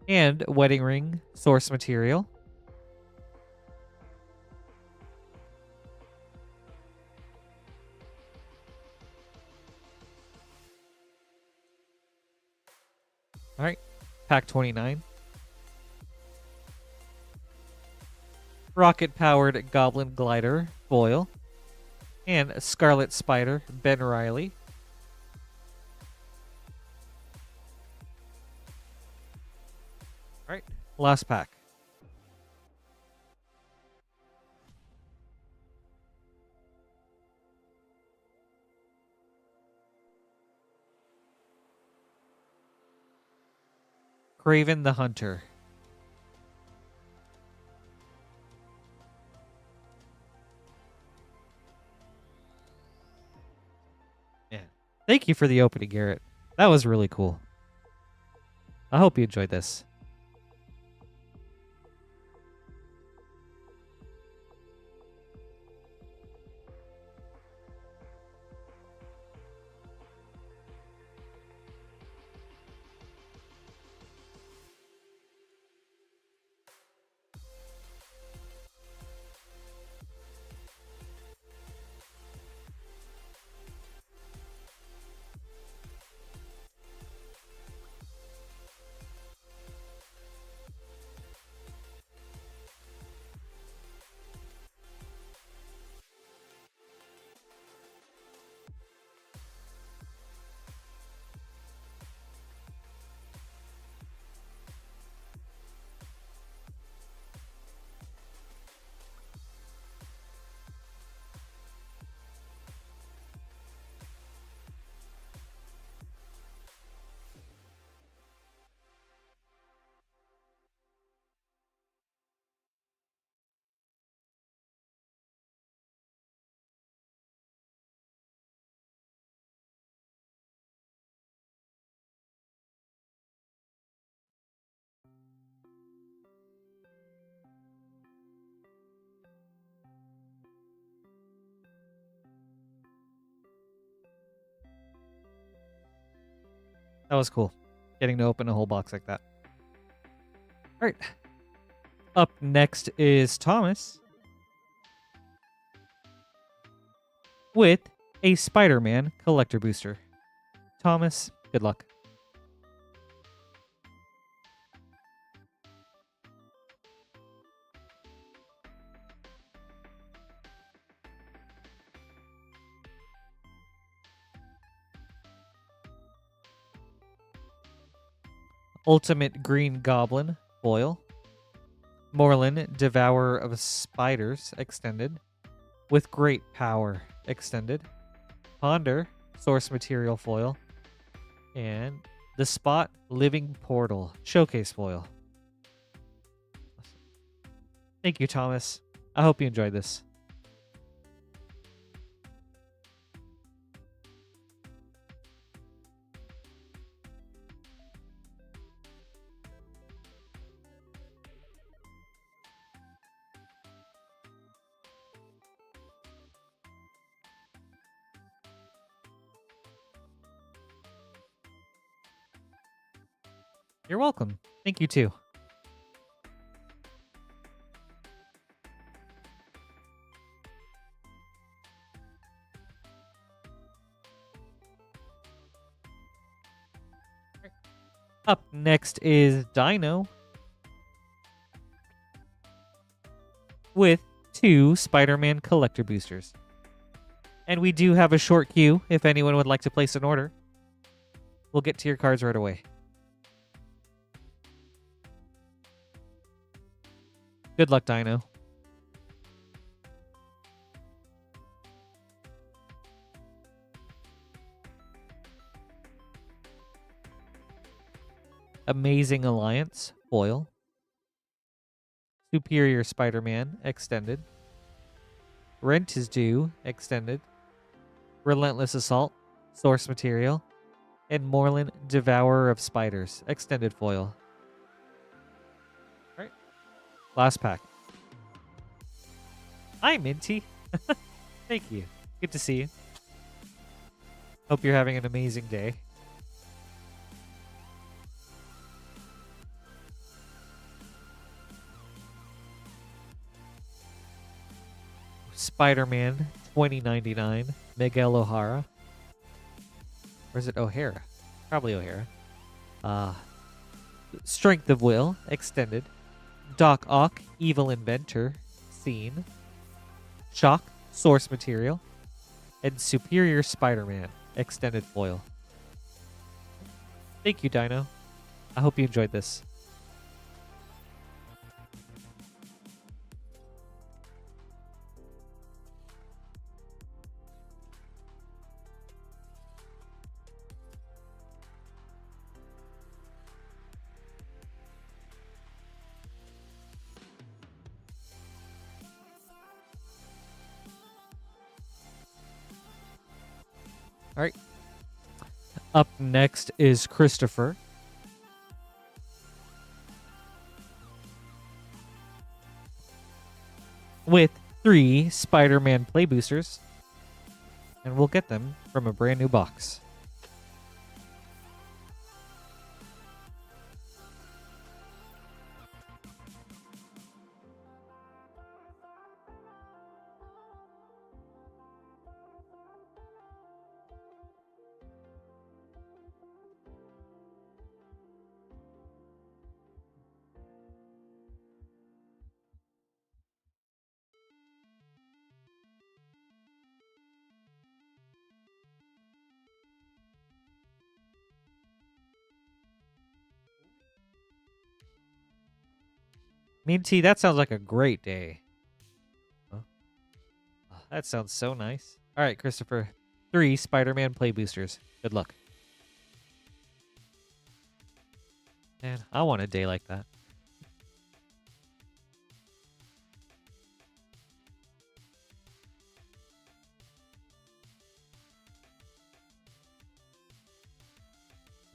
And Wedding Ring, source material. All right, pack 29. Rocket-powered Goblin Glider, foil. And Scarlet Spider, Ben Riley. All right, last pack. Craven the Hunter. Yeah. Thank you for the opening, Garrett. That was really cool. I hope you enjoyed this. That was cool. Getting to open a whole box like that. All right. Up next is Thomas with a Spider-Man collector booster. Thomas, good luck. Ultimate Green Goblin, foil. Morlin, Devourer of Spiders, extended. With Great Power, extended. Ponder, source material foil. And the Spot, Living Portal, showcase foil. Thank you, Thomas. I hope you enjoyed this. You're welcome. Thank you, too. Up next is Dino with 2 Spider-Man collector boosters. And we do have a short queue if anyone would like to place an order. We'll get to your cards right away. Good luck, Dino. Amazing Alliance, foil. Superior Spider-Man, extended. Rent is Due, extended. Relentless Assault, source material. And Moreland, Devourer of Spiders, extended foil. Alright. Last pack. Hi, Minty. Thank you. Good to see you. Hope you're having an amazing day. Spider-Man 2099, Miguel O'Hara. Or is it O'Hara? Probably O'Hara. Strength of Will, extended. Doc Ock, Evil Inventor, seen. Shock, source material. And Superior Spider-Man, extended foil. Thank you, Dino. I hope you enjoyed this. All right. Up next is Christopher. With 3 Spider-Man play boosters. And we'll get them from a brand new box. Minty, that sounds like a great day. Huh? Oh, that sounds so nice. All right, Christopher. 3 Spider-Man play boosters. Good luck. Man, I want a day like that.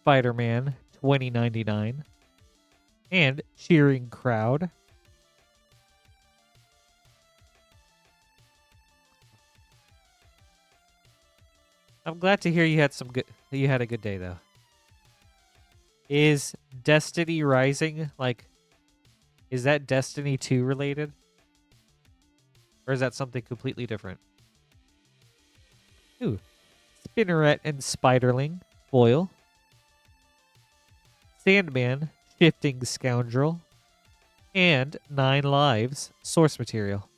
Spider-Man 2099. And Cheering Crowd. I'm glad to hear you had a good day though. Is Destiny Rising is that Destiny 2 related? Or is that something completely different? Ooh. Spinneret and Spiderling, foil. Sandman, Shifting Scoundrel. And 9 Lives, source material.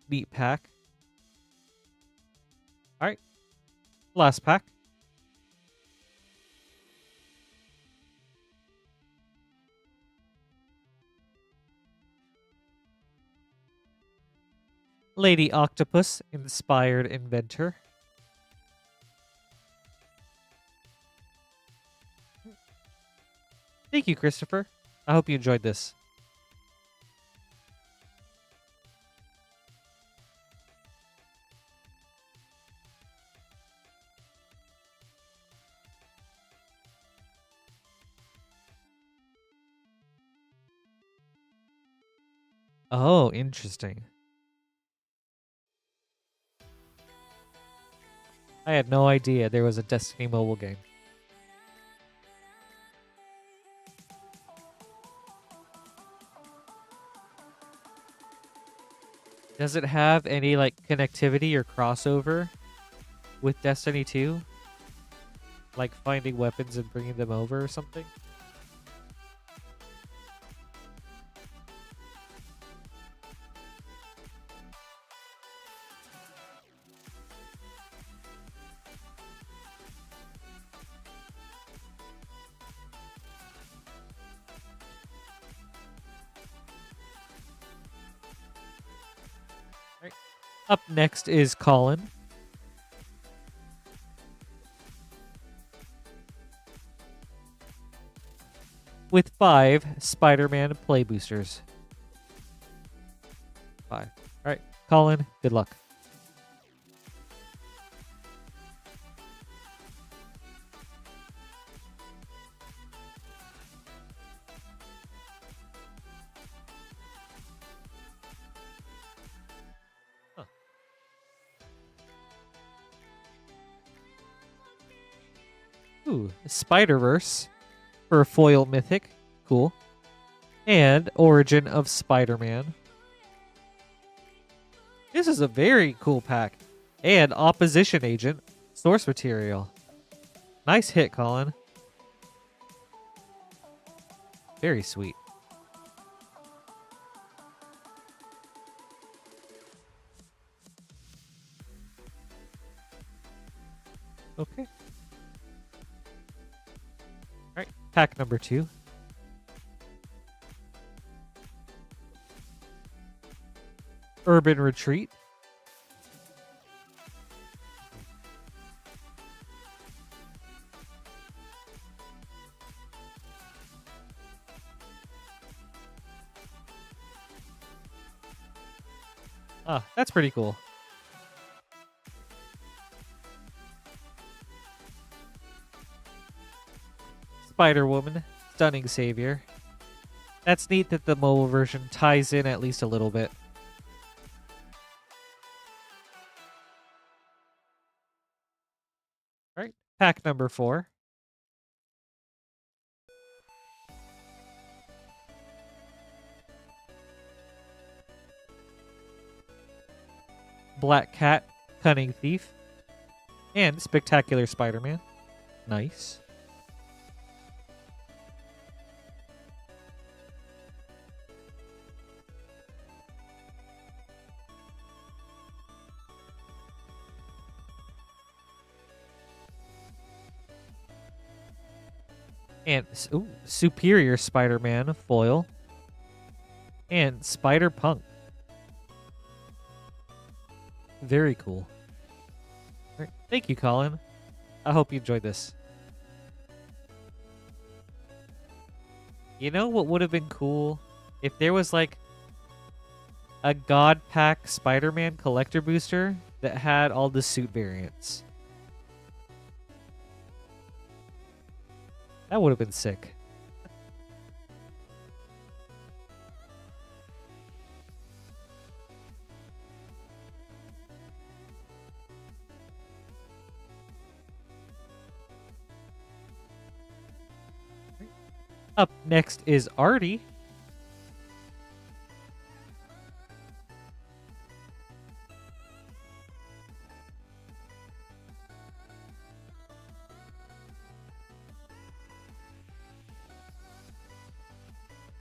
Neat pack. Alright. Last pack. Lady Octopus, Inspired Inventor. Thank you, Christopher. I hope you enjoyed this. Oh, interesting. I had no idea there was a Destiny mobile game. Does it have any connectivity or crossover with Destiny 2? Like finding weapons and bringing them over or something? Up next is Colin. with 5 Spider-Man play boosters. 5. All right, Colin, good luck. Ooh, Spider-Verse for a foil mythic. Cool. And Origin of Spider-Man. This is a very cool pack. And Opposition Agent, source material. Nice hit, Colin. Very sweet. Okay. Alright, pack number 2. Urban Retreat. Ah, that's pretty cool. Spider-Woman, Stunning Savior. That's neat that the mobile version ties in at least a little bit. Alright, pack number 4. Black Cat, Cunning Thief, and Spectacular Spider-Man. Nice. And ooh, Superior Spider-Man foil. And Spider-Punk. Very cool. Right. Thank you, Colin. I hope you enjoyed this. You know what would have been cool? If there was like a God Pack Spider-Man collector booster that had all the suit variants. That would have been sick. Up next is Arty.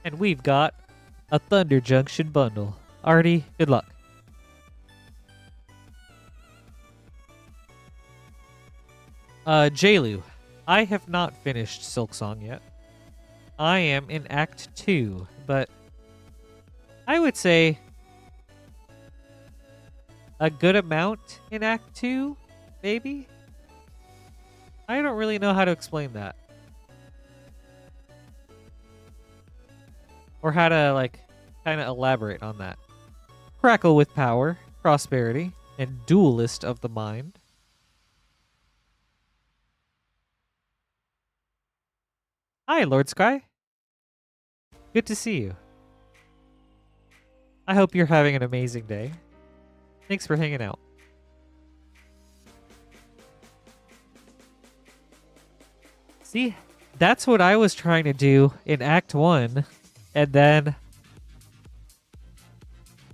And we've got a Thunder Junction bundle. Arty, good luck. Jailu, I have not finished Silksong yet. I am in Act 2, but I would say a good amount in Act 2, maybe? I don't really know how to explain that. Or how to, like, kind of elaborate on that. Crackle with Power, Prosperity, and Duelist of the Mind. Hi, Lord Sky. Good to see you. I hope you're having an amazing day. Thanks for hanging out. See, that's what I was trying to do in Act 1, and then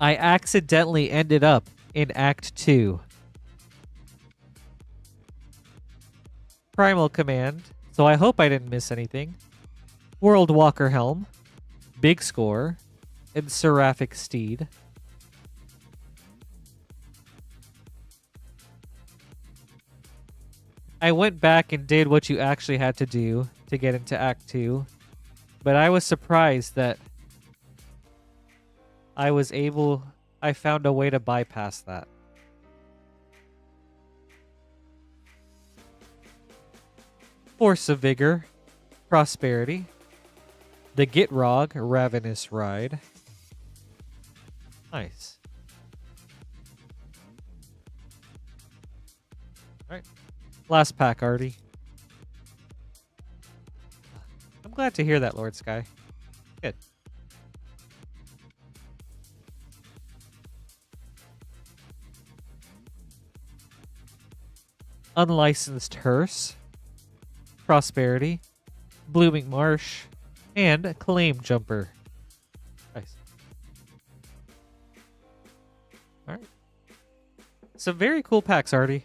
I accidentally ended up in Act 2. Primal Command, so I hope I didn't miss anything. World Walker Helm, Big Score, and Seraphic Steed. I went back and did what you actually had to do to get into Act 2, but I was surprised that I found a way to bypass that. Force of Vigor, Prosperity, The Gitrog Ravenous Ride. Nice. Alright. Last pack, Arty. I'm glad to hear that, Lord Sky. Good. Unlicensed Hearse. Prosperity. Blooming Marsh. And Claim Jumper. Nice. Alright. Some very cool packs, Arty.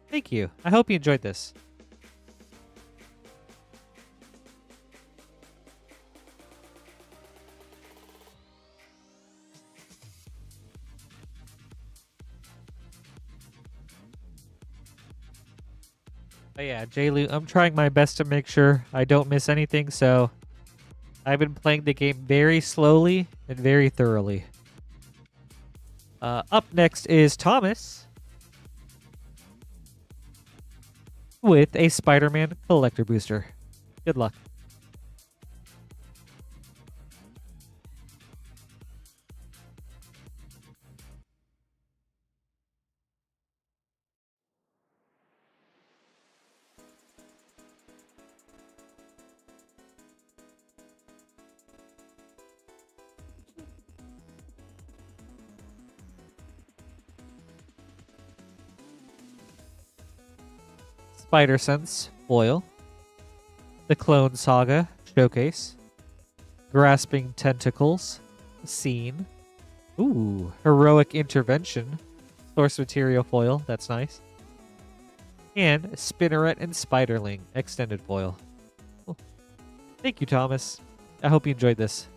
Thank you. I hope you enjoyed this. But yeah, J-Lu, I'm trying my best to make sure I don't miss anything, so I've been playing the game very slowly and very thoroughly. Up next is Thomas with a Spider-Man collector booster. Good luck. Spider Sense Foil. The Clone Saga Showcase. Grasping Tentacles Scene. Ooh, Heroic Intervention. Source Material Foil, that's nice. And Spinneret and Spiderling Extended Foil. Cool. Thank you, Thomas. I hope you enjoyed this.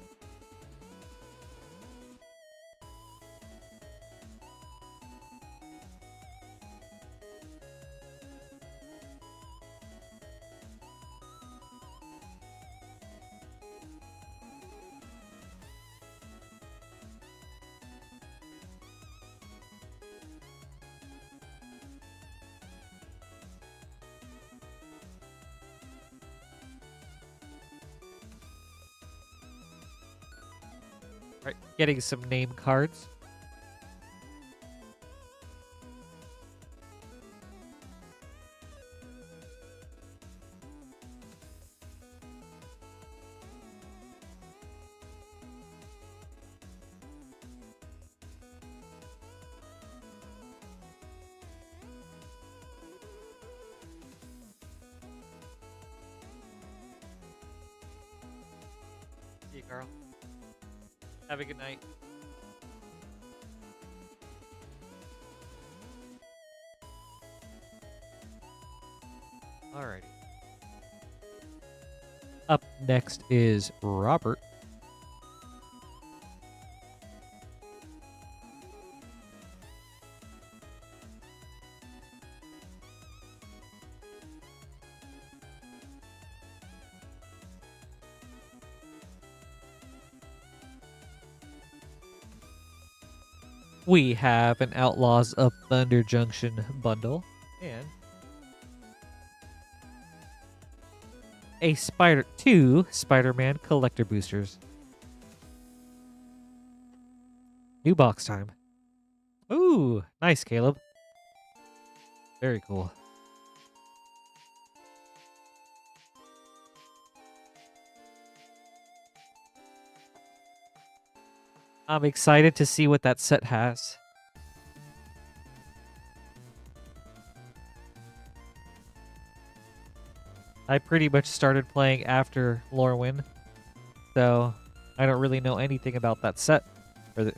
Right, getting some name cards. See you, Carl. Have a good night. Alrighty. Up next is Robert. We have an Outlaws of Thunder Junction bundle and a two Spider-Man collector boosters. New box time. Ooh, nice, Caleb. Very cool. I'm excited to see what that set has. I pretty much started playing after Lorwyn, so I don't really know anything about that set, or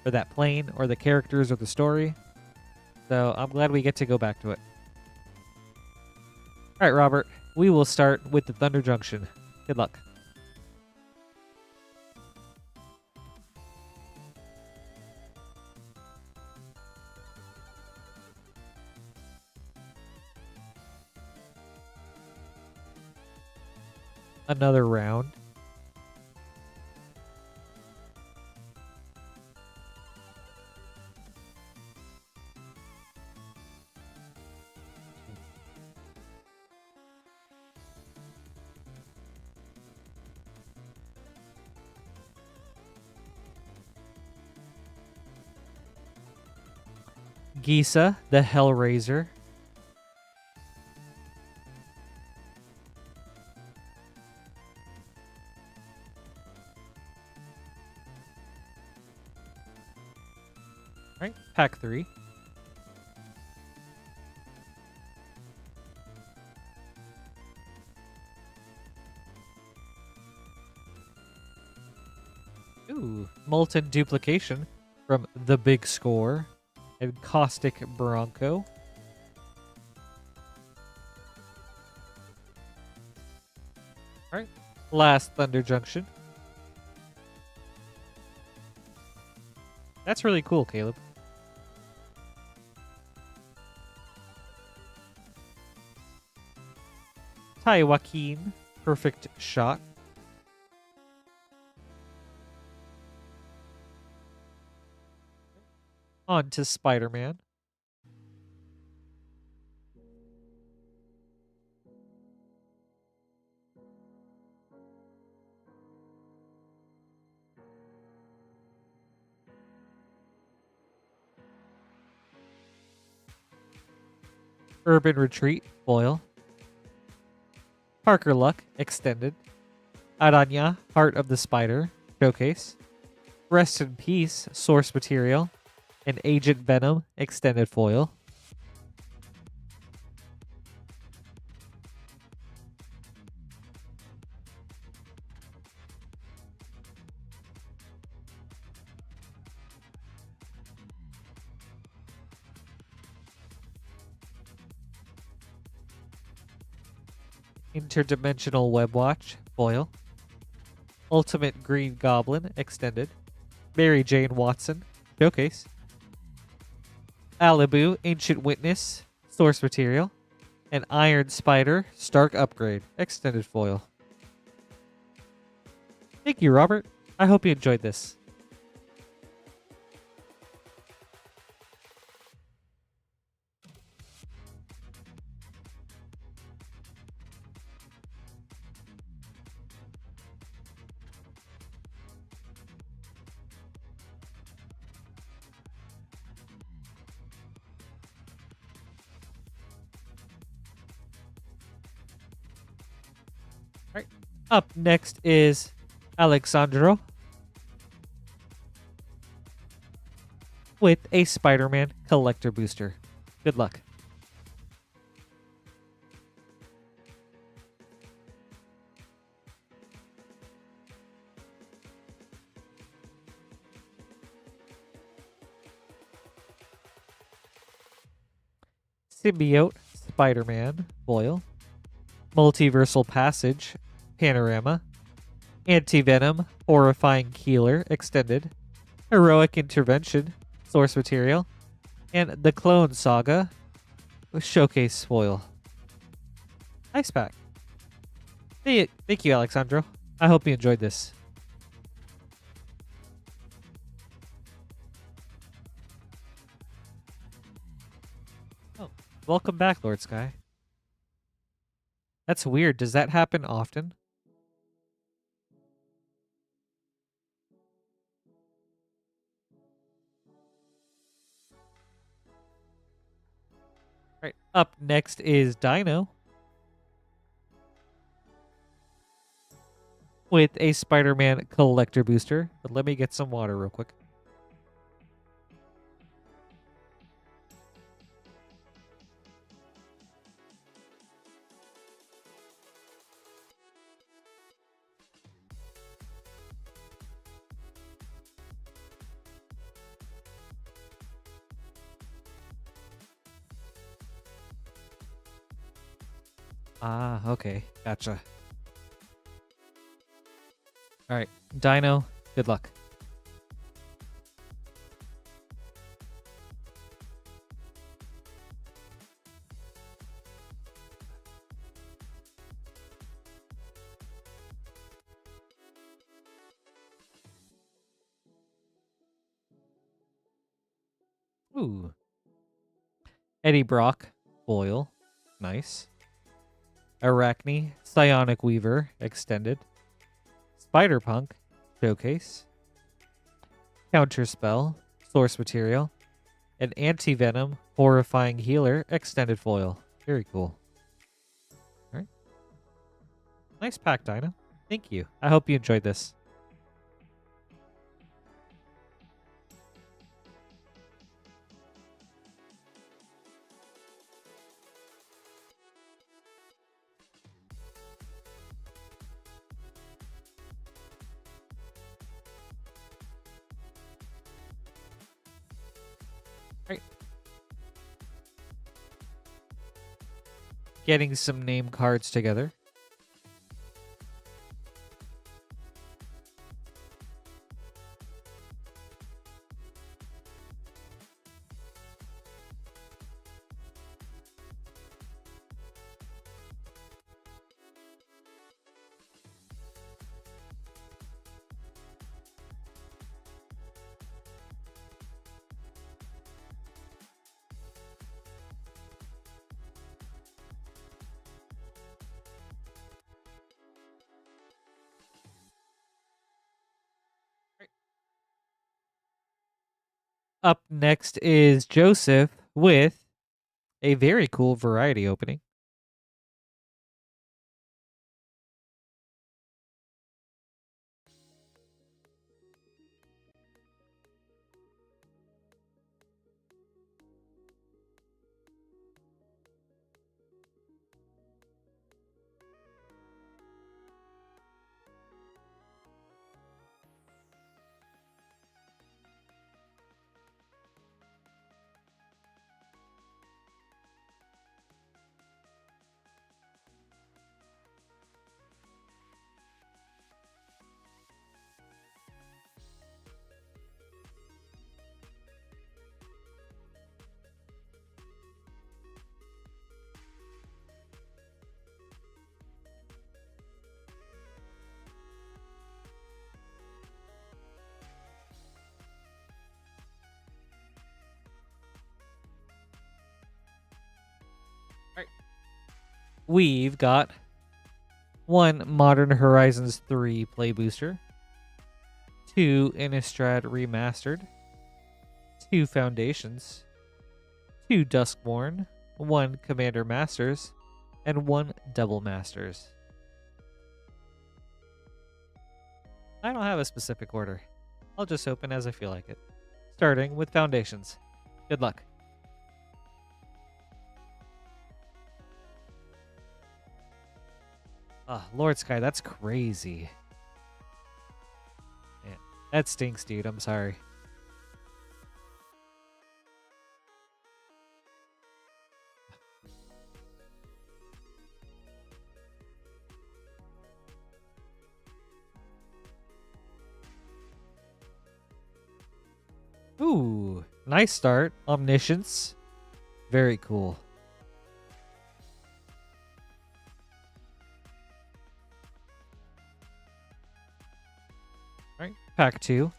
that plane, or the characters, or the story. So I'm glad we get to go back to it. All right, Robert, we will start with the Thunder Junction. Good luck. Another round. Gisa, the Hellraiser. Alright, pack 3. Ooh, Molten Duplication from The Big Score and Caustic Bronco. Alright, last Thunder Junction. That's really cool, Caleb. Ty Joaquin, Perfect Shot. On to Spider-Man. Urban Retreat, foil. Parker Luck, extended. Aranya, Heart of the Spider, showcase. Rest in Peace, source material. And Agent Venom, extended foil. Interdimensional Web Watch, foil. Ultimate Green Goblin, extended. Mary Jane Watson, showcase. Alibu, Ancient Witness, source material. And Iron Spider, Stark Upgrade, extended foil. Thank you, Robert. I hope you enjoyed this. Alright. Up next is Alexandro with a Spider-Man collector booster. Good luck. Symbiote, Spider-Man, foil. Multiversal Passage, Panorama. Anti-Venom, Horrifying Keeler, extended. Heroic Intervention, source material. And the Clone Saga, showcase foil. Nice pack. Thank you, Alexandro. I hope you enjoyed this. Oh, welcome back, Lord Sky. That's weird. Does that happen often? Right. Up next is Dino with a Spider-Man collector booster. But let me get some water real quick. Ah, okay. Gotcha. Alright. Dino, good luck. Ooh. Eddie Brock, foil. Nice. Arachne, Psionic Weaver, extended. Spider-Punk, showcase. Counterspell, source material. An Anti-Venom, Horrifying Healer, Extended Foil. Very cool. Alright. Nice pack, Dino. Thank you. I hope you enjoyed this. Getting some name cards together. Up next is Joseph with a very cool variety opening. We've got one Modern Horizons 3 Play Booster, 2 Innistrad Remastered, 2 Foundations, 2 Duskborn, 1 Commander Masters, and 1 Double Masters. I don't have a specific order. I'll just open as I feel like it. Starting with Foundations. Good luck. Lord Sky, that's crazy. Man, that stinks, dude. I'm sorry. Ooh, nice start. Omniscience. Very cool. All right, pack 2.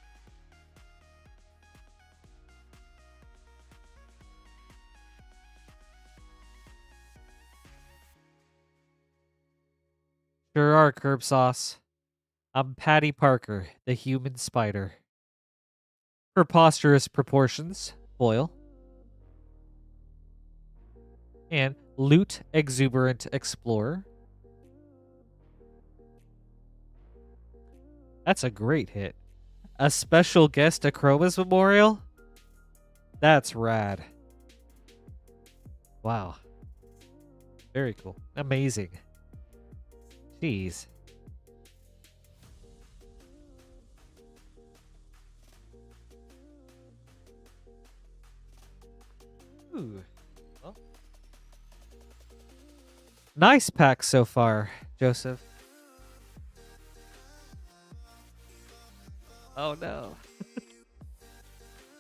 Sure are, Curb Sauce. I'm Patty Parker, the human spider. Preposterous Proportions, foil. And Loot Exuberant Explorer. That's a great hit. A special guest Acromas Memorial? That's rad. Wow. Very cool. Amazing. Jeez. Ooh. Well. Nice pack so far, Joseph. Oh no.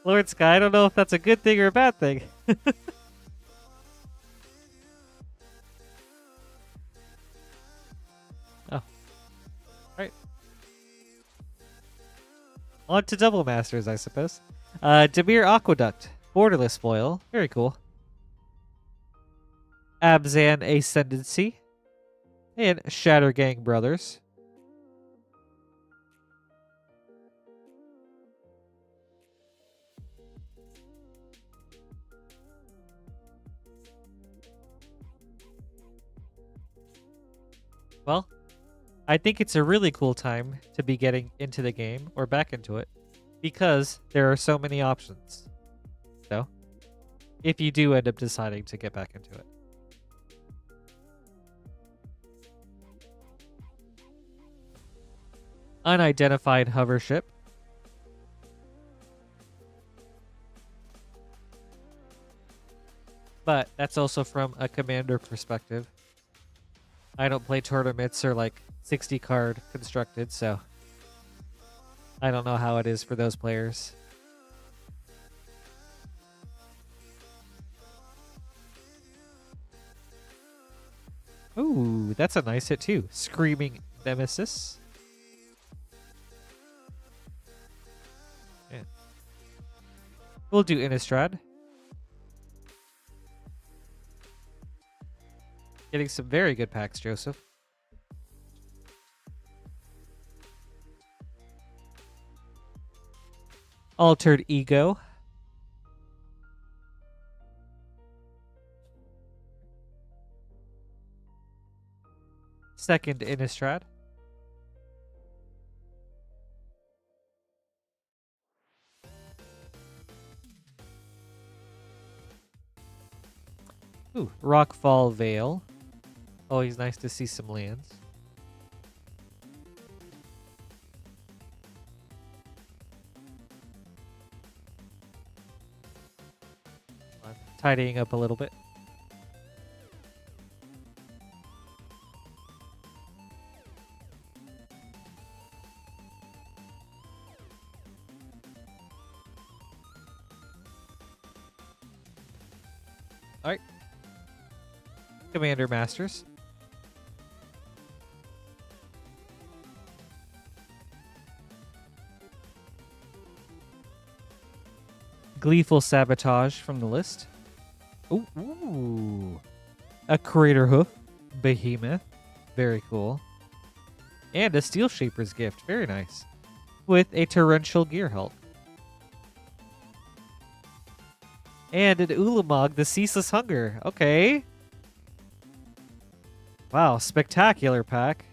Lord Sky, I don't know if that's a good thing or a bad thing. Oh. Right. On to Double Masters, I suppose. Demir Aqueduct. Borderless foil. Very cool. Abzan Ascendancy. And Shattergang Brothers. Well, I think it's a really cool time to be getting into the game or back into it because there are so many options. So, if you do end up deciding to get back into it. Unidentified hover ship. But that's also from a commander perspective. I don't play tournaments or like 60 card constructed, so I don't know how it is for those players. Ooh, that's a nice hit too. Screaming Nemesis. Yeah. We'll do Innistrad. Getting some very good packs, Joseph. Altered Ego. Second Innistrad. Ooh, Rockfall Vale. Always nice to see some lands. I'm tidying up a little bit. All right. Commander Masters. Gleeful Sabotage from the list. Ooh. A Crater Hoof. Behemoth. Very cool. And a Steel Shaper's Gift. Very nice. With a Torrential Gearhulk. And an Ulamog, the Ceaseless Hunger. Okay. Wow, spectacular pack.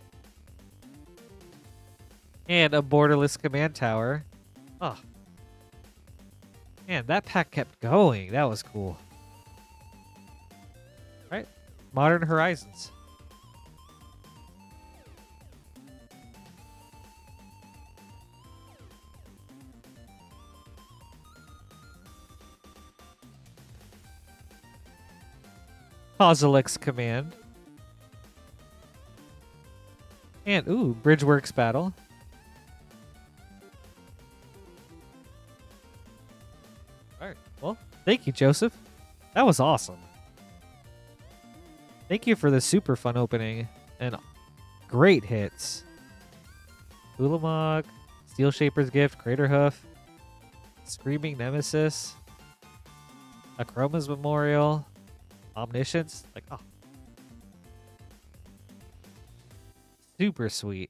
And a Borderless Command Tower. Oh. Man, that pack kept going. That was cool. All right. Modern Horizons. Kozilek's Command. And, ooh, Bridgeworks Battle. Alright, well, thank you, Joseph. That was awesome. Thank you for the super fun opening and great hits. Ulamog, Steel Shaper's Gift, Crater Hoof, Screaming Nemesis, Akroma's Memorial, Omniscience. Like, oh. Super sweet.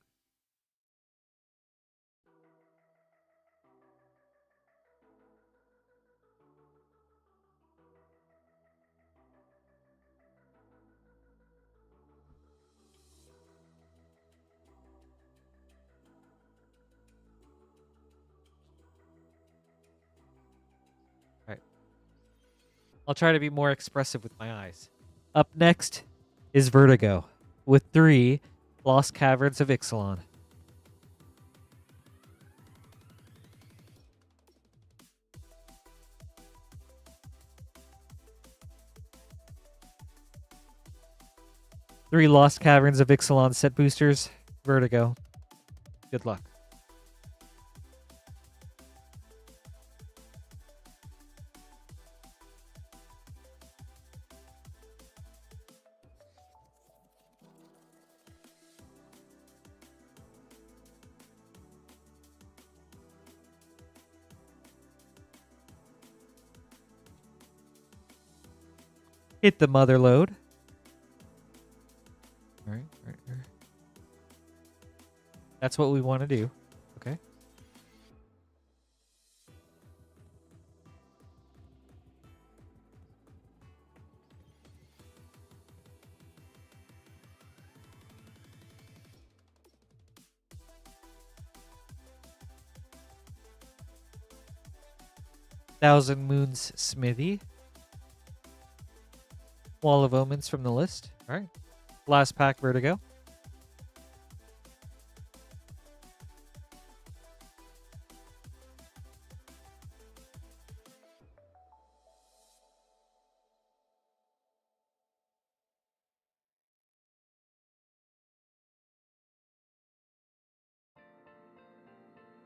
I'll try to be more expressive with my eyes. Up next is Vertigo with 3 Lost Caverns of Ixalan. Three Lost Caverns of Ixalan set boosters. Vertigo. Good luck. Hit the mother load. All right. That's what we want to do. Okay. Thousand Moons Smithy. Wall of Omens from the list. All right. Last pack, Vertigo.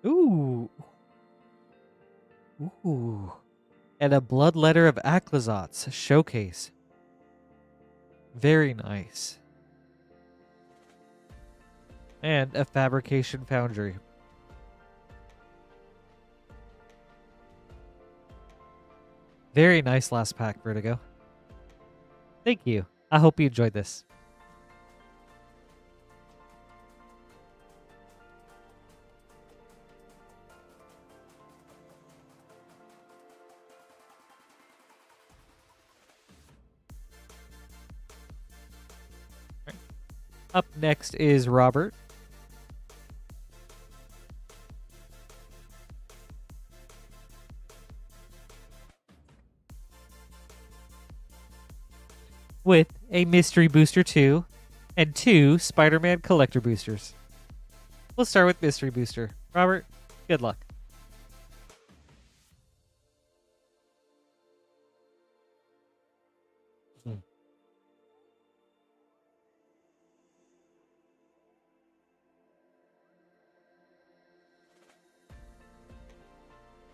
Ooh. Ooh. And a Bloodletter of Aclazotz showcase. Very nice. And a Fabrication Foundry. Very nice last pack, Vertigo. Thank you. I hope you enjoyed this. Up next is Robert. With a Mystery Booster 2 and 2 Spider-Man Collector Boosters. We'll start with Mystery Booster. Robert, good luck.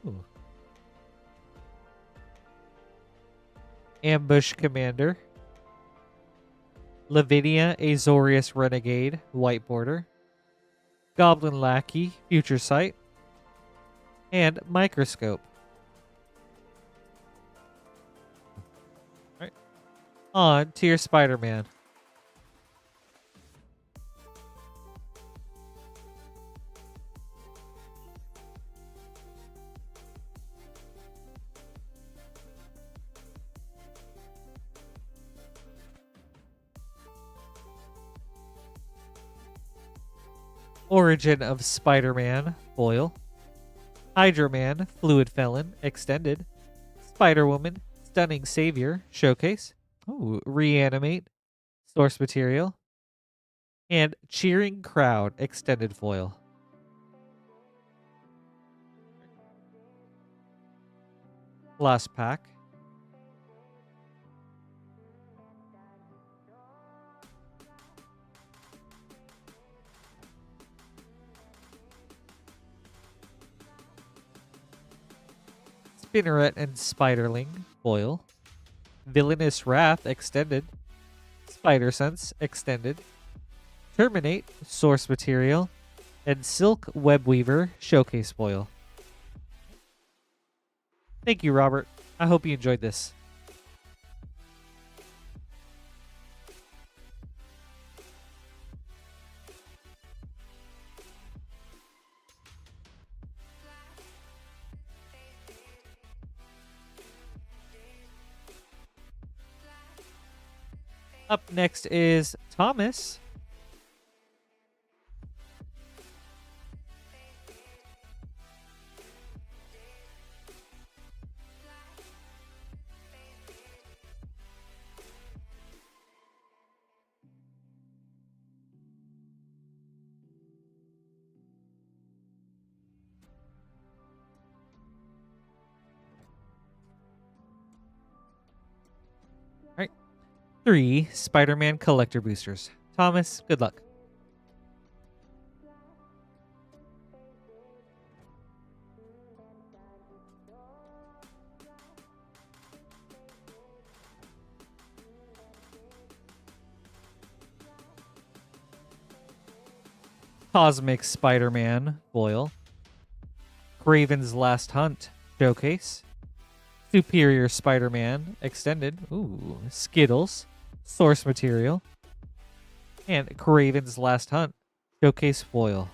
Ooh. Ambush Commander. Lavinia Azorius Renegade, white border. Goblin Lackey, Future Sight. And Microscope. All right. On to your Spider-Man. Origin of Spider-Man, foil. Hydro-Man, Fluid Felon, extended. Spider-Woman, Stunning Savior, showcase. Ooh, Reanimate, source material. And Cheering Crowd, extended foil. Last pack. Spinneret and Spiderling, foil. Villainous Wrath, extended. Spider Sense, extended. Terminate, source material. And Silk Webweaver, showcase foil. Thank you, Robert. I hope you enjoyed this. Up next is Thomas. All right. 3 Spider-Man Collector Boosters. Thomas, good luck. Cosmic Spider-Man, foil. Craven's Last Hunt, showcase. Superior Spider-Man, extended. Ooh, Skittles, source material. And Craven's Last Hunt, showcase foil.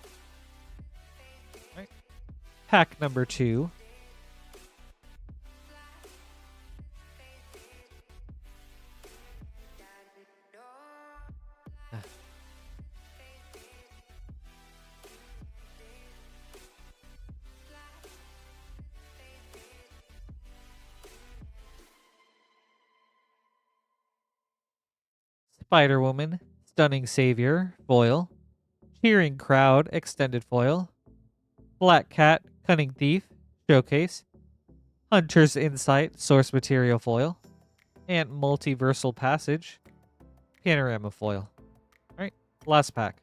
All right. Pack number 2. Spider-Woman, Stunning Savior, foil. Cheering Crowd, extended foil. Black Cat, Cunning Thief, showcase. Hunter's Insight, source material foil. And Multiversal Passage, panorama foil. Alright, last pack.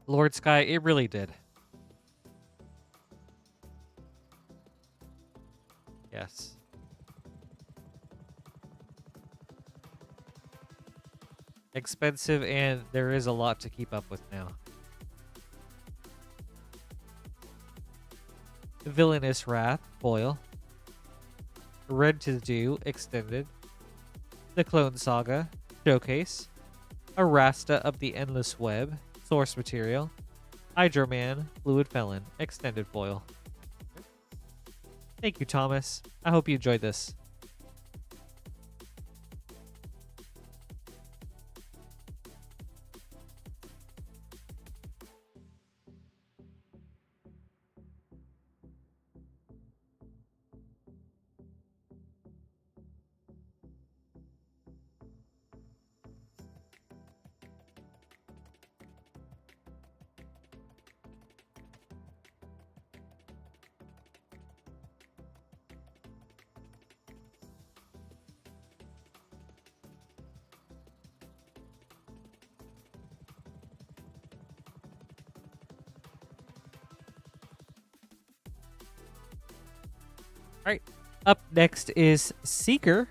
Lord Sky, it really did. Yes. Expensive, and there is a lot to keep up with now. Villainous Wrath, foil. Red to Do, extended. The Clone Saga, showcase. Arasta of the Endless Web, source material. Hydro-Man, Fluid Felon, extended foil. Thank you, Thomas. I hope you enjoyed this. All right. Up next is Seeker.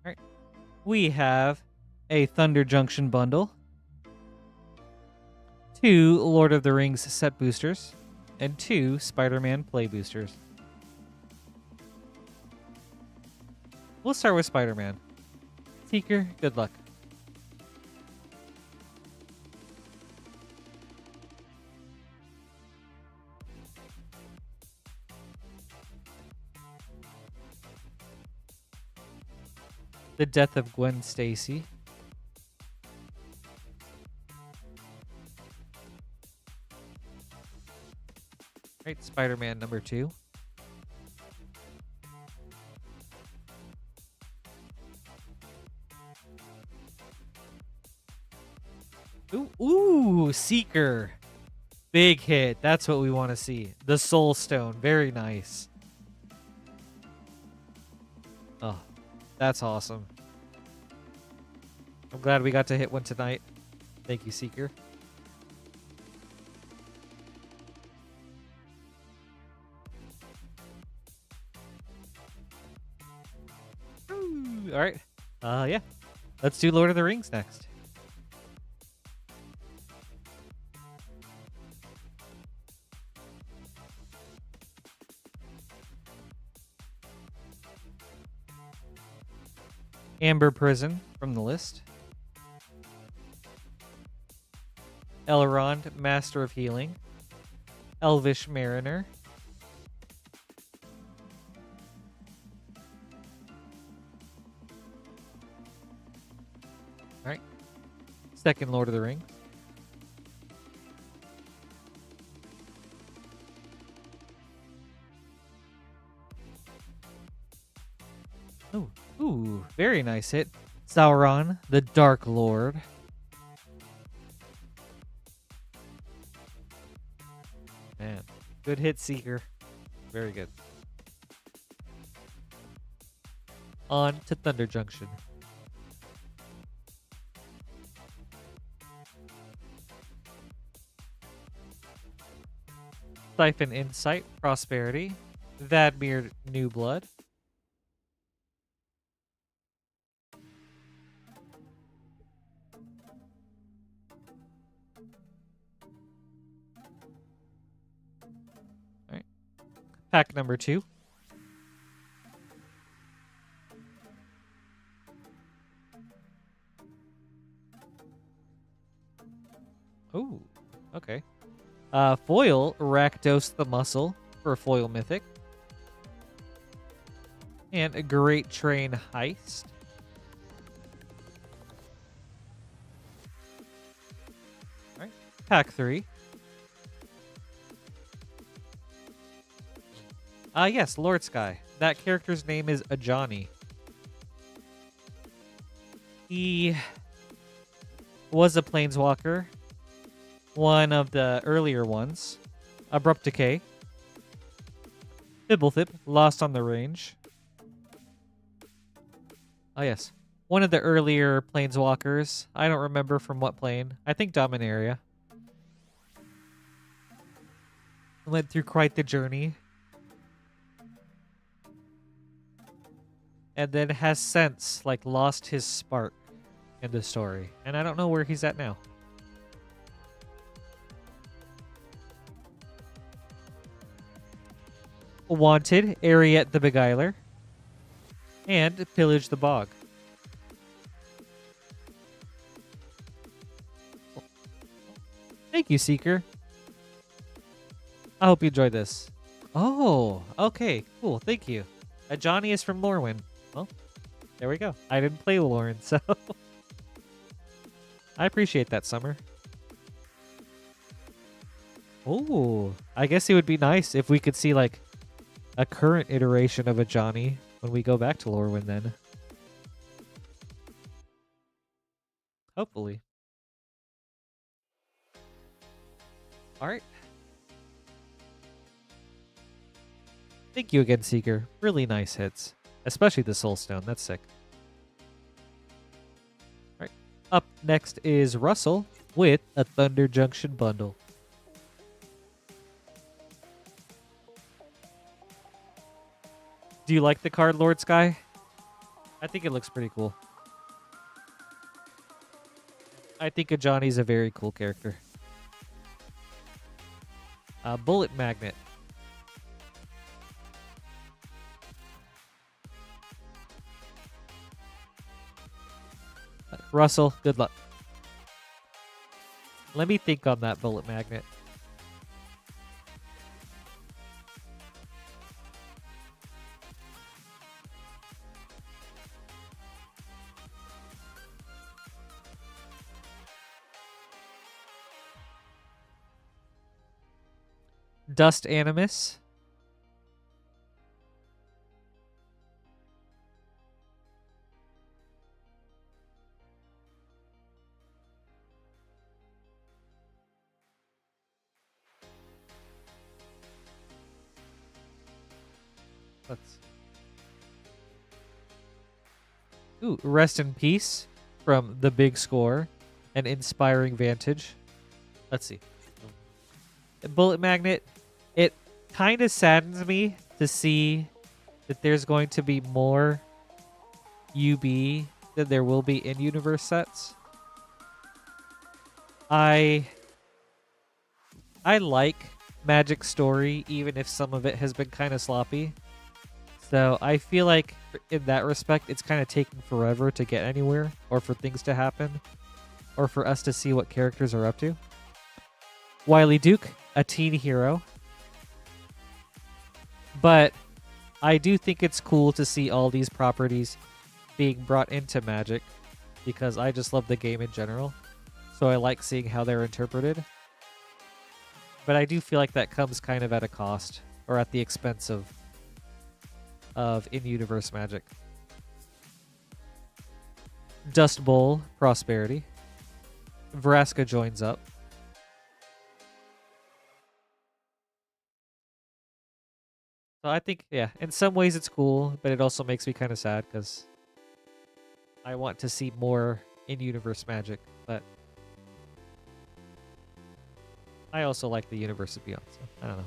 All right. We have a Thunder Junction bundle, 2 Lord of the Rings set boosters, and 2 Spider-Man play boosters. We'll start with Spider-Man. Seeker, good luck. The Death of Gwen Stacy. Right, Spider-Man number 2. Ooh, Seeker. Big hit. That's what we want to see. The Soul Stone. Very nice. Oh, that's awesome. I'm glad we got to hit one tonight. Thank you, Seeker. Ooh, all right. Yeah. Let's do Lord of the Rings next. Amber Prison from the list. Elrond, Master of Healing. Elvish Mariner. All right. Second Lord of the Rings. Ooh, very nice hit. Sauron, the Dark Lord. Man, good hit, Seeker. Very good. On to Thunder Junction. Siphon Insight, Prosperity. Vadmir, New Blood. Pack number 2. Ooh, okay. Foil, Rakdos the Muscle for a foil mythic. And a Great Train Heist. Alright, pack 3. Yes, Lord Sky. That character's name is Ajani. He was a planeswalker. One of the earlier ones. Abrupt Decay. Fibblethip, Lost on the Range. Oh, yes. One of the earlier planeswalkers. I don't remember from what plane. I think Dominaria. Went through quite the journey. And then has since, like, lost his spark in the story. And I don't know where he's at now. Wanted, Ariette the Beguiler. And Pillage the Bog. Thank you, Seeker. I hope you enjoyed this. Oh, okay, cool. Thank you. Johnny is from Lorwyn. Well, there we go. I didn't play Lauren, so I appreciate that, Summer. Oh, I guess it would be nice if we could see like a current iteration of a Johnny when we go back to Lorwyn then. Hopefully. All right. Thank you again, Seeker. Really nice hits. Especially the Soul Stone. That's sick. All right. Up next is Russell with a Thunder Junction bundle. Do you like the card, Lord Sky? I think it looks pretty cool. I think Ajani's a very cool character. Bullet Magnet. Russell, good luck. Let me think on that Bullet Magnet. Dust Animus. Ooh, Rest in Peace from The Big Score and Inspiring Vantage. Let's see. Bullet Magnet. It kind of saddens me to see that there's going to be more UB than there will be in-universe sets. I like Magic Story, even if some of it has been kind of sloppy. So I feel like in that respect, it's kind of taking forever to get anywhere, or for things to happen, or for us to see what characters are up to. Wily Duke, a teen hero. But I do think it's cool to see all these properties being brought into Magic, because I just love the game in general. So I like seeing how they're interpreted. But I do feel like that comes kind of at a cost, or at the expense of in-universe Magic. Dust Bowl, Prosperity. Vraska joins up. So I think, yeah, in some ways it's cool, but it also makes me kind of sad because I want to see more in-universe Magic, but I also like the universe of Beyond, so I don't know.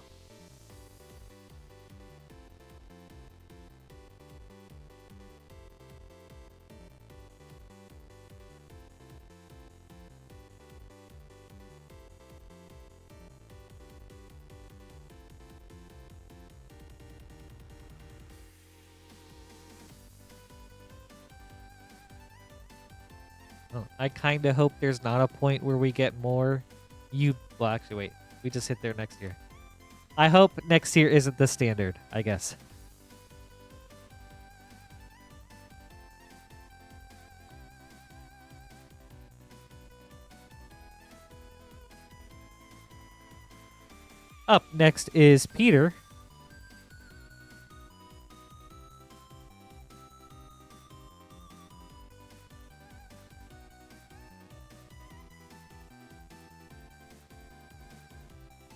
Oh, I kind of hope there's not a point where we get more. Well, actually, wait. We just hit there next year. I hope next year isn't the standard, I guess. Up next is Peter.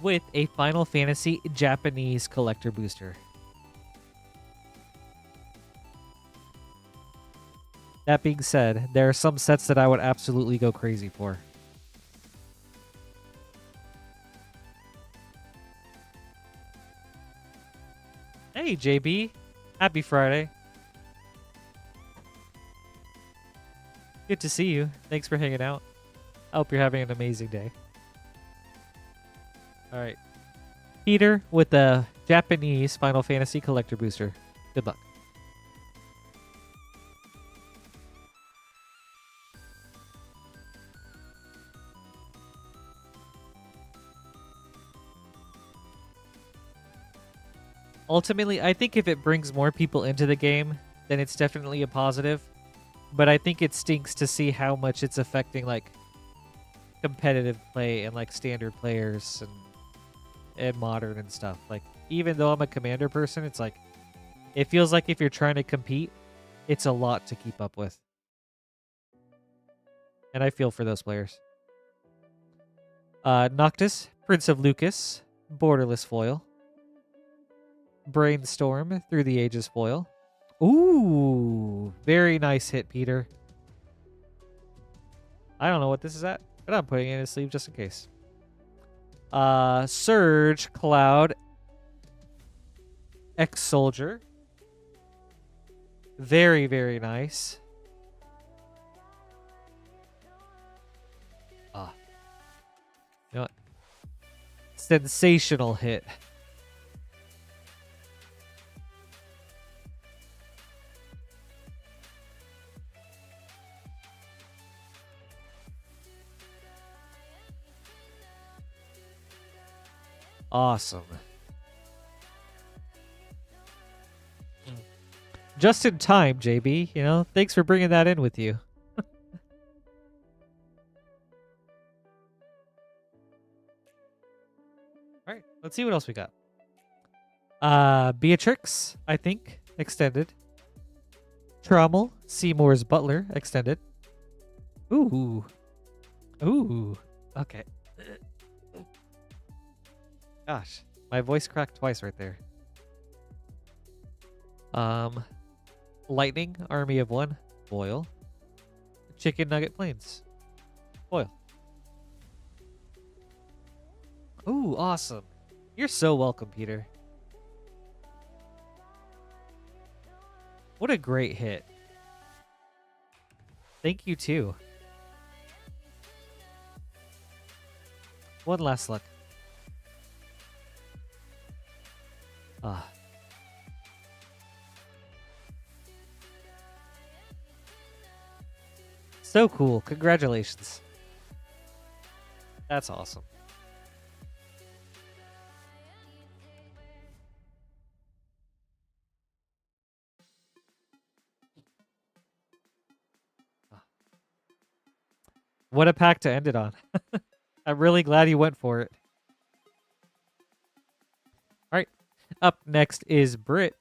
With a Final Fantasy Japanese collector booster. That being said, there are some sets that I would absolutely go crazy for. Hey, JB. Happy Friday. Good to see you. Thanks for hanging out. I hope you're having an amazing day. All right. Peter with the Japanese Final Fantasy collector booster. Good luck. Ultimately, I think if it brings more people into the game, then it's definitely a positive. But I think it stinks to see how much it's affecting like competitive play and like standard players and modern and stuff. Like, even though I'm a commander person, it's like it feels like if you're trying to compete, it's a lot to keep up with. And I feel for those players. Noctis, Prince of Lucas, Borderless foil. Brainstorm, Through the Ages foil. Ooh, very nice hit, Peter. I don't know what this is at, but I'm putting it in his sleeve just in case. Surge, Cloud, Ex-Soldier. Very, very nice. You know what? Sensational hit. Awesome. Just in time, JB. You know, thanks for bringing that in with you. All right, let's see what else we got. Beatrix, I think, extended. Trommel, Seymour's Butler, extended. Ooh. Ooh. Okay. Gosh, my voice cracked twice right there. Lightning, Army of One, foil. Chicken Nugget Plains, foil. Ooh, awesome. You're so welcome, Peter. What a great hit. Thank you, too. One last look. Ah. So cool. Congratulations. That's awesome. What a pack to end it on. I'm really glad you went for it. All right. Up next is Brit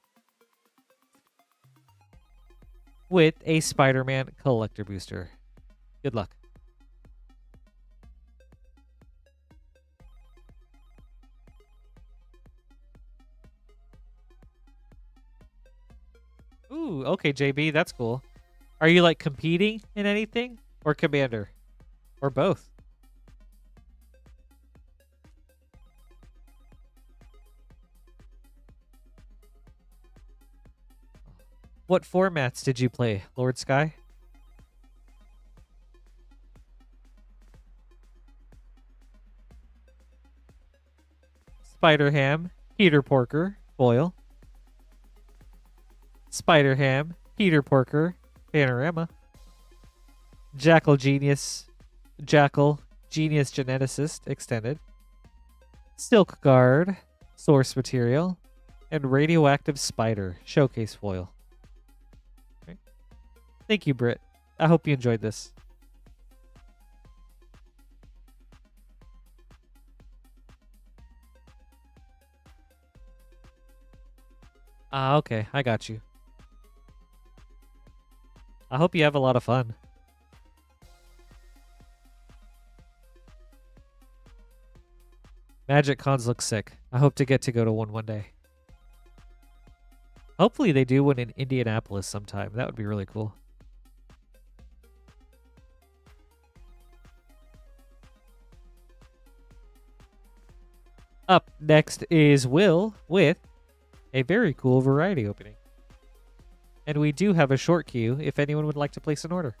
with a Spider-Man collector booster. Good luck. Ooh, okay, JB, that's cool. Are you like competing in anything or commander? Or both? What formats did you play, Lord Sky? Spider-Ham, Peter Porker, foil. Spider-Ham, Peter Porker, panorama. Jackal Genius Geneticist Extended, Silk Guard, Source Material, and Radioactive Spider Showcase Foil. Okay. Thank you, Brit. I hope you enjoyed this. Ah, okay. I got you. I hope you have a lot of fun. Magic cons look sick. I hope to get to go to one day. Hopefully they do one in Indianapolis sometime. That would be really cool. Up next is Will with a very cool variety opening. And we do have a short queue if anyone would like to place an order.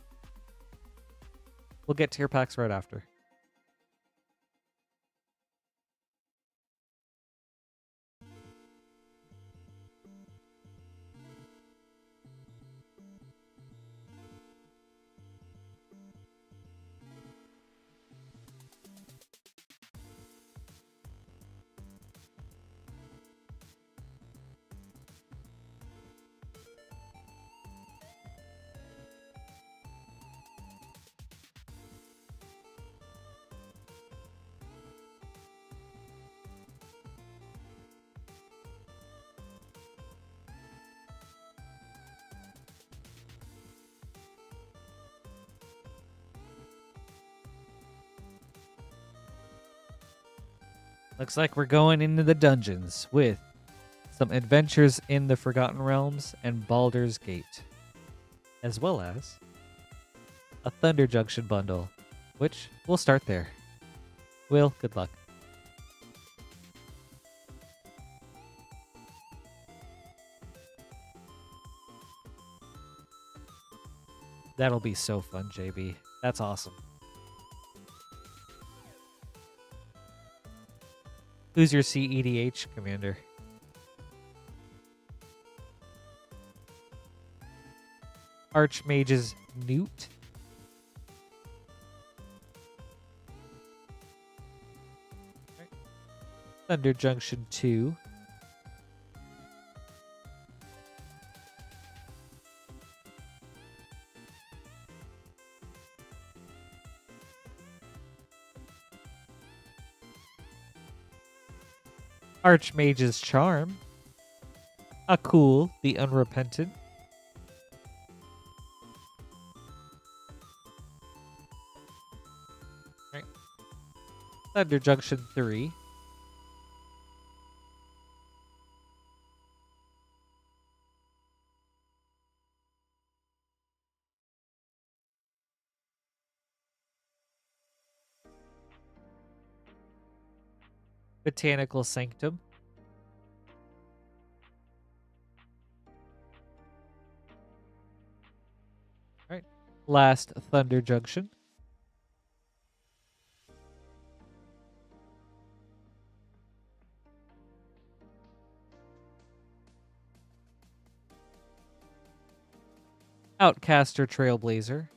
We'll get to your packs right after. Looks like we're going into the dungeons with some Adventures in the Forgotten Realms and Baldur's Gate, as well as a Thunder Junction bundle, which we'll start there. Will, good luck. That'll be so fun, JB. That's awesome. Who's your CEDH commander? Archmage's Newt. Right. Thunder Junction 2. Archmage's Charm. Akul, the Unrepentant. Right. Thunder Junction 3. Botanical Sanctum. All right. Last Thunder Junction. Outcaster Trailblazer.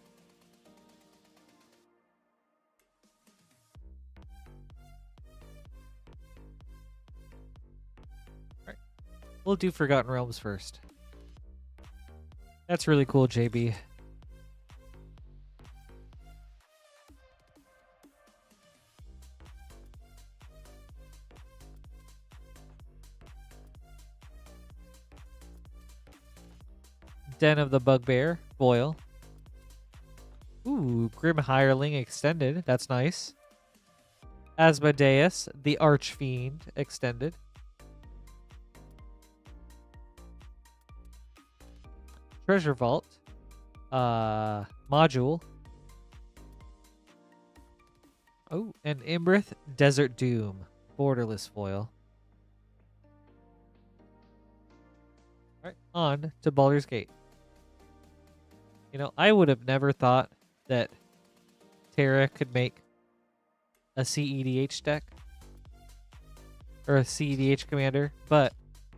We'll do Forgotten Realms first. That's really cool, JB. Den of the Bugbear, foil. Ooh, Grim Hireling extended. That's nice. Asmodeus, the Archfiend extended. Treasure Vault, module. Oh, and Imrith Desert Doom, borderless foil. All right, on to Baldur's Gate. You know, I would have never thought that Terra could make a CEDH deck or a CEDH commander, but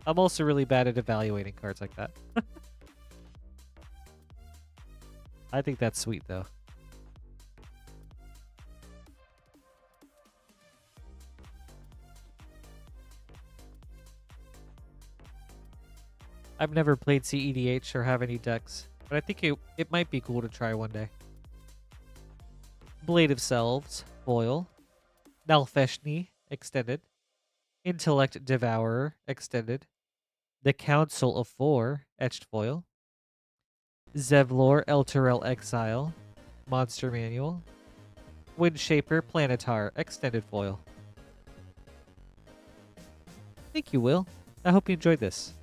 I'm also really bad at evaluating cards like that. I think that's sweet, though. I've never played CEDH or have any decks, but I think it might be cool to try one day. Blade of Selves, foil. Nalfeshni, extended. Intellect Devourer, extended. The Council of Four, etched foil. Zevlor Elturel Exile, Monster Manual. Windshaper Planetar, extended foil. Thank you, Will. I hope you enjoyed this.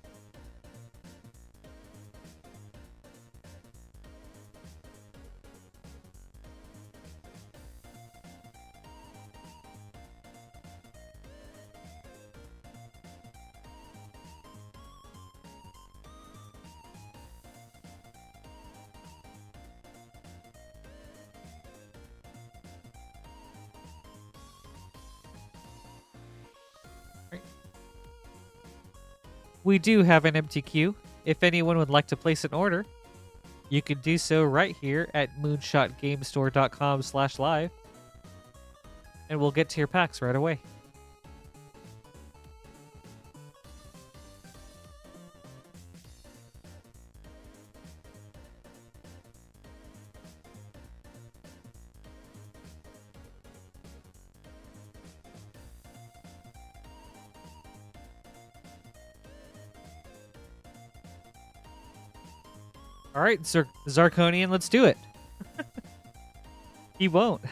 We do have an MTQ. If anyone would like to place an order, you can do so right here at moonshotgamestore.com/live, and we'll get to your packs right away. All right, Zarkonian, let's do it. He won't.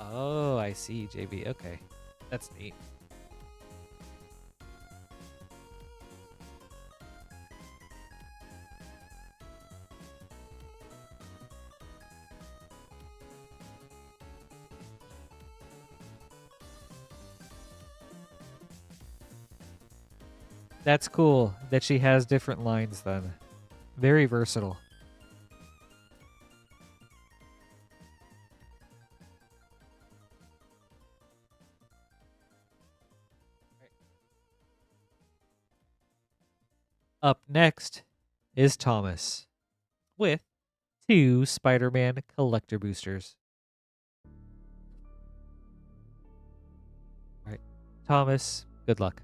Oh, I see, JB. Okay. That's neat. That's cool that she has different lines then. Very versatile. Up next is Thomas with 2 Spider-Man collector boosters. All right, Thomas, good luck.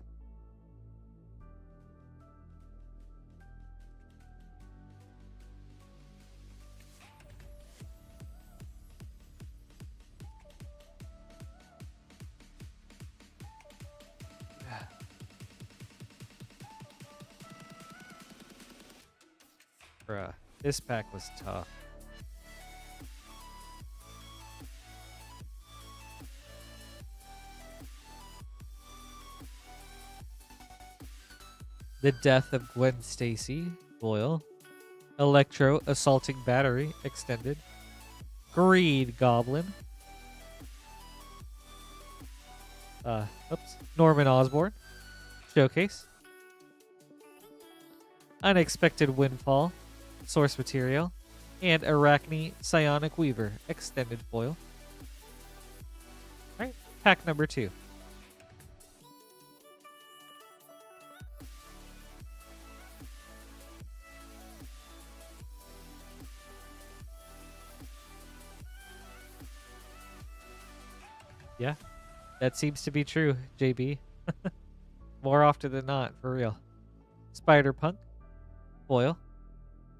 Bruh, this pack was tough. The Death of Gwen Stacy, foil. Electro Assaulting Battery, extended. Greed Goblin. Norman Osborn, showcase. Unexpected Windfall, source material. And Arachne Psionic Weaver, extended foil. Alright, pack number 2. Yeah, that seems to be true, JB. More often than not, for real. Spider-Punk, foil.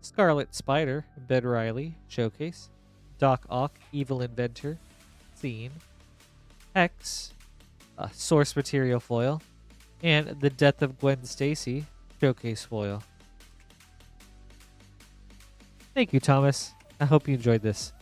Scarlet Spider, Ben Riley, showcase. Doc Ock, Evil Inventor, scene. Hex, source material foil. And The Death of Gwen Stacy, showcase foil. Thank you, Thomas. I hope you enjoyed this.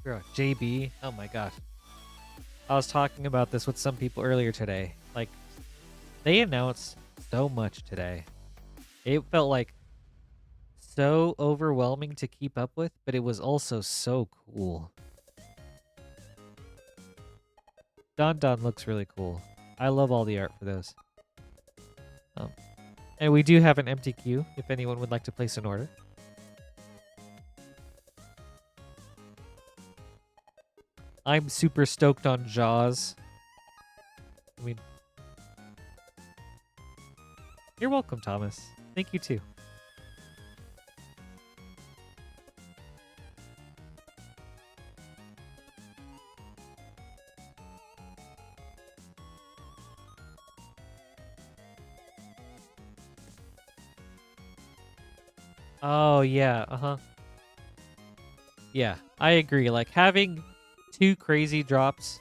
Bro, JB, oh my god. I was talking about this with some people earlier today. Like, they announced so much today. It felt like so overwhelming to keep up with, but it was also so cool. Don looks really cool. I love all the art for those. And we do have an empty queue if anyone would like to place an order. I'm super stoked on Jaws. I mean, you're welcome, Thomas. Thank you too. Oh, yeah. Uh-huh. Yeah, I agree. Like, having 2 crazy drops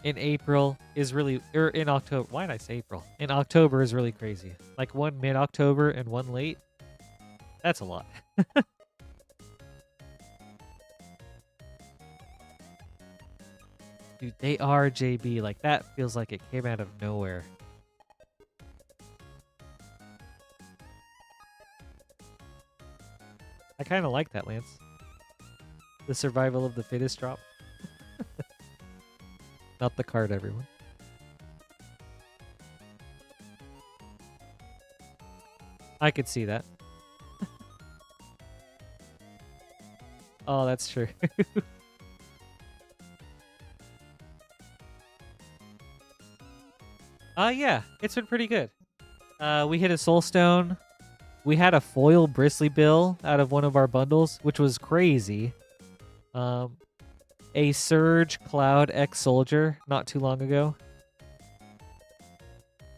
in April is really... Or in October. Why did I say April? In October is really crazy. Like, 1 mid-October and 1 late. That's a lot. Dude, they are JB. Like, that feels like it came out of nowhere. I kind of like that, Lance. The survival of the fittest drop. Not the card, everyone. I could see that. Oh, that's true. Yeah, it's been pretty good. We hit a Soul Stone. We had a foil Bristly Bill out of one of our bundles, which was crazy. A Surge Cloud X Soldier not too long ago.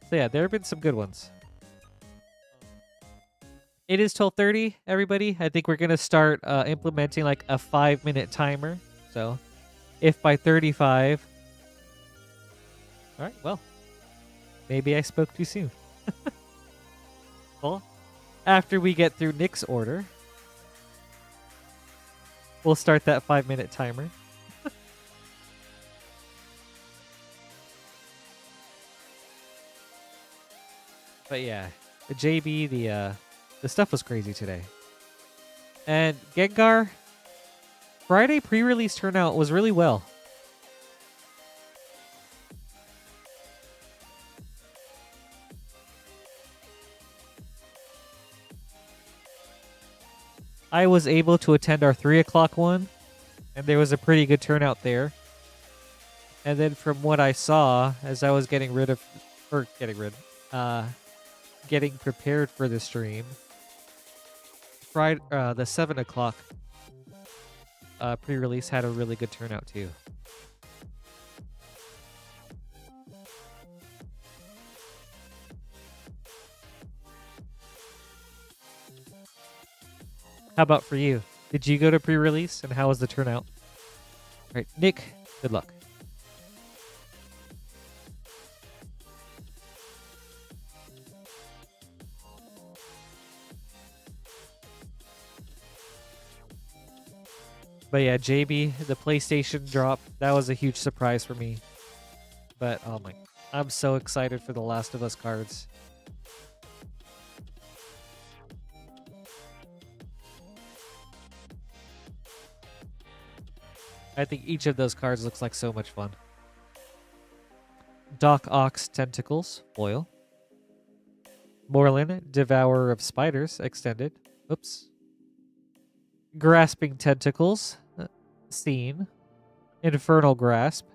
So yeah, there have been some good ones. It is 12:30, everybody. I think we're going to start implementing like a 5-minute timer. So if by 35... Alright, well. Maybe I spoke too soon. Well, after we get through Nick's order, we'll start that 5-minute timer. But yeah, the JB, the stuff was crazy today. And Gengar, Friday pre-release turnout was really well. I was able to attend our 3 o'clock one, and there was a pretty good turnout there. And then from what I saw, as I was getting prepared for the stream, Friday, the 7 o'clock pre-release had a really good turnout too. How about for you? Did you go to pre-release, and how was the turnout? All right, Nick, good luck. But yeah, JB, the PlayStation drop, that was a huge surprise for me. But oh my, I'm so excited for the Last of Us cards. I think each of those cards looks like so much fun. Doc Ock's Tentacles, foil. Morlin, Devourer of Spiders, extended. Oops. Grasping Tentacles, Scene. Infernal Grasp,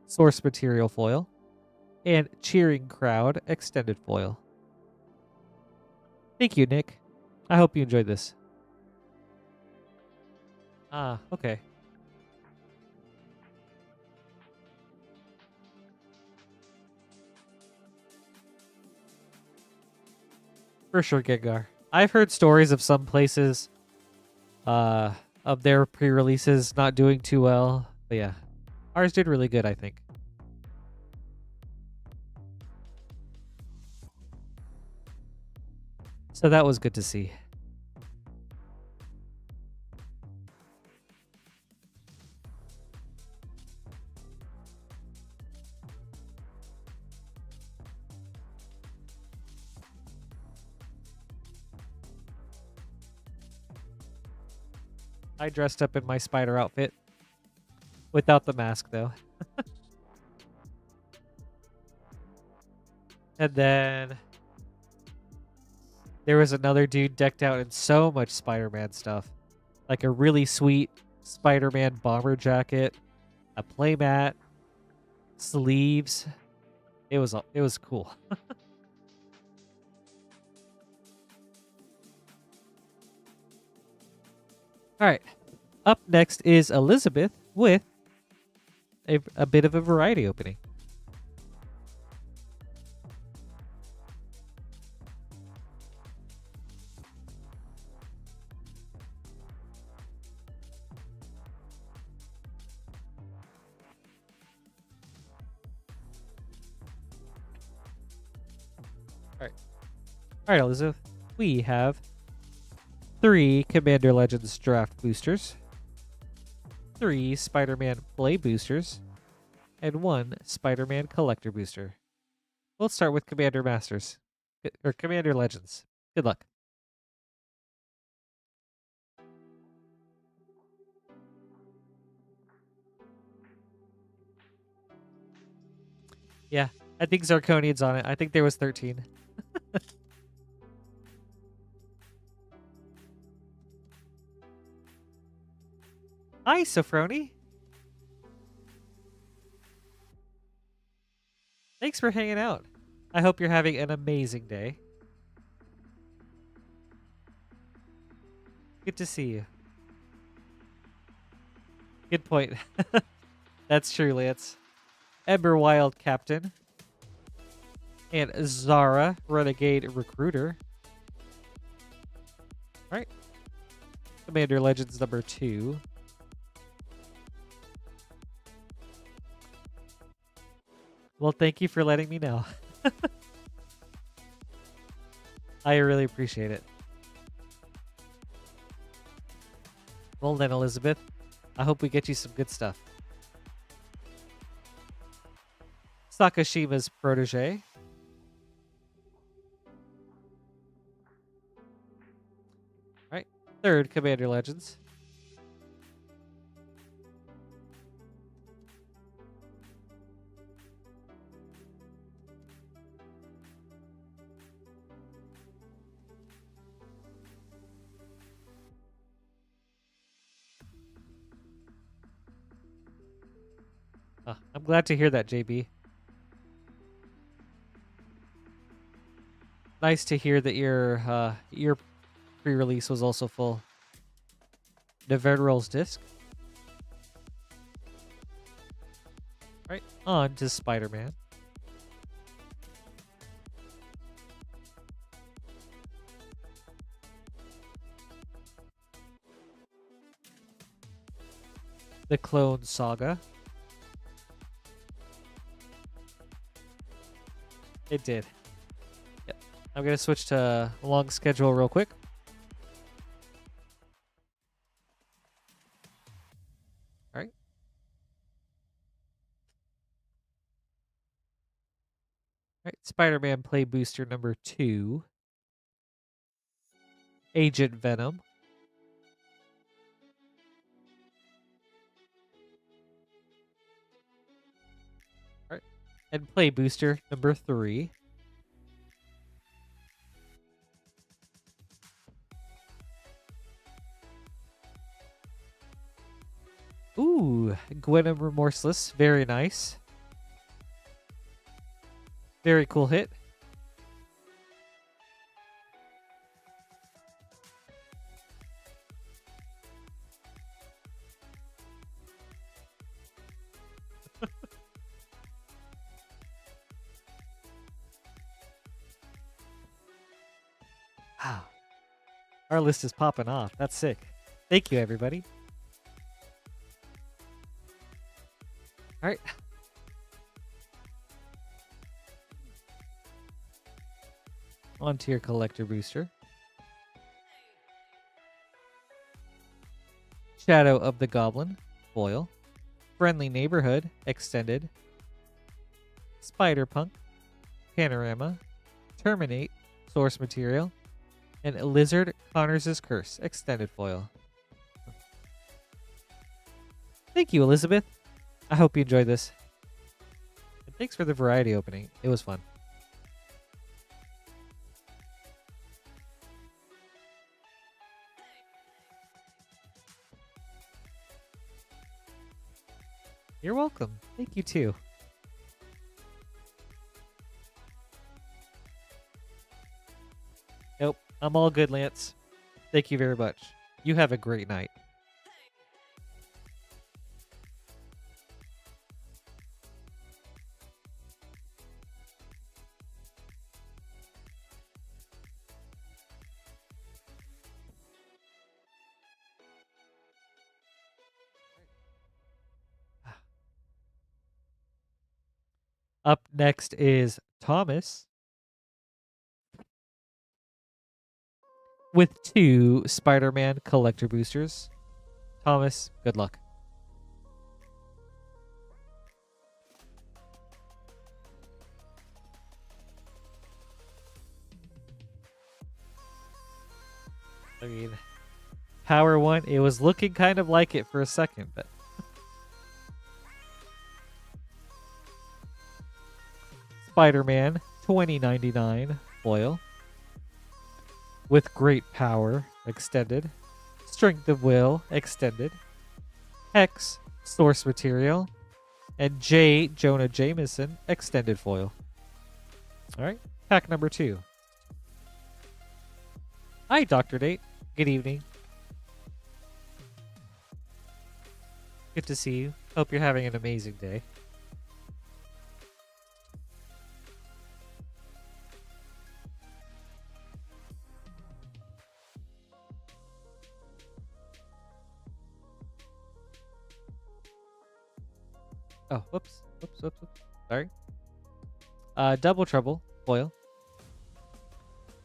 Source Material foil. And Cheering Crowd, extended foil. Thank you, Nick. I hope you enjoyed this. Ah, okay. For sure, Gengar. I've heard stories of some places of their pre-releases not doing too well. But yeah, ours did really good, I think. So that was good to see. I dressed up in my spider outfit. Without the mask, though. And then there was another dude decked out in so much Spider-Man stuff. Like a really sweet Spider-Man bomber jacket, a playmat, sleeves. It was cool. All right. Up next is Elizabeth with a bit of a variety opening. All right, Elizabeth. We have 3 Commander Legends draft boosters, 3 Spider-Man play boosters, and 1 Spider-Man collector booster. We'll start with Commander Masters, or Commander Legends. Good luck. Yeah, I think Zirconian's on it. I think there was 13. Hi, Sophroni. Thanks for hanging out. I hope you're having an amazing day. Good to see you. Good point. That's true, Lance. Ember Wild Captain. And Zara, Renegade Recruiter. All right. Commander Legends number 2. Well, thank you for letting me know. I really appreciate it. Well then, Elizabeth, I hope we get you some good stuff. Sakashima's protege. All right, 3rd Commander Legends. I'm glad to hear that, JB. Nice to hear that your pre-release was also full. Neverrol's disc. All right, on to Spider-Man. The Clone Saga. It did. Yep. I'm going to switch to long schedule real quick. All right. All right. Spider-Man Play Booster number 2. Agent Venom. All right. And Play Booster number 3. Ooh, Gwenom Remorseless. Very nice. Very cool hit. Wow. Our list is popping off. That's sick. Thank you, everybody. All right. On to your collector booster. Shadow of the Goblin, foil. Friendly Neighborhood, extended. Spider-Punk, Panorama. Terminate, source material. And Lizard Connors' Curse, extended foil. Thank you, Elizabeth. I hope you enjoyed this. And thanks for the variety opening. It was fun. You're welcome. Thank you too. Nope, I'm all good, Lance. Thank you very much. You have a great night. Up next is Thomas with 2 Spider-Man collector boosters. Thomas, good luck. I mean, Power 1, it was looking kind of like it for a second, but... Spider-Man 2099 foil with great power extended, strength of will extended, Hex source material, and J Jonah Jameson extended foil. All right, pack number 2. Hi, Dr. Date. Good evening. Good to see you. Hope you're having an amazing day. Oh, whoops. Sorry. Double Trouble foil.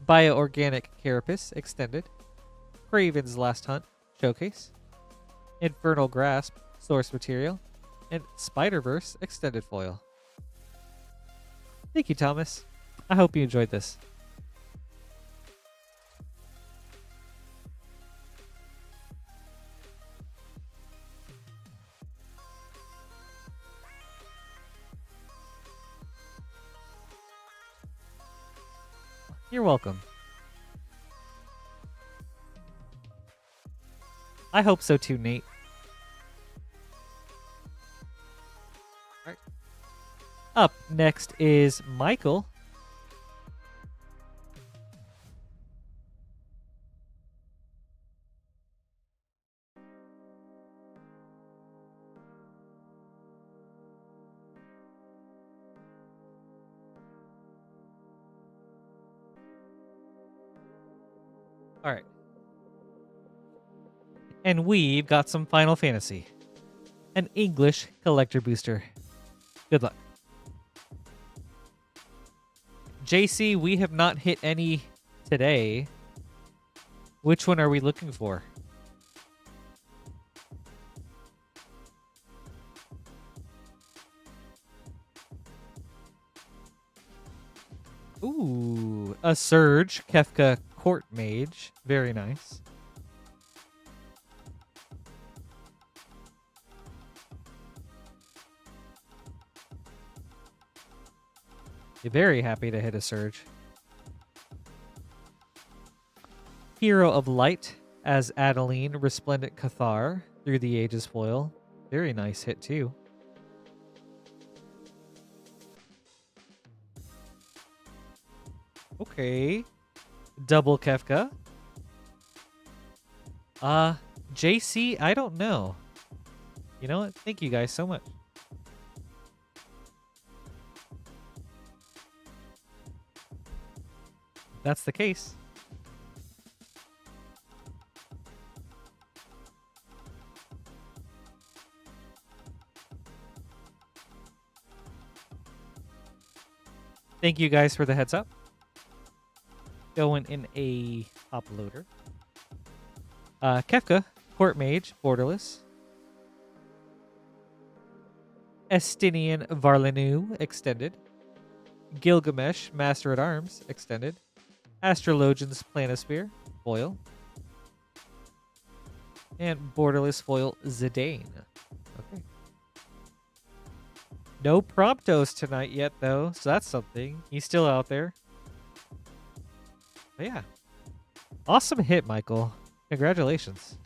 Bioorganic Carapace extended. Craven's Last Hunt showcase. Infernal Grasp source material. And Spider-Verse extended foil. Thank you, Thomas. I hope you enjoyed this. You're welcome. I hope so too, Nate. All right. Up next is Michael. All right. And we've got some Final Fantasy. An English collector booster. Good luck. JC, we have not hit any today. Which one are we looking for? Ooh, a Surge Kefka Court Mage. Very nice. You're very happy to hit a Surge. Hero of Light as Adeline Resplendent Cathar through the Ages foil. Very nice hit too. Okay. Double Kefka. JC, I don't know. You know what? Thank you guys so much. If that's the case. Thank you guys for the heads up. Going in a top loader. Kefka, Court Mage, Borderless. Estinian Varlanu, Extended. Gilgamesh, Master at Arms, Extended. Astrologian's Planisphere, foil. And Borderless foil Zidane. Okay. No Promptos tonight yet, though, so that's something. He's still out there. But yeah. Awesome hit, Michael. Congratulations.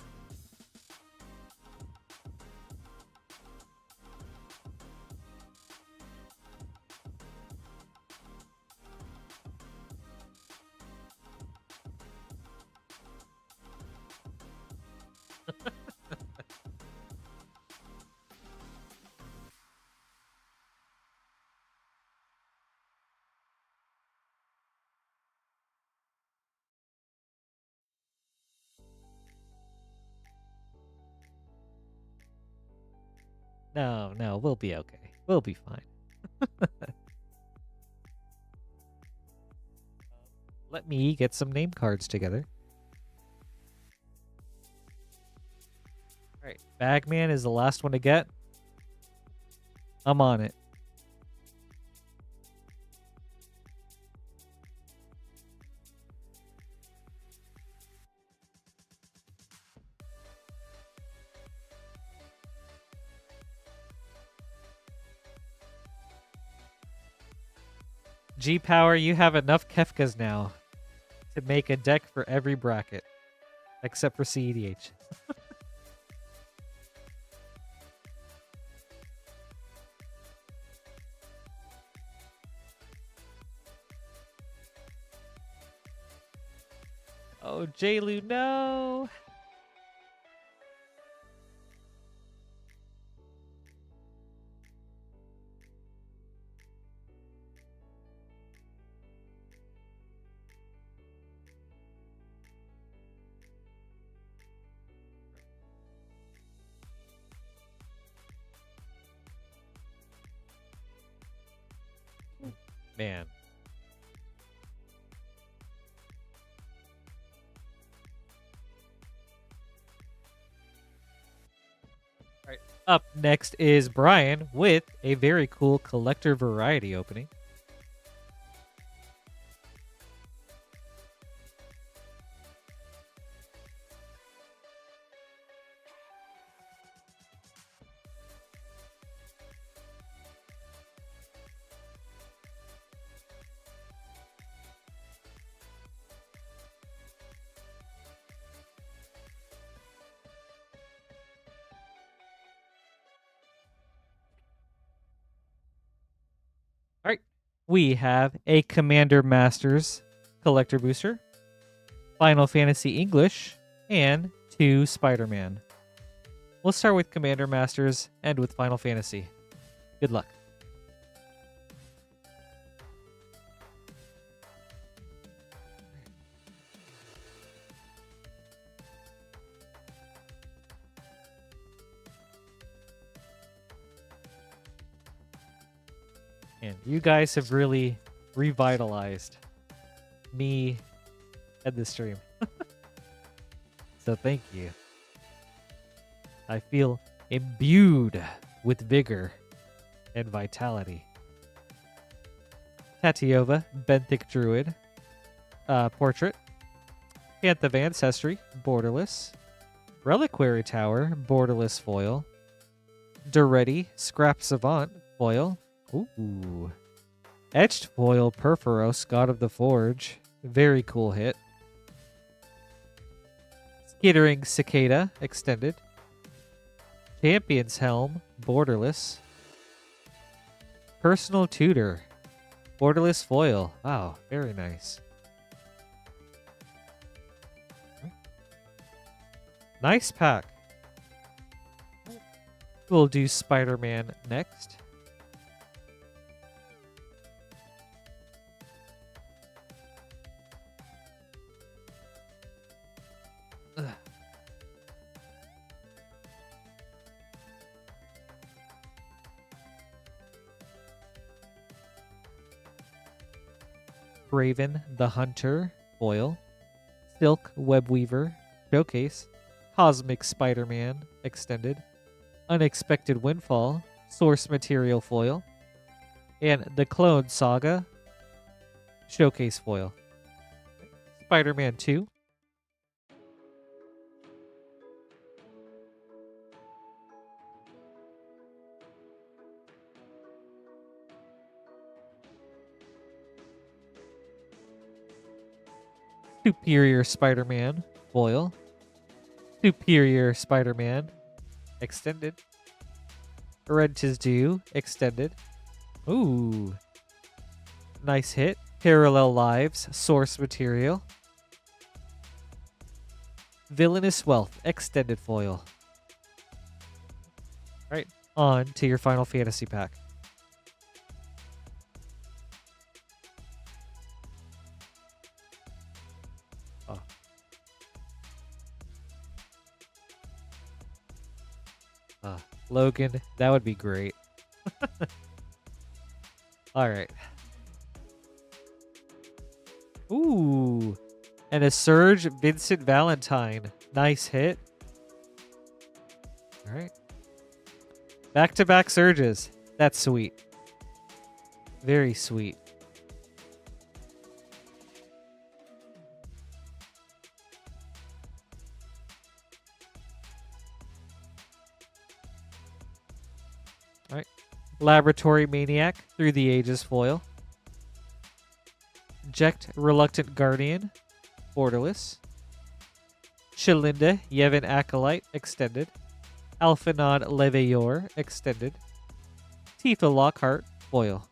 No, we'll be okay. We'll be fine. Let me get some name cards together. All right, Bagman is the last one to get. I'm on it. G-Power, you have enough Kefkas now to make a deck for every bracket, except for CEDH. Oh, J-Lu, no! Man. All right. Up next is Brian with a very cool collector variety opening. All right. We have a Commander Masters collector booster, Final Fantasy English, and 2 Spider-Man. We'll start with Commander Masters, end with Final Fantasy. Good luck. And you guys have really revitalized me and the stream. So thank you. I feel imbued with vigor and vitality. Tatiova, Benthic Druid, Portrait, Canth of Ancestry, Borderless, Reliquary Tower, Borderless Foil, Duretti, Scrap Savant, Foil, ooh, Etched Foil, Perforos, God of the Forge, very cool hit, Skittering Cicada, Extended, Champion's Helm, Borderless, Personal Tutor, Borderless Foil. Wow, very nice. Nice pack. We'll do Spider-Man next. Raven the Hunter, Foil, Silk Webweaver, Showcase, Cosmic Spider-Man, Extended, Unexpected Windfall, Source Material Foil, and the Clone Saga, Showcase Foil. Spider-Man 2. Superior Spider-Man foil. Superior Spider-Man extended. Red Tis Due extended. Ooh. Nice hit. Parallel Lives source material. Villainous Wealth extended foil. Alright, on to your Final Fantasy pack. Oh. Logan, that would be great. Alright. Ooh. And a Surge Vincent Valentine. Nice hit. Alright. Back-to-back Surges. That's sweet. Very sweet. Alright. Laboratory Maniac through the ages foil. Jekt Reluctant Guardian. Borderless. Shalinda Yevon Acolyte extended. Alphanod Leveyor extended. Tifa Lockhart foil.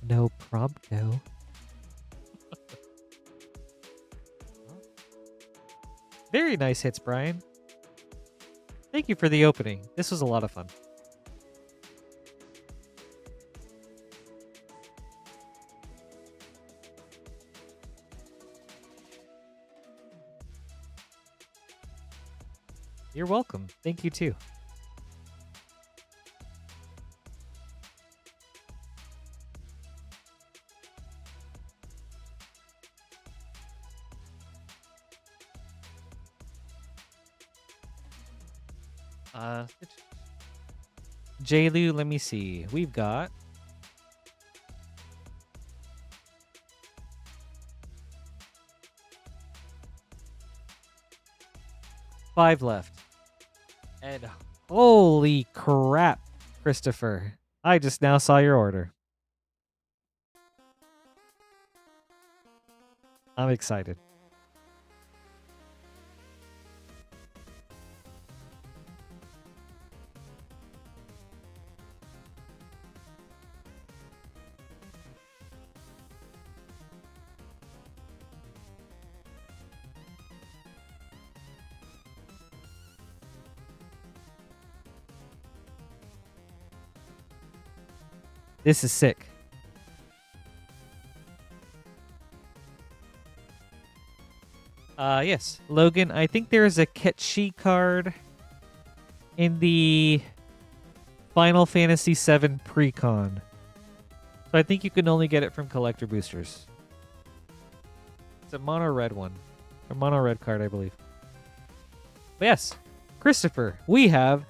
No prompto. Very nice hits, Brian. Thank you for the opening. This was a lot of fun. You're welcome. Thank you too. J-Lu, let me see. We've got five left. And holy crap, Christopher. I just now saw your order. I'm excited. This is sick. Yes. Logan, I think there is a Ketchi card in the Final Fantasy VII Precon. So I think you can only get it from collector boosters. It's a mono red one. A mono red card, I believe. But yes, Christopher, we have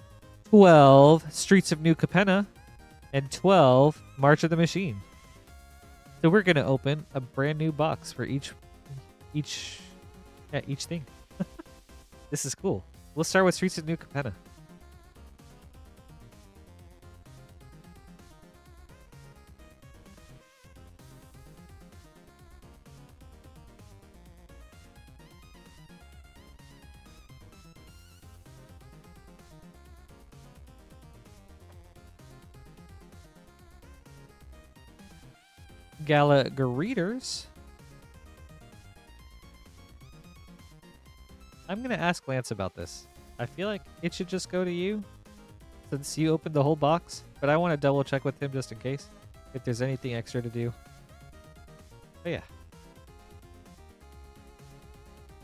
12 Streets of New Capenna and 12 March of the Machine. So we're going to open a brand new box for each thing. This is cool. We'll start with Streets of New Capenna. Gala Garreeters. I'm going to ask Lance about this. I feel like it should just go to you since you opened the whole box, but I want to double check with him just in case if there's anything extra to do. But yeah.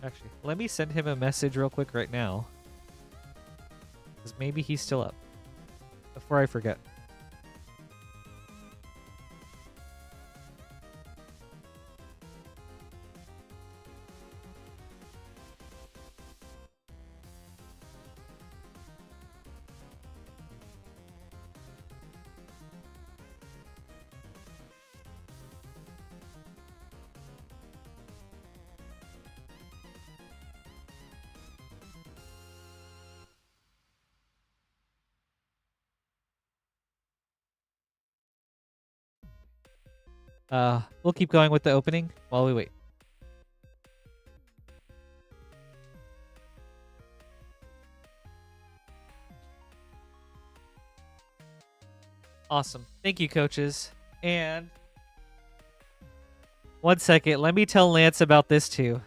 Actually, let me send him a message real quick right now, because maybe he's still up before I forget. We'll keep going with the opening while we wait. Awesome. Thank you, coaches. And 1 second, let me tell Lance about this too.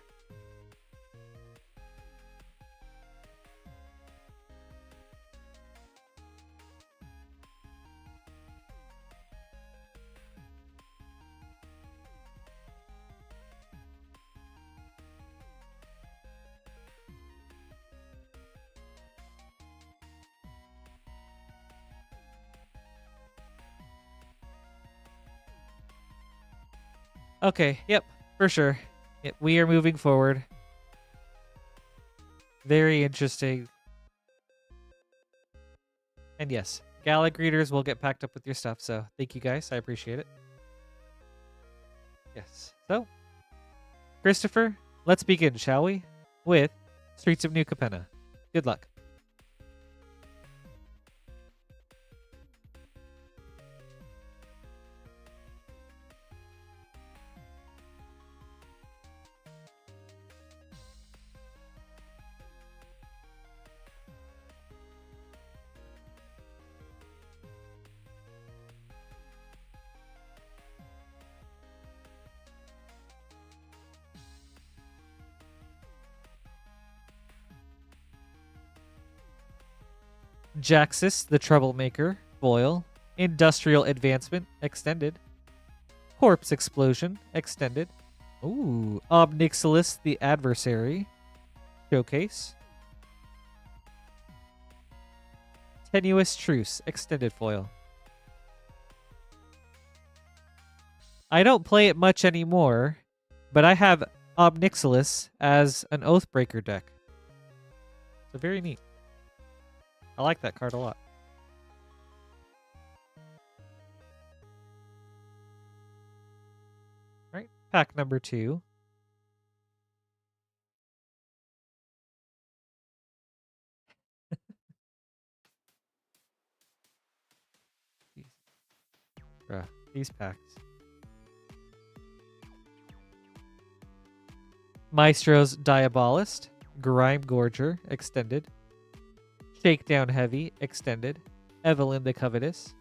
Okay, yep, for sure. Yep, we are moving forward. Very interesting. And yes, Gala greeters will get packed up with your stuff, so thank you guys. I appreciate it. Yes. So, Christopher, let's begin, shall we? With Streets of New Capenna. Good luck. Jaxus, the Troublemaker, foil. Industrial Advancement, extended. Corpse Explosion, extended. Ooh, Obnixilis, the Adversary, showcase. Tenuous Truce, extended foil. I don't play it much anymore, but I have Obnixilis as an Oathbreaker deck. So very neat. I like that card a lot. All right, pack number 2. These packs. Maestro's Diabolist, Grime Gorger, extended. Shakedown Heavy, extended. Evelyn the Covetous,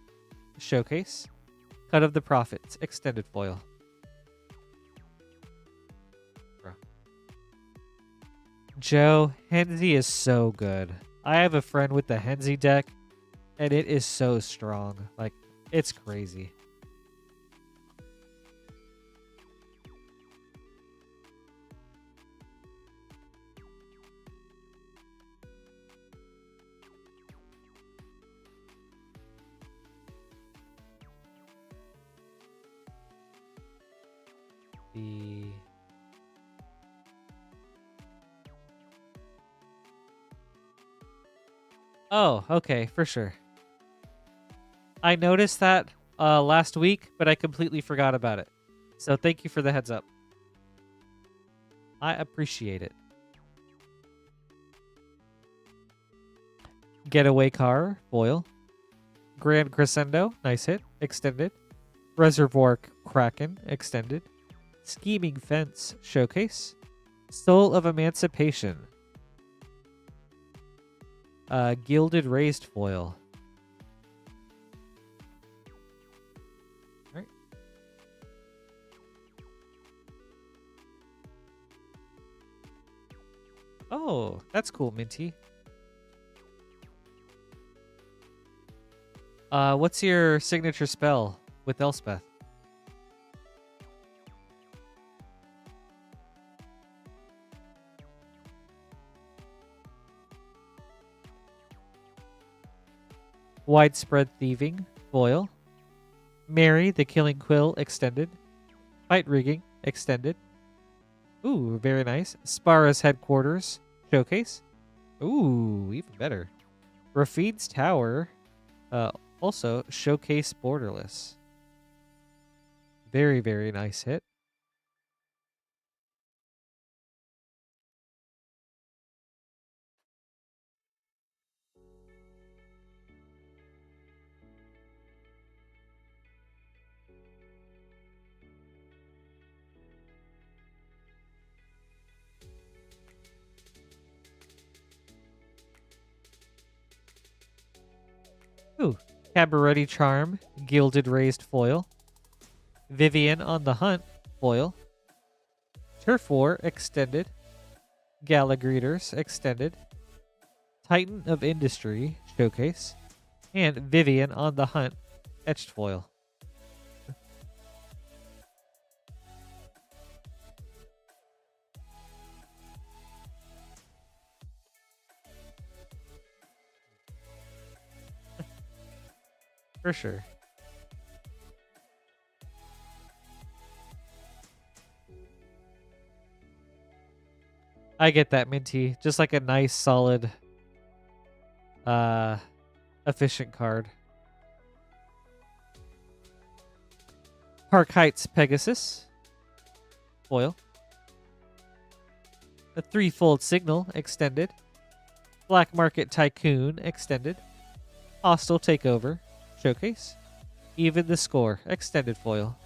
showcase. Cut of the Prophets, extended foil. Joe, Henzi is so good. I have a friend with the Henzi deck, and it is so strong. Like, it's crazy. Oh, okay, for sure. I noticed that last week, but I completely forgot about it. So thank you for the heads up. I appreciate it. Getaway Car, foil. Grand Crescendo, nice hit, extended. Reservoir Kraken, extended. Scheming Fence, showcase. Soul of Emancipation. Gilded Raised foil. All right. Oh, that's cool, Minty. What's your signature spell with Elspeth? Widespread Thieving, foil. Mary, the Killing Quill, extended. Fight Rigging, extended. Ooh, very nice. Spara's Headquarters, showcase. Ooh, even better. Rafid's Tower, also showcase Borderless. Very, very nice hit. Cabaretti Charm, Gilded Raised Foil. Vivian on the Hunt, foil. Turf War, extended. Gala Greeters, extended. Titan of Industry, showcase. And Vivian on the Hunt, etched foil. For sure. I get that, Minty. Just like a nice, solid, efficient card. Park Heights Pegasus. Foil. A Threefold Signal, extended. Black Market Tycoon, extended. Hostile Takeover, showcase. Even the Score, extended foil.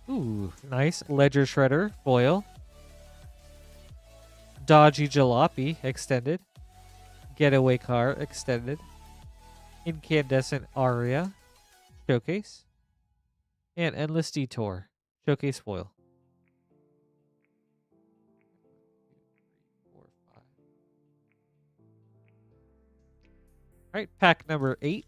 Ooh, nice. Ledger Shredder, foil. Dodgy Jalopy, extended. Getaway Car, extended. Incandescent Aria, showcase. And Endless Detour, showcase foil. 4, 5. Alright, pack number 8.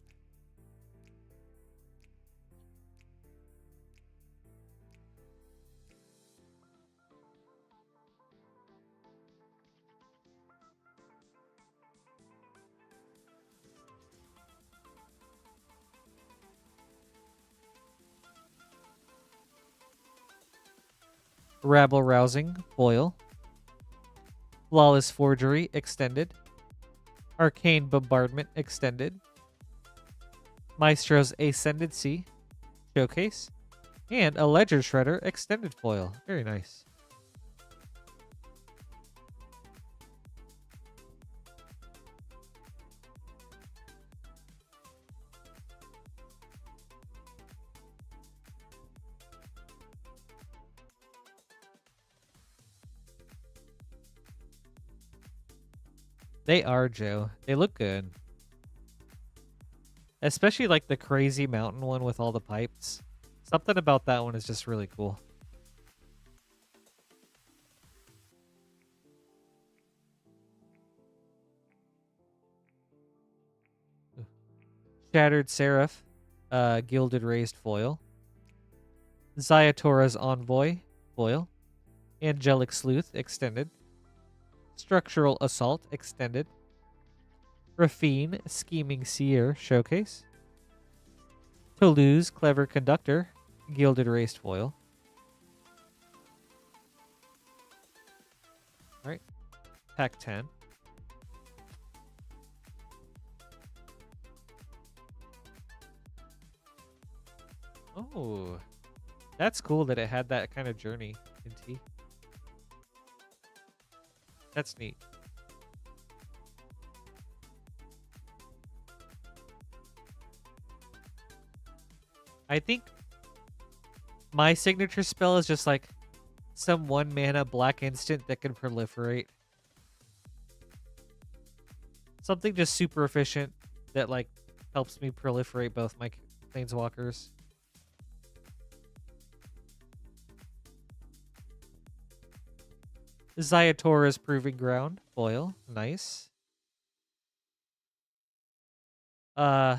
Rabble Rousing, foil. Flawless Forgery, extended. Arcane Bombardment, extended. Maestro's Ascendancy, showcase. And a Ledger Shredder, extended foil. Very nice. They are, Joe. They look good. Especially like the crazy mountain one with all the pipes. Something about that one is just really cool. Shattered Seraph, Gilded Raised Foil. Zayatora's Envoy, foil. Angelic Sleuth, extended. Structural Assault, extended. Rafine, Scheming Seer, showcase. Toulouse, Clever Conductor, Gilded Raised Foil. Alright, pack 10. Oh, that's cool that it had that kind of journey in T. That's neat. I think my signature spell is just like some 1 mana black instant that can proliferate. Something just super efficient that like helps me proliferate both my planeswalkers. Zayatora's Proving Ground, foil, nice. Yeah,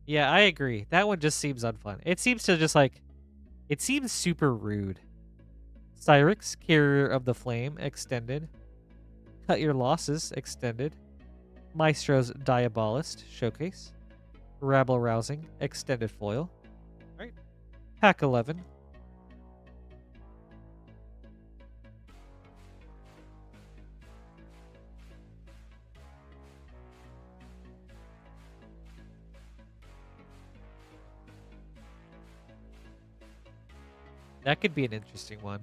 I agree. That one just seems unfun. It seems to just like, it seems super rude. Cyrix, Carrier of the Flame, extended. Cut Your Losses, extended. Maestro's Diabolist, showcase. Rabble Rousing, extended foil. Alright. Pack 11. That could be an interesting one.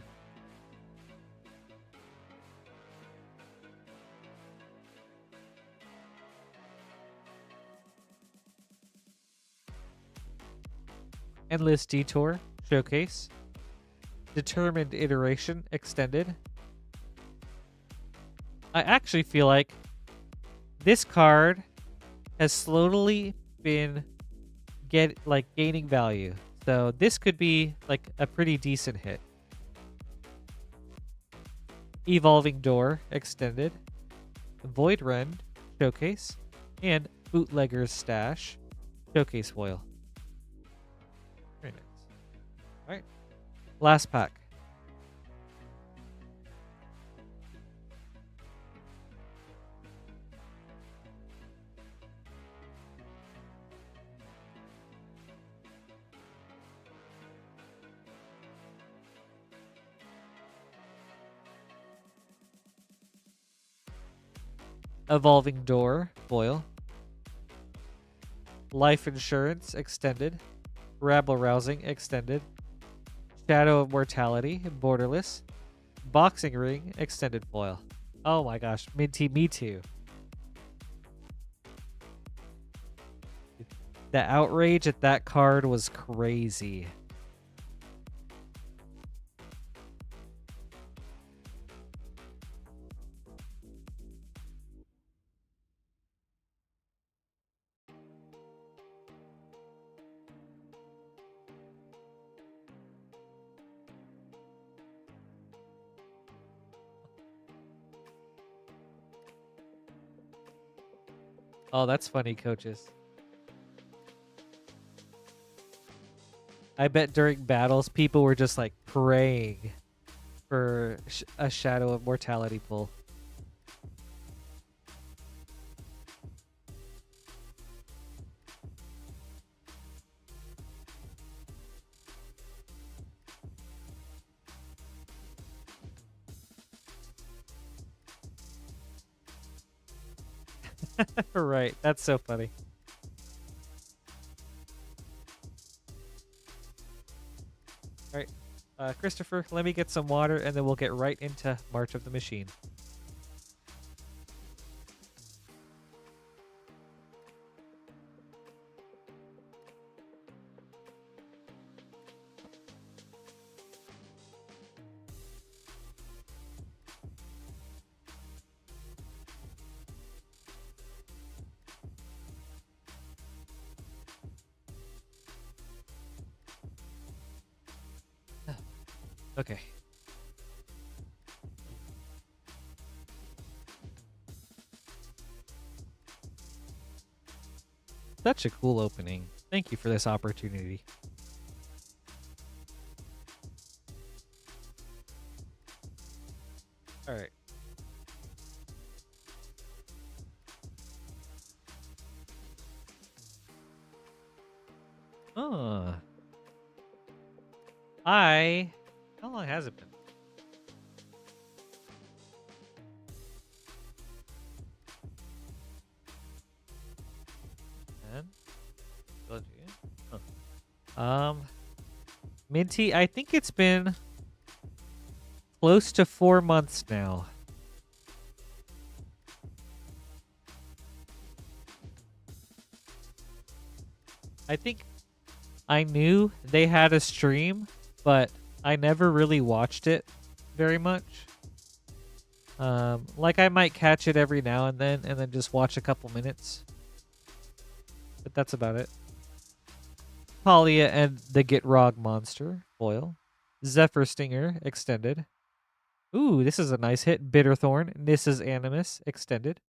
Endless Detour Showcase. Determined Iteration Extended. I actually feel like this card has slowly been gaining value. So this could be like a pretty decent hit. Evolving Door Extended. Void Rend Showcase. And Bootlegger's Stash Showcase Foil. Very nice. Alright. Last pack. Evolving Door Foil. Life Insurance Extended. Rabble Rousing Extended. Shadow of Mortality Borderless. Boxing Ring Extended Foil. Oh my gosh, Minty, me too. The outrage at that card was crazy. Oh, that's funny, coaches. I bet during battles, people were just like praying for a Shadow of Mortality pull. Right, that's so funny. All right, Christopher, let me get some water and then we'll get right into March of the Machine. Okay. Such a cool opening. Thank you for this opportunity. All right. Oh. How long has it been? Minty, I think it's been close to 4 months now. I think I knew they had a stream, but I never really watched it very much. Like I might catch it every now and then just watch a couple minutes. But that's about it. Talia and the Gitrog Monster foil. Zephyr Stinger extended. Ooh, this is a nice hit. Bitterthorn, Nissa's Animus extended.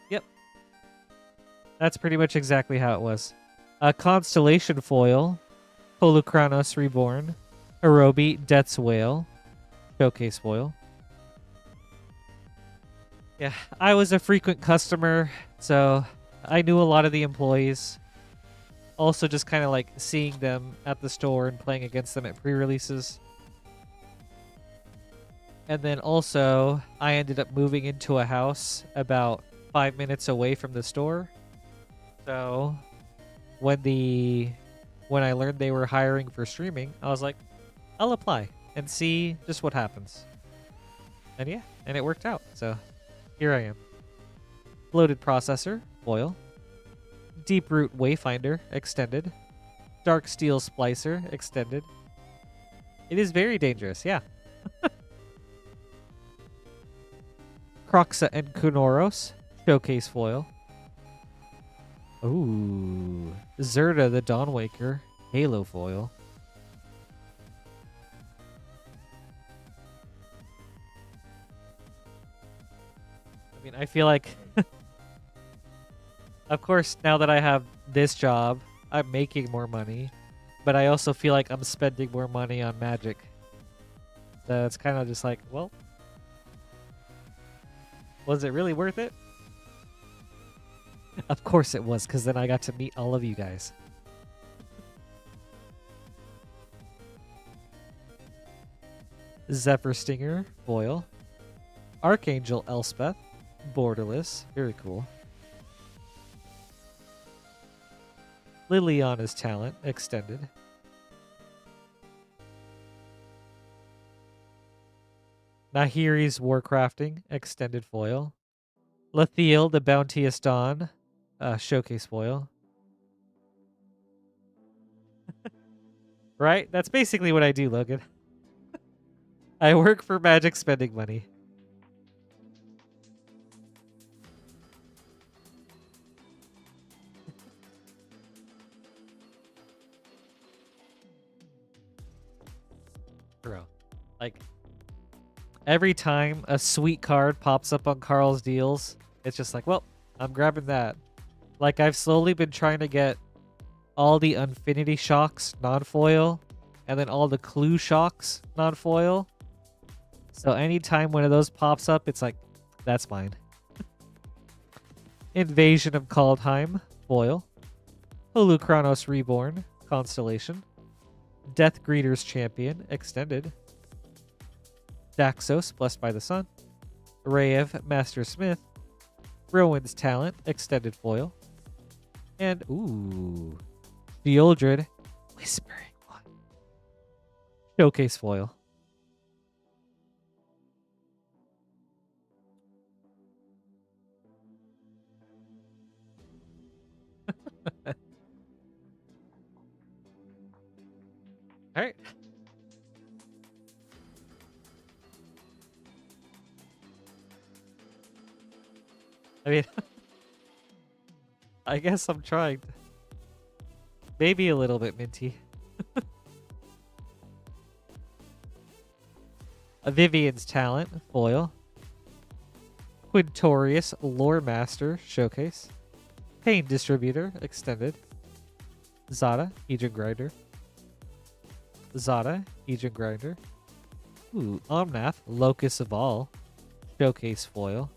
Yep. That's pretty much exactly how it was. A Constellation foil. Holukranos Reborn. Hirobi, Death's Whale. Showcase foil. Yeah, I was a frequent customer, so I knew a lot of the employees. Also just kind of like seeing them at the store and playing against them at pre-releases. And then also, I ended up moving into a house about 5 minutes away from the store. So when I learned they were hiring for streaming, I was like, I'll apply and see just what happens. And yeah, and it worked out. So here I am. Loaded Processor, foil. Deeproot Wayfinder extended. Dark Steel Splicer extended. It is very dangerous, yeah. Croxa and Kunoros showcase foil. Ooh, Zerda the Dawnwaker halo foil. I mean, I feel like, of course, now that I have this job, I'm making more money, but I also feel like I'm spending more money on Magic. So it's kind of just like, well, was it really worth it? Of course it was, because then I got to meet all of you guys. Zephyr Stinger, foil. Archangel Elspeth, borderless, very cool. Liliana's Talent, extended. Nahiri's Warcrafting, extended foil. Lathiel, the Bounteous Dawn, showcase foil. Right? That's basically what I do, Logan. I work for Magic spending money. Bro, like, every time a sweet card pops up on Carl's deals, it's just like, well, I'm grabbing that. Like, I've slowly been trying to get all the Infinity Shocks non-foil, and then all the Clue Shocks non-foil. So anytime one of those pops up, it's like, that's mine. Invasion of Kaldheim, foil. Holukranos Reborn, constellation. Death Greeter's Champion, extended. Daxos, Blessed by the Sun. Rayev, Master Smith. Rowan's Talent, extended foil. And, ooh, Sheoldred, Whispering One. Showcase foil. All right. I mean, I guess I'm trying. Maybe a little bit minty. A Vivian's Talent, foil. Quintorius, Lore Master, showcase. Pain Distributor, extended. Zada, Agent Grinder. Zada, Agent Grinder. Ooh, Omnath, Locus of All, showcase foil.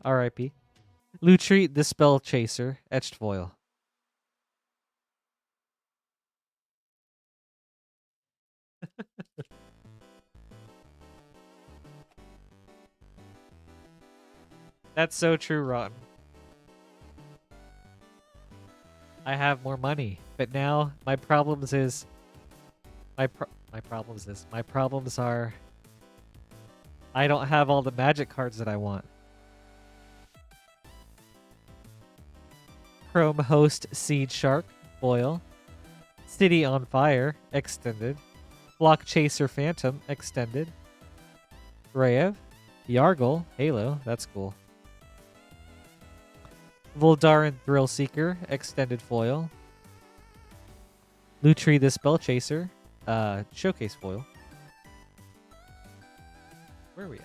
R.I.P. Lutri, the Spell Chaser, etched foil. That's so true, Rotten. I have more money, but now my problems are I don't have all the Magic cards that I want. Chrome Host Seed Shark, foil. City on Fire, extended. Block Chaser Phantom, extended. Rayev. Yargle, Halo, that's cool. Voldaran Thrill Seeker, extended foil. Lutri the Spell Chaser, showcase foil. Where are we at?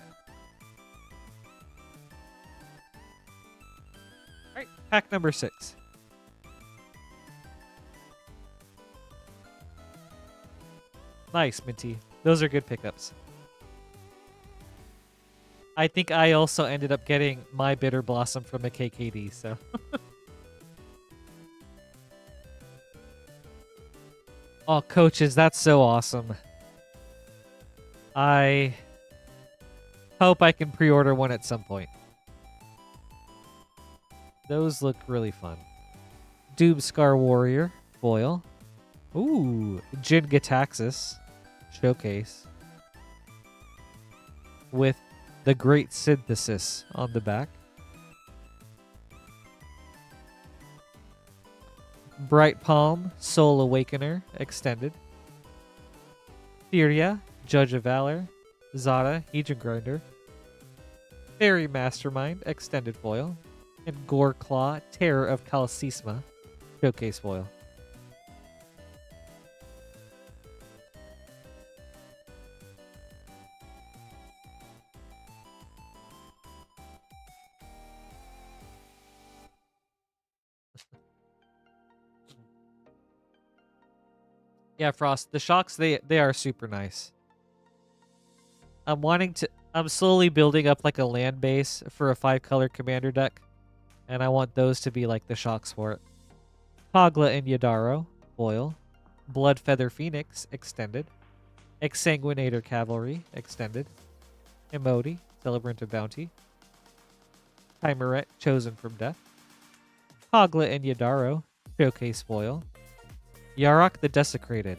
Alright, pack number 6. Nice, Minty. Those are good pickups. I think I also ended up getting my Bitter Blossom from a KKD, so. Oh, coaches, that's so awesome. I hope I can pre-order one at some point. Those look really fun. Doomscar Warrior, foil. Ooh, Jin Gitaxis, showcase. With the Great Synthesis on the back. Bright Palm, Soul Awakener, Extended. Theria, Judge of Valor. Zada, Hedron Grinder. Fairy Mastermind, Extended Foil. And Gore Claw, Terror of Calcisma, Showcase Foil. Yeah, Frost, the shocks, they are super nice. I'm slowly building up like a land base for a 5-color commander deck. And I want those to be like the shocks for it. Kogla and Yadaro, foil. Bloodfeather Phoenix, extended. Exsanguinator Cavalry, extended. Emoti, Celebrant of Bounty. Chimeret, Chosen from Death. Kogla and Yadaro, showcase foil. Yarok the Desecrated,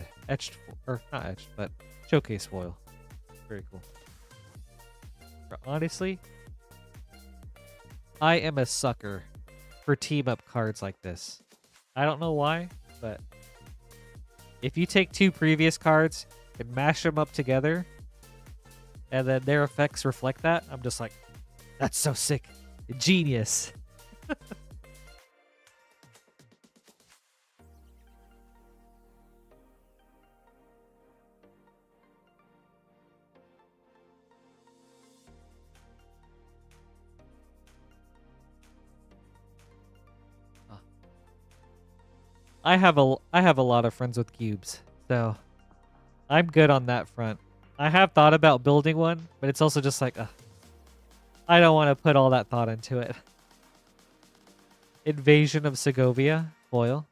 or not etched, but showcase foil. Very cool. But honestly, I am a sucker for team-up cards like this. I don't know why, but if you take 2 previous cards and mash them up together, and then their effects reflect that, I'm just like, that's so sick. Genius. I have a lot of friends with cubes, so I'm good on that front. I have thought about building one, but it's also just like, I don't want to put all that thought into it. Invasion of Segovia, foil.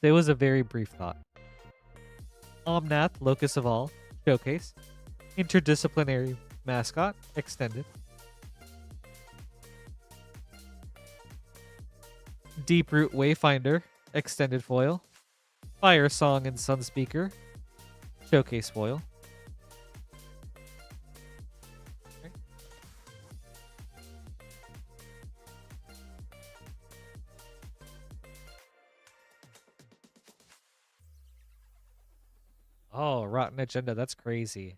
It was a very brief thought. Omnath, Locus of All, showcase. Interdisciplinary mascot, extended. Deeproot Wayfinder, extended foil. Fire Song and Sunspeaker, showcase foil. Okay. Oh, Rotten Agenda, that's crazy.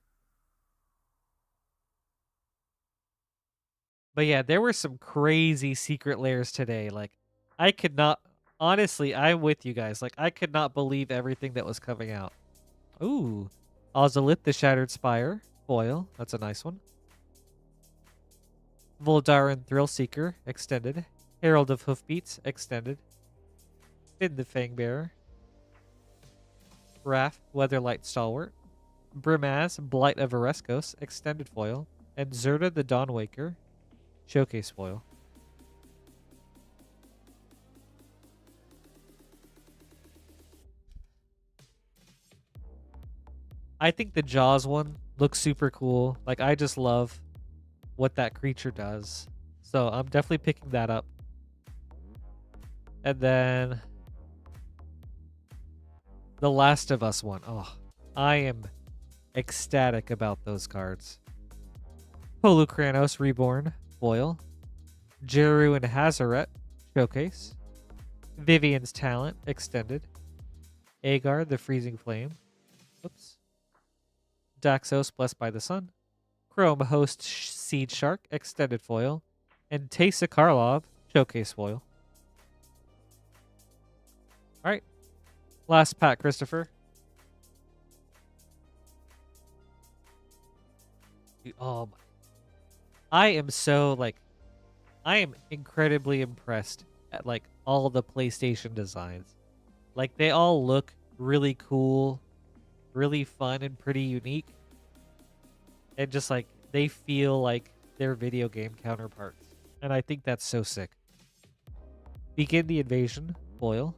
But yeah, there were some crazy secret layers today. Like, I could not... Honestly, I'm with you guys. Like, I could not believe everything that was coming out. Ooh. Ozolith, the Shattered Spire. Foil. That's a nice one. Voldaran, Thrillseeker. Extended. Herald of Hoofbeats. Extended. Finn, the Fangbearer. Raph, Weatherlight Stalwart. Brimaz, Blight of Ereskos. Extended foil. And Zerta, the Dawnwaker. Showcase foil. I think the Jaws one looks super cool. Like, I just love what that creature does. So I'm definitely picking that up. And then the Last of Us one. Oh, I am ecstatic about those cards. Polukranos Reborn, foil. Jeru and Hazaret, showcase. Vivian's Talent, extended. Agar, the Freezing Flame. Oops. Daxos, Blessed by the Sun. Chrome Host Seed Shark, extended foil. And Teysa Karlov, showcase foil. Alright. Last pack, Christopher. Oh, I am so, like, I am incredibly impressed at, like, all the PlayStation designs. Like, they all look really cool, really fun, and pretty unique. And just, like, they feel like their video game counterparts. And I think that's so sick. Begin the Invasion, foil.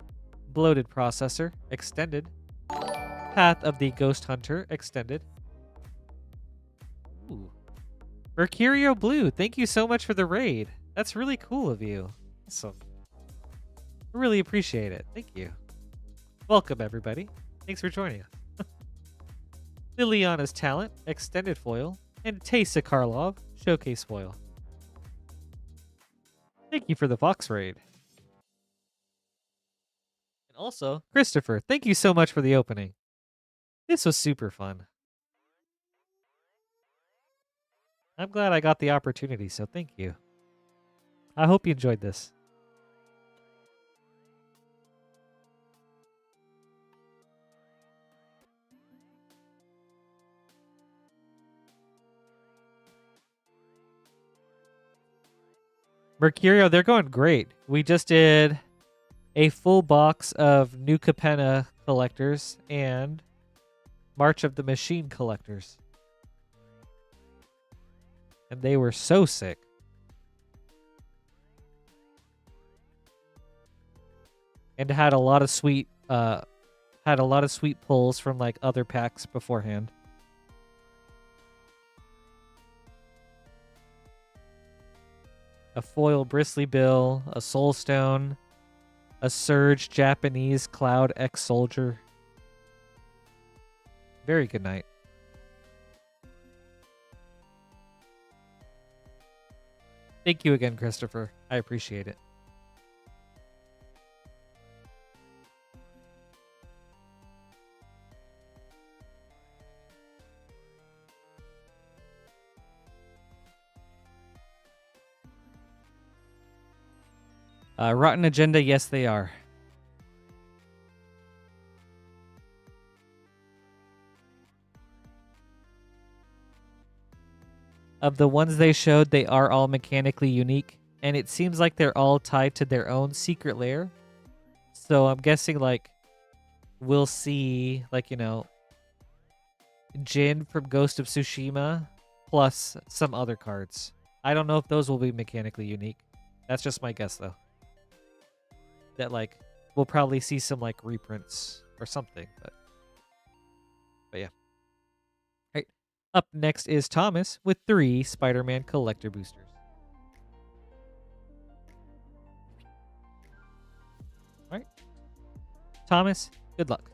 Bloated Processor, extended. Path of the Ghost Hunter, extended. Ooh. Mercurio Blue, thank you so much for the raid. That's really cool of you. Awesome. I really appreciate it. Thank you. Welcome, everybody. Thanks for joining us. Liliana's Talent, extended foil. And Teysa Karlov, showcase foil. Thank you for the Fox raid. And also, Christopher, thank you so much for the opening. This was super fun. I'm glad I got the opportunity, so thank you. I hope you enjoyed this. Mercurio, they're going great. We just did a full box of New Capenna collectors and March of the Machine collectors. And they were so sick. And had a lot of sweet pulls from like other packs beforehand. A foil Bristly Bill, a Soulstone, a Surge Japanese Cloud X Soldier. Very good night. Thank you again, Christopher. I appreciate it. Rotten Agenda, yes, they are. Of the ones they showed, they are all mechanically unique, and it seems like they're all tied to their own secret lair. So I'm guessing, like, we'll see, like, you know, Jin from Ghost of Tsushima plus some other cards. I don't know if those will be mechanically unique. That's just my guess, though. That, like, we'll probably see some, like, reprints or something, but yeah. All right. Up next is Thomas with 3 Spider-Man collector boosters. All right. Thomas, good luck.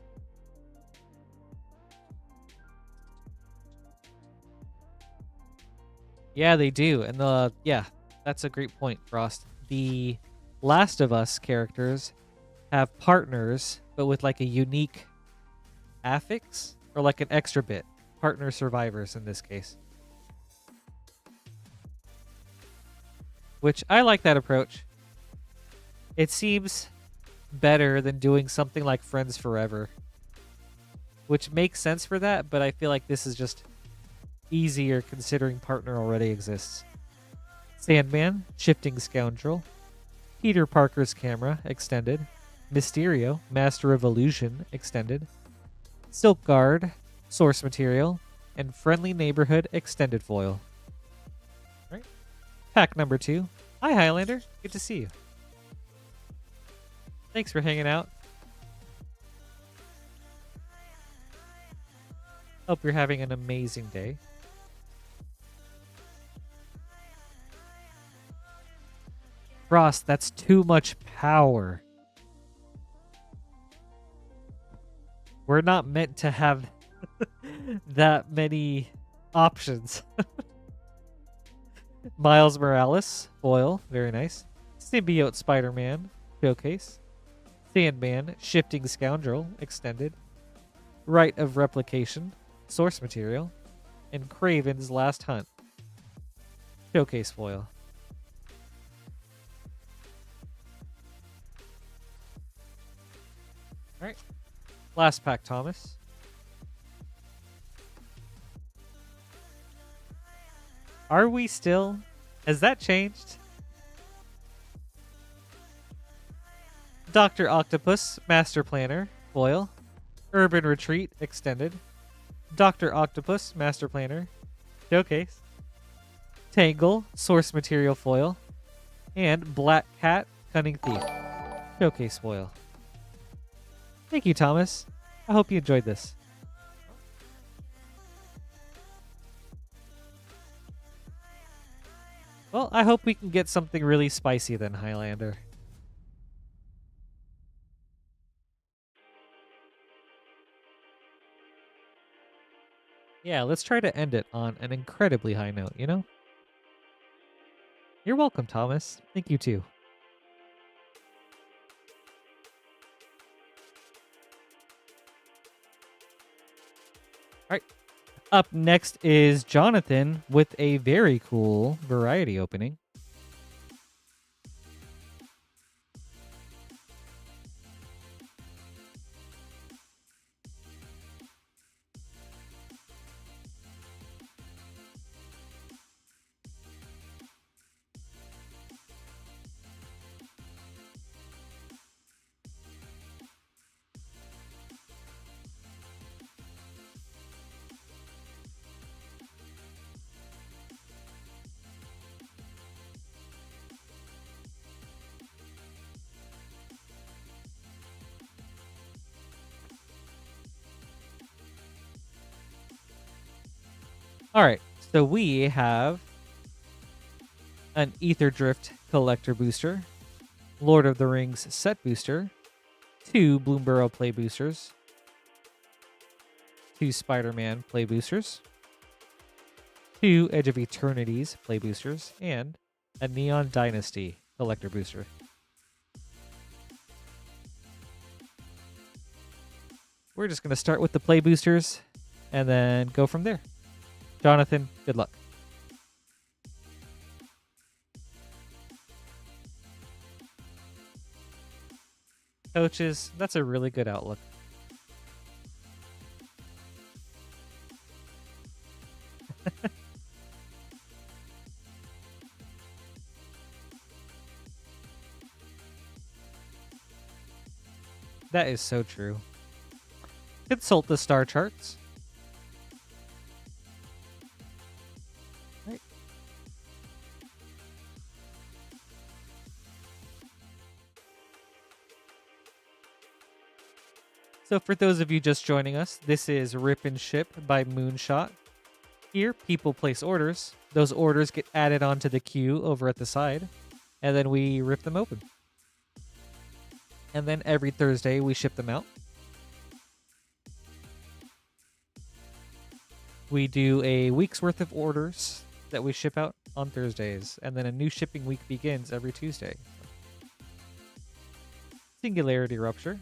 Yeah, they do. And yeah, that's a great point, Frost. The Last of Us characters have partners, but with like a unique affix or like an extra bit. Partner survivors in this case. Which I like that approach. It seems better than doing something like Friends Forever. Which makes sense for that, but I feel like this is just easier considering partner already exists. Sandman, Shifting Scoundrel, Peter Parker's Camera, Extended, Mysterio, Master of Illusion, Extended, Silk Guard, Source Material, and Friendly Neighborhood, Extended Foil. All right. Pack number 2. Hi, Highlander. Good to see you. Thanks for hanging out. Hope you're having an amazing day. Frost, that's too much power. We're not meant to have that many options. Miles Morales, foil, very nice. Symbiote Spider-Man, showcase. Sandman, Shifting Scoundrel, extended. Rite of Replication, source material. And Kraven's Last Hunt, showcase foil. Alright. Last pack, Thomas. Are we still? Has that changed? Dr. Octopus, Master Planner, foil. Urban Retreat, extended. Dr. Octopus, Master Planner, showcase. Tangle, source material foil. And Black Cat, Cunning Thief, showcase foil. Thank you, Thomas. I hope you enjoyed this. Well, I hope we can get something really spicy then, Highlander. Yeah, let's try to end it on an incredibly high note, you know? You're welcome, Thomas. Thank you, too. Up next is Jonathan with a very cool variety opening. All right, so we have an Ether Drift Collector Booster, Lord of the Rings Set Booster, 2 Bloomburrow Play Boosters, 2 Spider-Man Play Boosters, 2 Edge of Eternities Play Boosters, and a Neon Dynasty Collector Booster. We're just going to start with the Play Boosters and then go from there. Jonathan, good luck. Coaches, that's a really good outlook. That is so true. Consult the star charts. Right. So for those of you just joining us, this is Rip and Ship by Moonshot. Here, people place orders. Those orders get added onto the queue over at the side, and then we rip them open. And then every Thursday, we ship them out. We do a week's worth of orders that we ship out on Thursdays, and then a new shipping week begins every Tuesday. Singularity Rupture.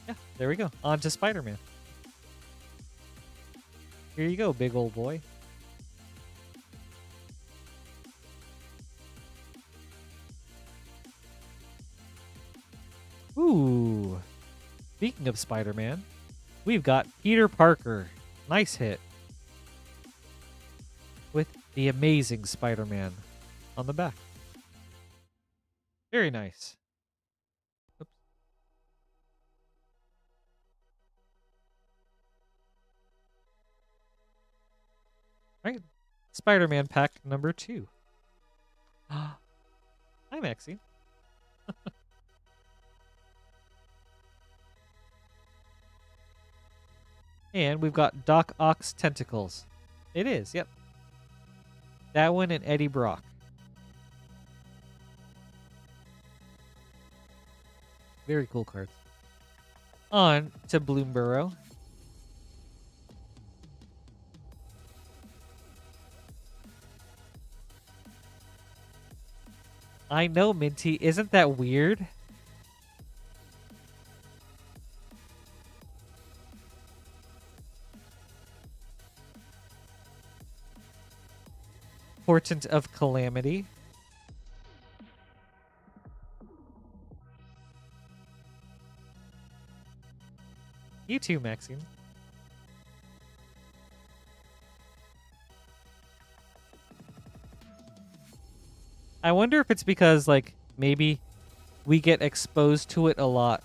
Yeah, there we go. On to Spider-Man. Here you go, big old boy. Ooh. Speaking of Spider-Man, we've got Peter Parker. Nice hit. With the Amazing Spider-Man on the back. Very nice. Oops. All right. Spider-Man pack number 2. Hi, Maxine. And we've got Doc Ock's Tentacles. It is, yep. That one and Eddie Brock. Very cool cards. On to Bloomburrow. I know, Minty. Isn't that weird? Portent of Calamity. You too, Maxine. I wonder if it's because, like, maybe we get exposed to it a lot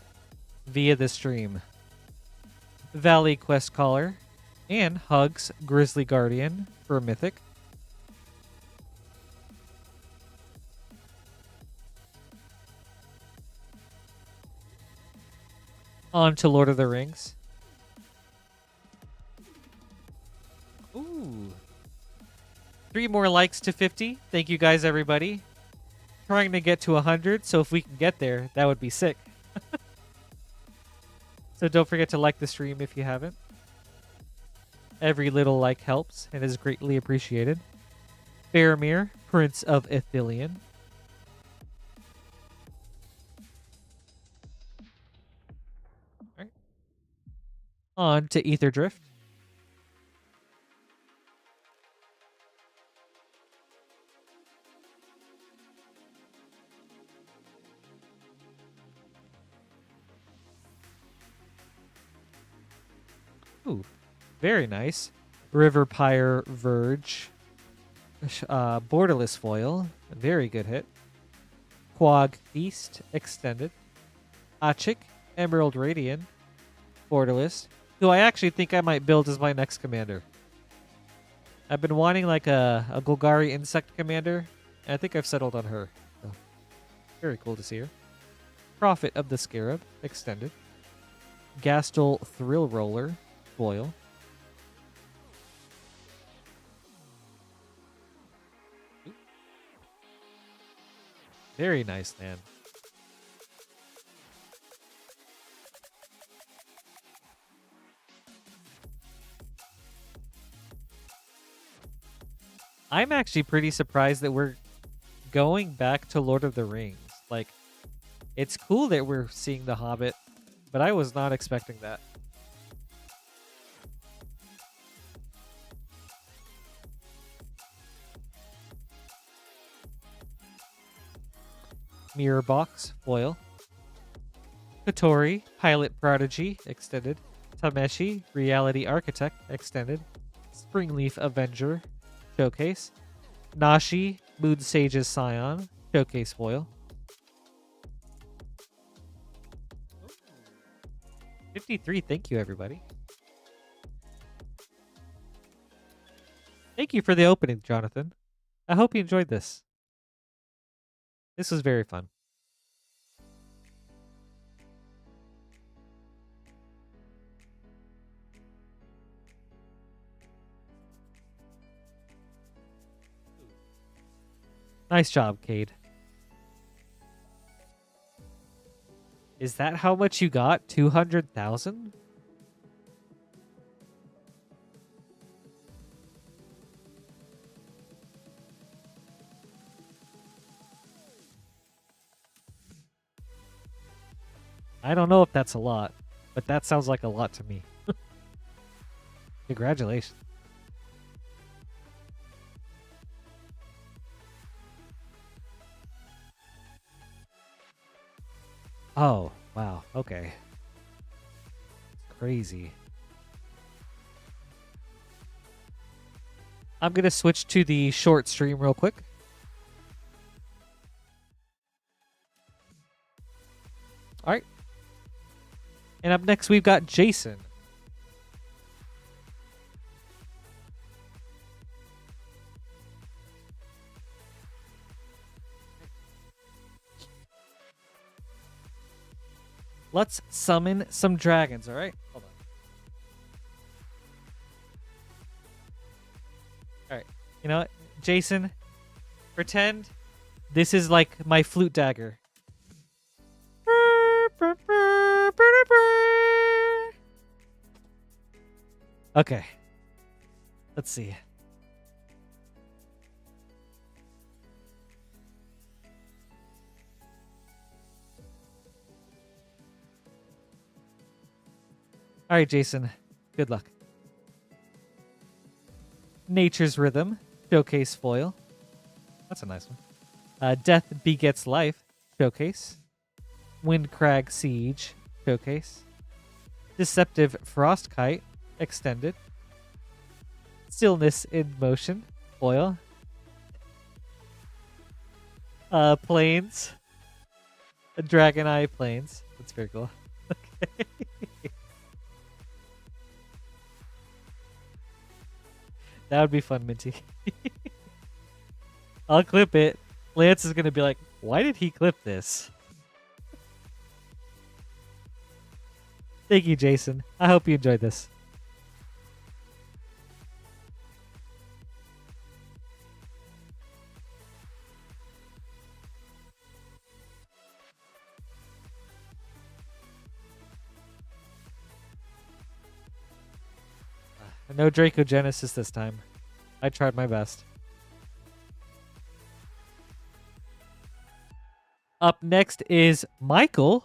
via the stream. Valley Quest Caller and Hugs Grizzly Guardian for a Mythic. On to Lord of the Rings. Ooh. 3 more likes to 50. Thank you guys, everybody. Trying to get to 100, so if we can get there, that would be sick. So don't forget to like the stream if you haven't. Every little like helps and is greatly appreciated. Faramir, Prince of Ithilien. On to Ether Drift. Ooh, very nice. River Pyre Verge. Borderless Foil. Very good hit. Quag Feast Extended. Achik, Emerald Radiant. Borderless. Who I actually think I might build as my next commander. I've been wanting like a Golgari Insect commander. And I think I've settled on her. So, very cool to see her. Prophet of the Scarab Extended. Gastel Thrill Roller. Foil. Very nice, man. I'm actually pretty surprised that we're going back to Lord of the Rings. Like, it's cool that we're seeing The Hobbit, but I was not expecting that. Mirror Box, Foil. Kotori, Pilot Prodigy, Extended. Tameshi, Reality Architect, Extended. Springleaf Avenger, Showcase. Nashi, Moon Sage's Scion, Showcase Foil. 53, thank you, everybody. Thank you for the opening, Jonathan. I hope you enjoyed this. This was very fun. Nice job, Cade. Is that how much you got? 200,000? I don't know if that's a lot, but that sounds like a lot to me. Congratulations. Oh, wow. Okay. Crazy. I'm going to switch to the short stream real quick. All right. And up next, we've got Jason. Let's summon some dragons, all right? Hold on. All right. You know what? Jason, pretend this is like my flute dagger. Okay. Let's see. All right, Jason. Good luck. Nature's Rhythm. Showcase Foil. That's a nice one. Death Begets Life. Showcase. Windcrag Siege. Showcase. Deceptive Frostkite. Extended. Stillness in Motion. Foil. Plains. Dragon Eye Plains. That's very cool. Okay. That would be fun, Minty. I'll clip it. Lance is going to be like, why did he clip this? Thank you, Jason. I hope you enjoyed this. No Draco Genesis this time. I tried my best. Up next is Michael.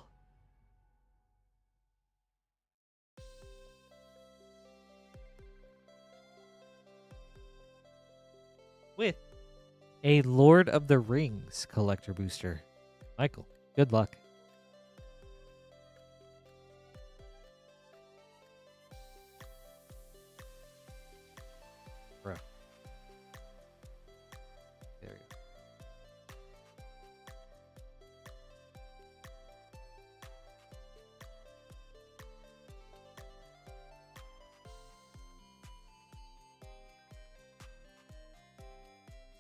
with a Lord of the Rings collector booster. Michael, good luck. Bro. There we go.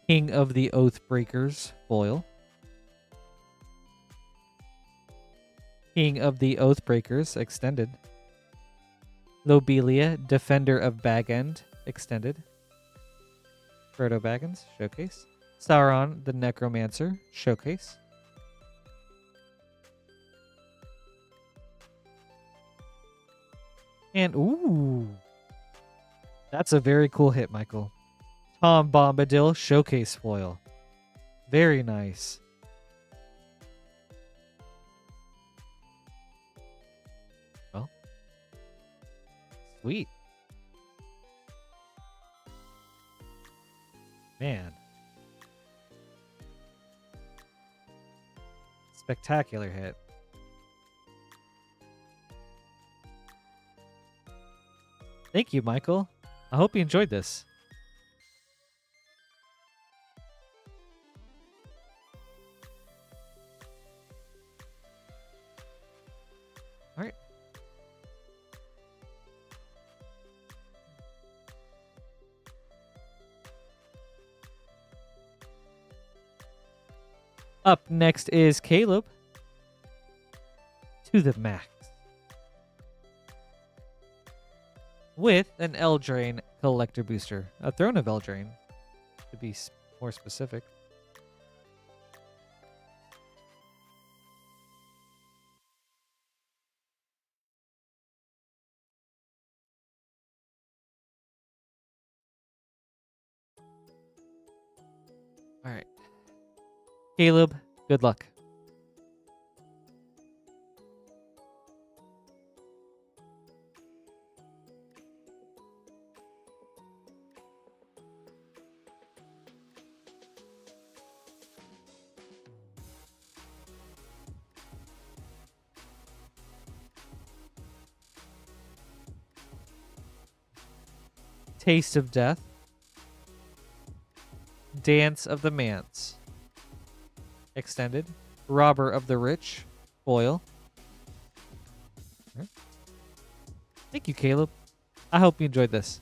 King of the Oathbreakers foil. King of the Oathbreakers extended. Lobelia, Defender of Bagend extended. Frodo Baggins showcase. Sauron the Necromancer showcase. And ooh, that's a very cool hit, Michael. Tom Bombadil showcase foil. Very nice. Well, sweet. Man. Spectacular hit. Thank you, Michael. I hope you enjoyed this. All right. Up next is Caleb. To the max. With an Eldraine collector booster. A Throne of Eldraine, to be more specific. All right. Caleb, good luck. Taste of Death. Dance of the Manse. Extended. Robber of the Rich. Foil. Right. Thank you, Caleb. I hope you enjoyed this.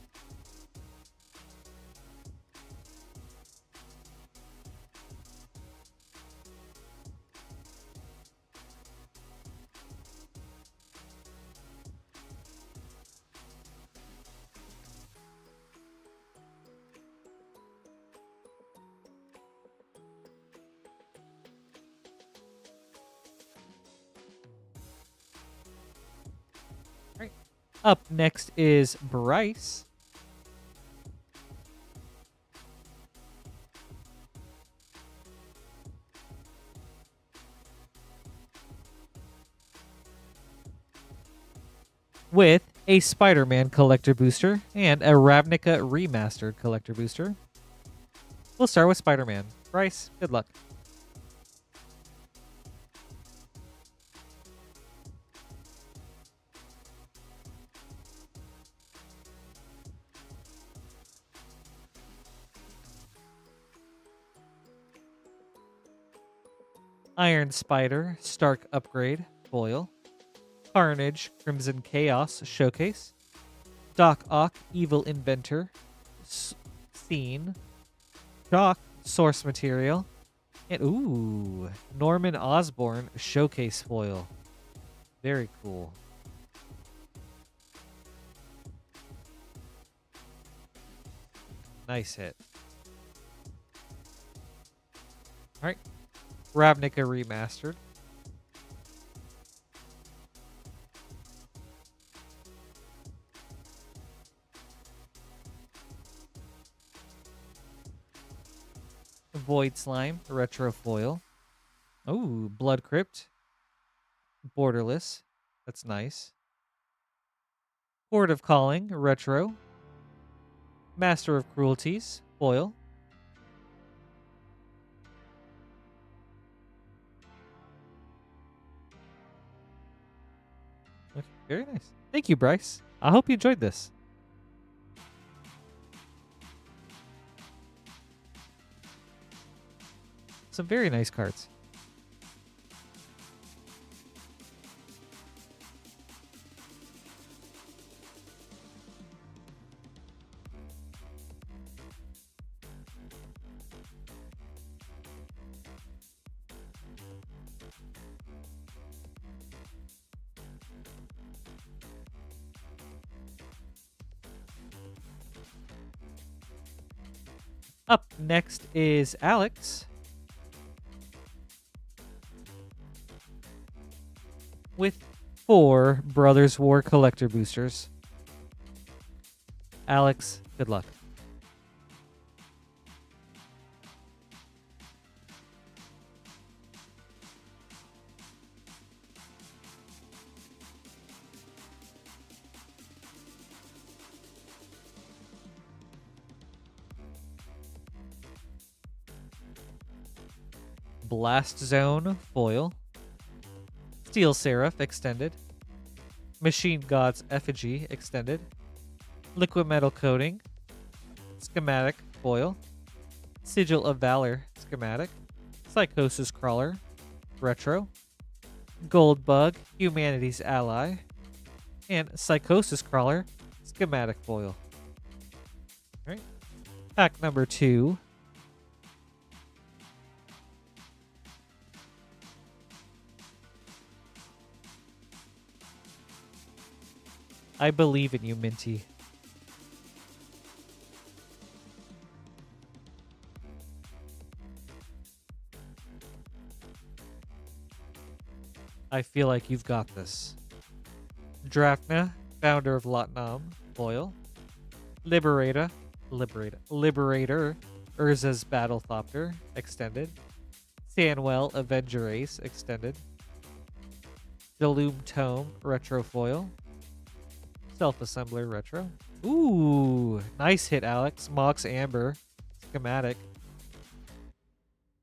Right. Up next is Bryce. With a Spider-Man collector booster and a Ravnica remastered collector booster. We'll start with Spider-Man. Bryce, good luck. Iron Spider, Stark Upgrade, foil. Carnage, Crimson Chaos, showcase. Doc Ock, Evil Inventor, scene. Shock, source material. And ooh, Norman Osborn, showcase foil. Very cool. Nice hit. All right. Ravnica remastered. Void Slime, retro foil. Oh, Blood Crypt. Borderless. That's nice. Horde of Calling, retro. Master of Cruelties, foil. Very nice. Thank you, Bryce. I hope you enjoyed this. Some very nice cards. Up next is Alex with 4 Brothers War Collector Boosters. Alex, good luck. Blast Zone foil, Steel Seraph extended, Machine God's Effigy extended, Liquid Metal Coating, Schematic foil, Sigil of Valor schematic, Psychosis Crawler, retro, Gold Bug, Humanity's Ally, and Psychosis Crawler schematic foil. All right, pack number 2. I believe in you, Minty. I feel like you've got this. Drafna, founder of Latnam, foil. Liberator, Urza's Battlethopter, extended. Sanwell, Avenger Ace, extended. Delume Tome, retro foil. Self-Assembler retro. Ooh, nice hit, Alex. Mox Amber, schematic.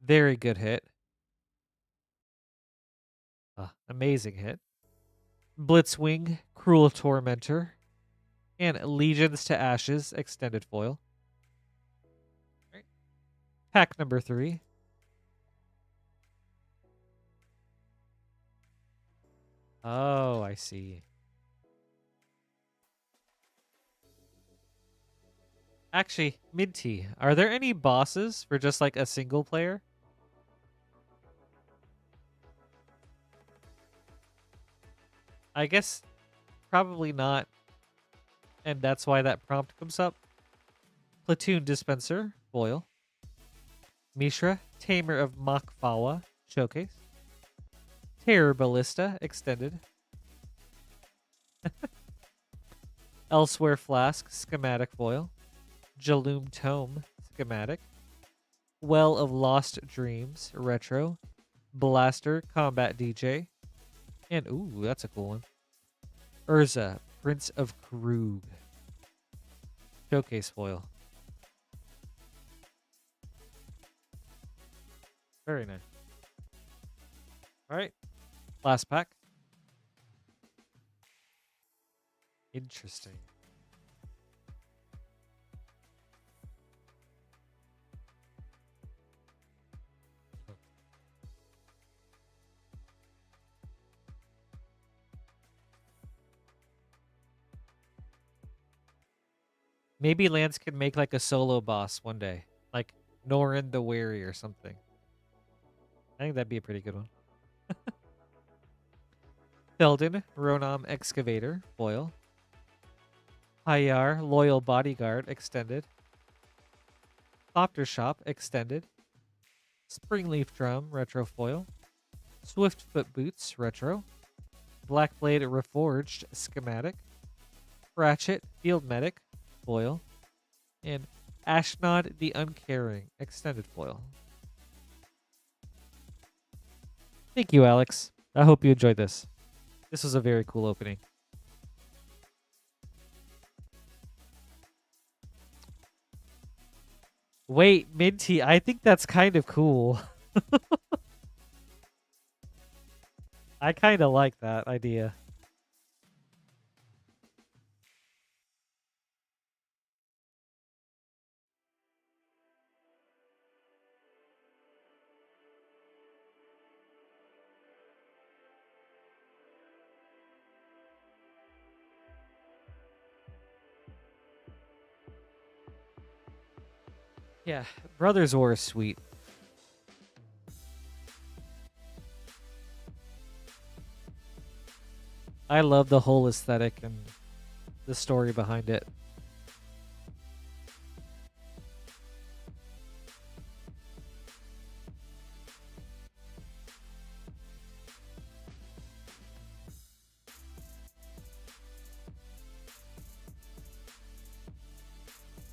Very good hit. Amazing hit. Blitzwing, Cruel Tormentor, and Legions to Ashes, extended foil. Right. Pack number 3. Oh, I see. Actually, Minty, are there any bosses for just like a single player? I guess probably not. And that's why that prompt comes up. Platoon Dispenser, foil. Mishra, Tamer of Makfawa, showcase. Terror Ballista, extended. Elsewhere Flask, schematic foil. Jaloom Tome, schematic. Well of Lost Dreams, retro. Blaster, Combat DJ. And, ooh, that's a cool one. Urza, Prince of Krug. Showcase foil. Very nice. Alright. Last pack. Interesting. Maybe Lance can make like a solo boss one day. Like Norin the Weary or something. I think that'd be a pretty good one. Felden, Ronam Excavator, foil. Hayar, Loyal Bodyguard, extended. Thopter Shop, extended. Springleaf Drum, retro foil. Swiftfoot Boots, retro. Blackblade Reforged, schematic. Ratchet, Field Medic, foil. And Ashnod the Uncaring, extended foil. Thank you, Alex. I hope you enjoyed this. This was a very cool opening. Wait, Minty, I think that's kind of cool. I kind of like that idea. Yeah, Brothers War is sweet. I love the whole aesthetic and the story behind it.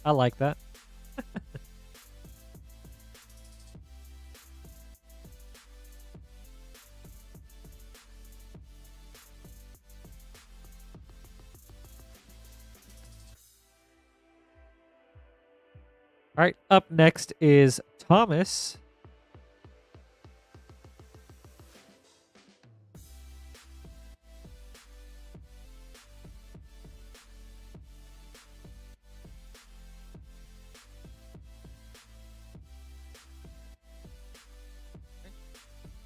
I like that. All right, up next is Thomas.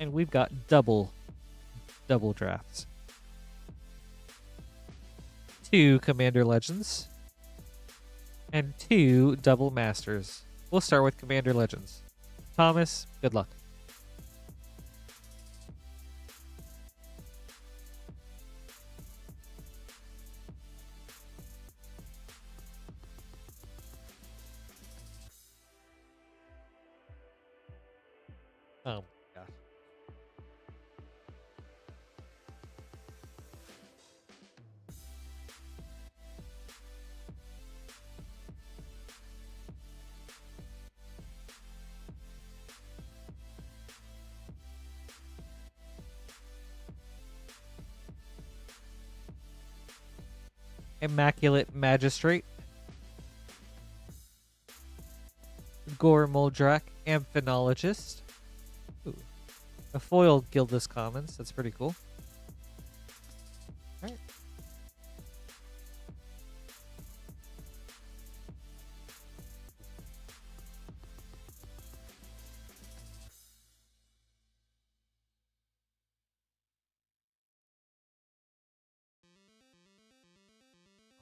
And we've got double drafts. 2 Commander Legends. And 2 Double Masters. We'll start with Commander Legends. Thomas, good luck. Oh my gosh. Immaculate Magistrate. Gore Muldrak, Amphenologist. Ooh. A foil Guildless Commons. That's pretty cool. All right.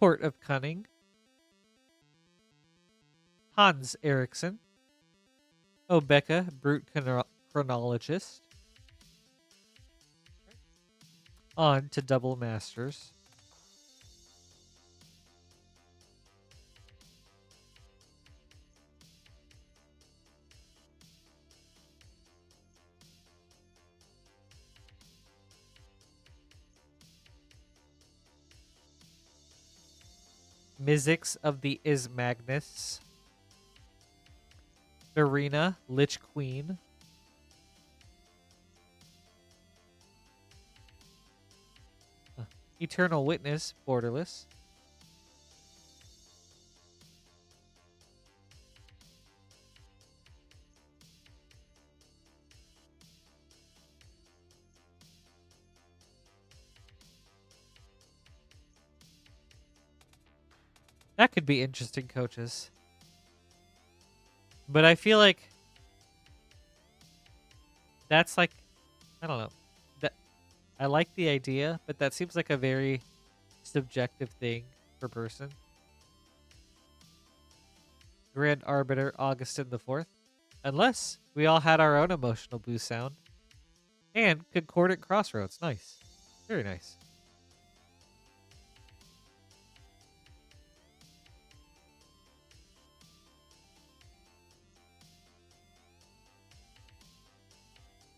Court of Cunning. Hans Eriksson. Obeka, Brute Chronologist. On to Double Masters. Mizzix of the Ismagnus. Arena, Lich Queen. Eternal Witness, Borderless. That could be interesting, coaches. But I feel like that's like, I don't know. That I like the idea, but that seems like a very subjective thing per person. Grand Arbiter, Augustin the 4th. Unless we all had our own emotional boost sound. And Concordant Crossroads. Nice. Very nice.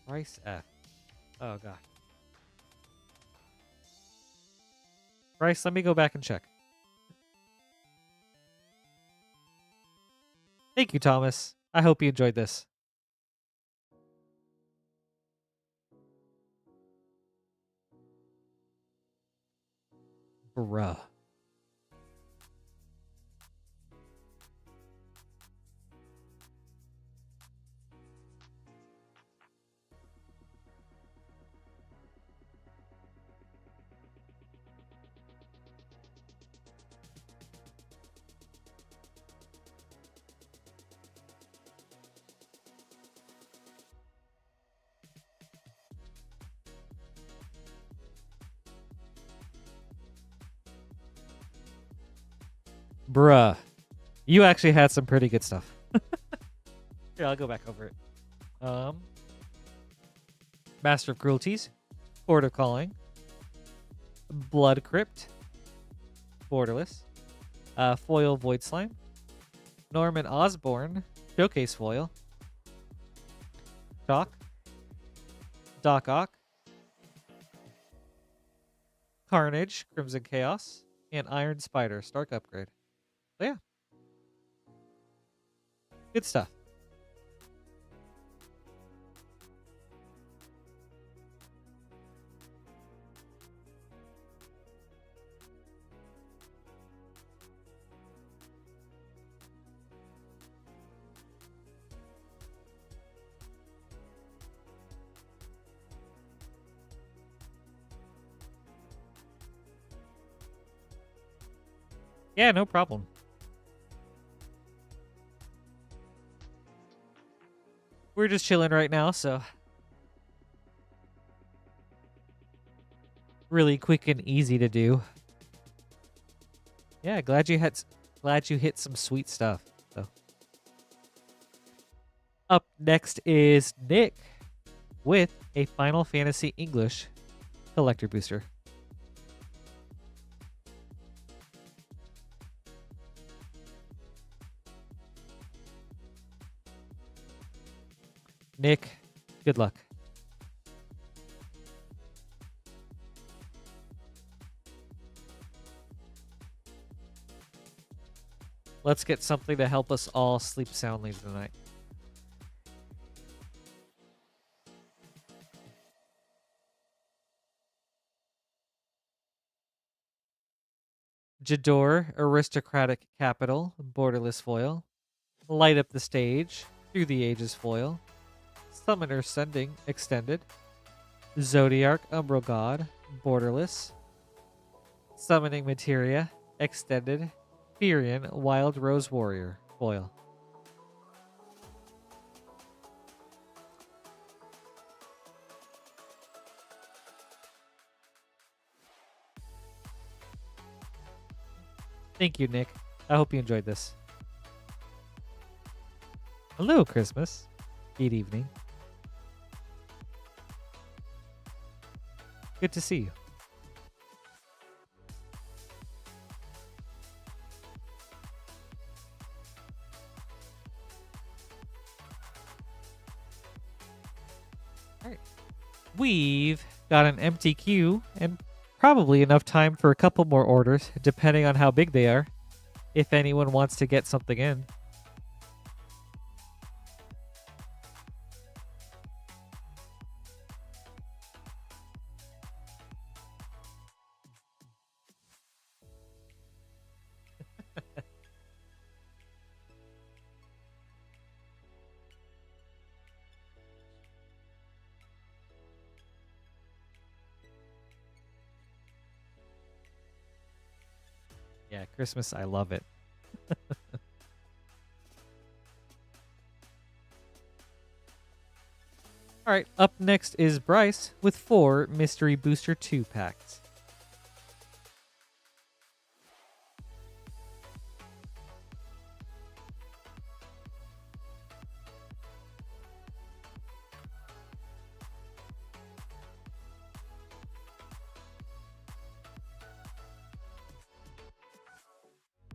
Bryce F. Oh, God. Bryce, let me go back and check. Thank you, Thomas. I hope you enjoyed this. Bruh. Bruh. You actually had some pretty good stuff. Here, I'll go back over it. Master of Cruelties, Horde of Calling, Blood Crypt, Borderless, Foil Void Slime, Norman Osborne, Showcase Foil, Doc Ock, Carnage, Crimson Chaos, and Iron Spider, Stark Upgrade. So yeah. Good stuff. Yeah, no problem. We're just chilling right now, so really quick and easy to do. Yeah, glad you hit some sweet stuff. So up next is Nick with a Final Fantasy English collector booster. Nick, good luck. Let's get something to help us all sleep soundly tonight. Jador, Aristocratic Capital, Borderless Foil. Light Up the Stage, Through the Ages Foil. Summoner Sending, Extended. Zodiarch, Umbral God, Borderless. Summoning Materia, Extended. Firion, Wild Rose Warrior, Foil. Thank you, Nick. I hope you enjoyed this. Hello, Christmas. Good evening. Good to see you. All right. We've got an empty queue and probably enough time for a couple more orders, depending on how big they are, if anyone wants to get something in. Yeah, Christmas, I love it. All right, up next is Bryce with 4 Mystery Booster 2 packs.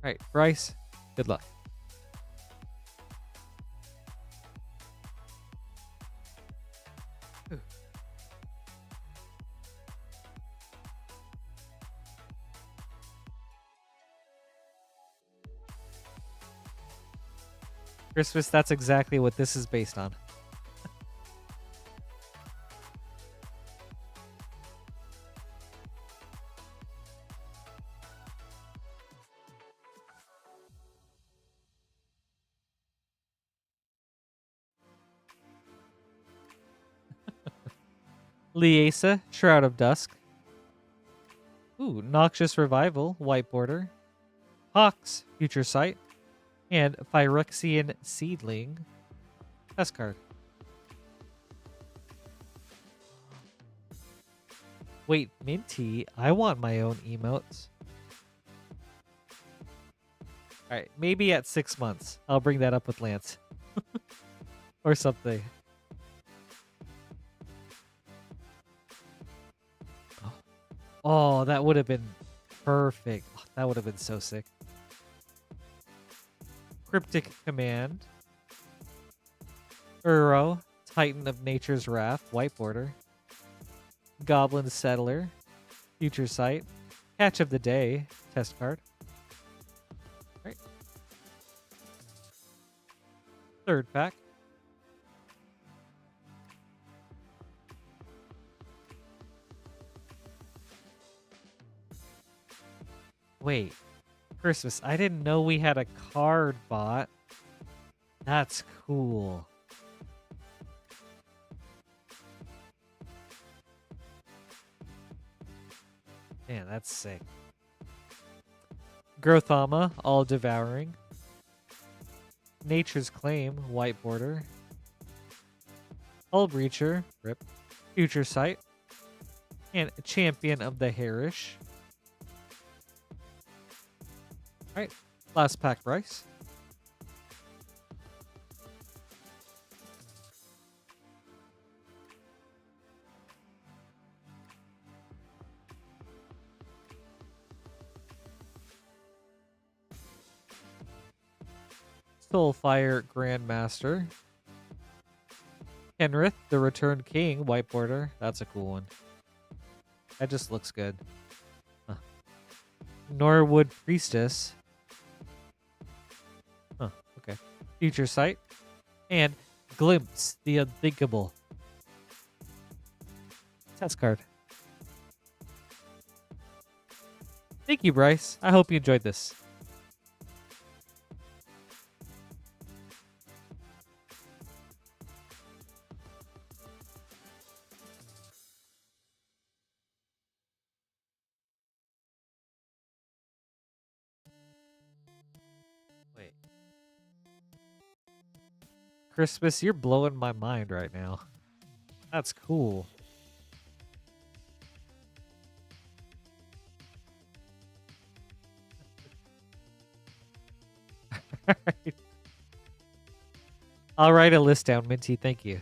All right, Bryce, good luck. Ooh. Christmas, that's exactly what this is based on. Liesa, Shroud of Dusk. Ooh, Noxious Revival, White Border. Hawks, Future Sight. And Phyrexian Seedling, test card. Wait, Minty, I want my own emotes. Alright, maybe at 6 months. I'll bring that up with Lance. or something. Oh, that would have been perfect. Oh, that would have been so sick. Cryptic Command. Uro, Titan of Nature's Wrath, white border. Goblin Settler, Future Sight. Catch of the Day, test card. All right. Third pack. Wait, Christmas. I didn't know we had a card bot. That's cool. Man, that's sick. Grothama, All Devouring. Nature's Claim, white border. Hull Breacher, rip. Future Sight. And Champion of the Harish. Alright, last pack, Bryce. Soulfire Grandmaster. Kenrith, the Returned King, white border. That's a cool one. That just looks good. Huh. Norwood Priestess. Huh, okay. Future Sight. And Glimpse, the Unthinkable. Test card. Thank you, Bryce. I hope you enjoyed this. Wait. Christmas, you're blowing my mind right now. That's cool. Alright. I'll write a list down, Minty. Thank you.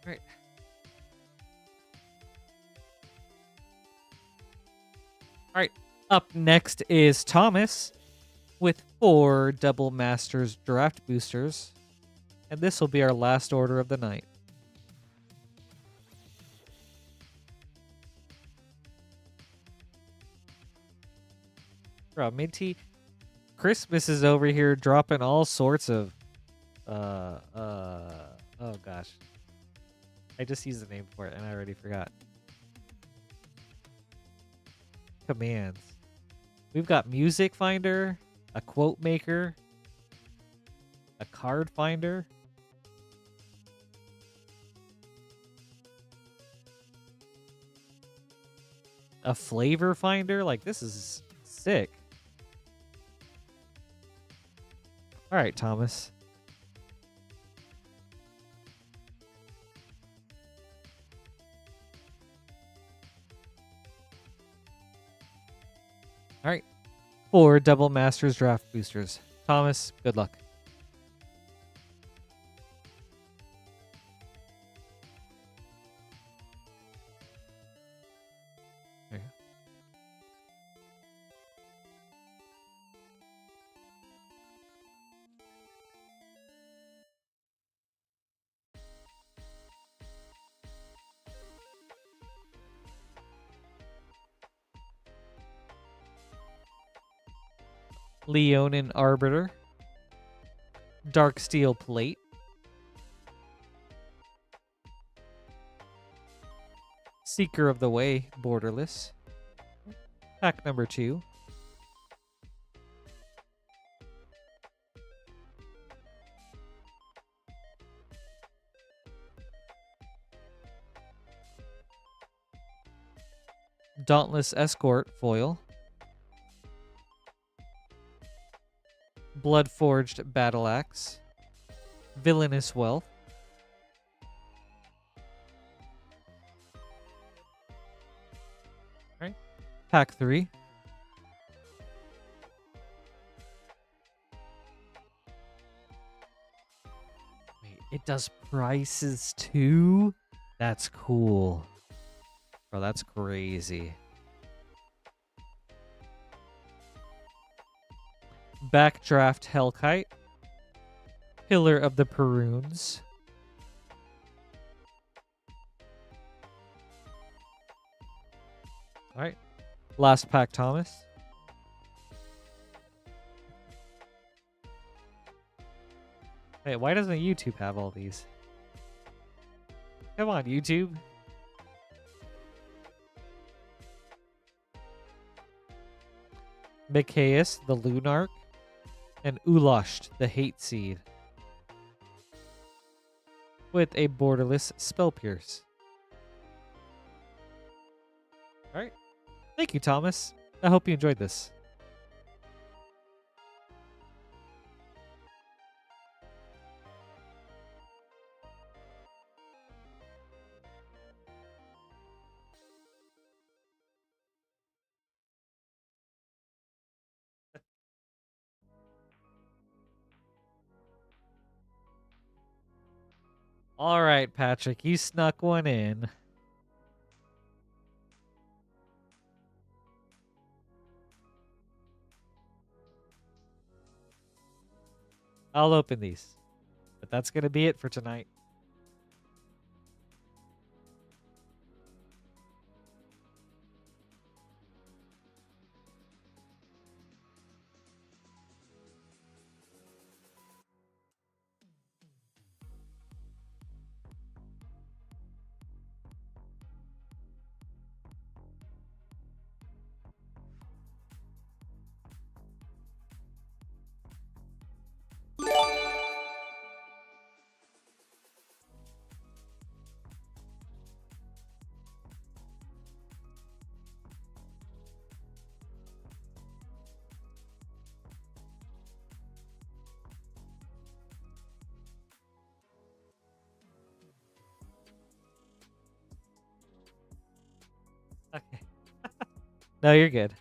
All right. All right. Up next is Thomas with 4 Double Masters Draft Boosters. And this will be our last order of the night. Bro, Minty, Christmas is over here dropping all sorts of oh gosh. I just used the name for it and I already forgot. Commands. We've got Music Finder, a Quote Maker, a Card Finder, a Flavor Finder. Like, this is sick. All right, Thomas. All right. 4 Double Masters Draft Boosters. Thomas, good luck. There you go. Leonin Arbiter. Dark Steel Plate. Seeker of the Way, borderless. Pack number 2. Dauntless Escort, foil. Bloodforged Battle Axe. Villainous Wealth. Alright. Pack 3. Wait, it does prices too? That's cool. Bro, that's crazy. Backdraft Hellkite. Pillar of the Perunes. Alright. Last pack, Thomas. Hey, why doesn't YouTube have all these? Come on, YouTube. Mikaeus, the Lunarch. And Ulasht, the Hate Seed. With a borderless Spell Pierce. Alright. Thank you, Thomas. I hope you enjoyed this. All right, Patrick, you snuck one in. I'll open these. But that's going to be it for tonight. Okay. No, you're good.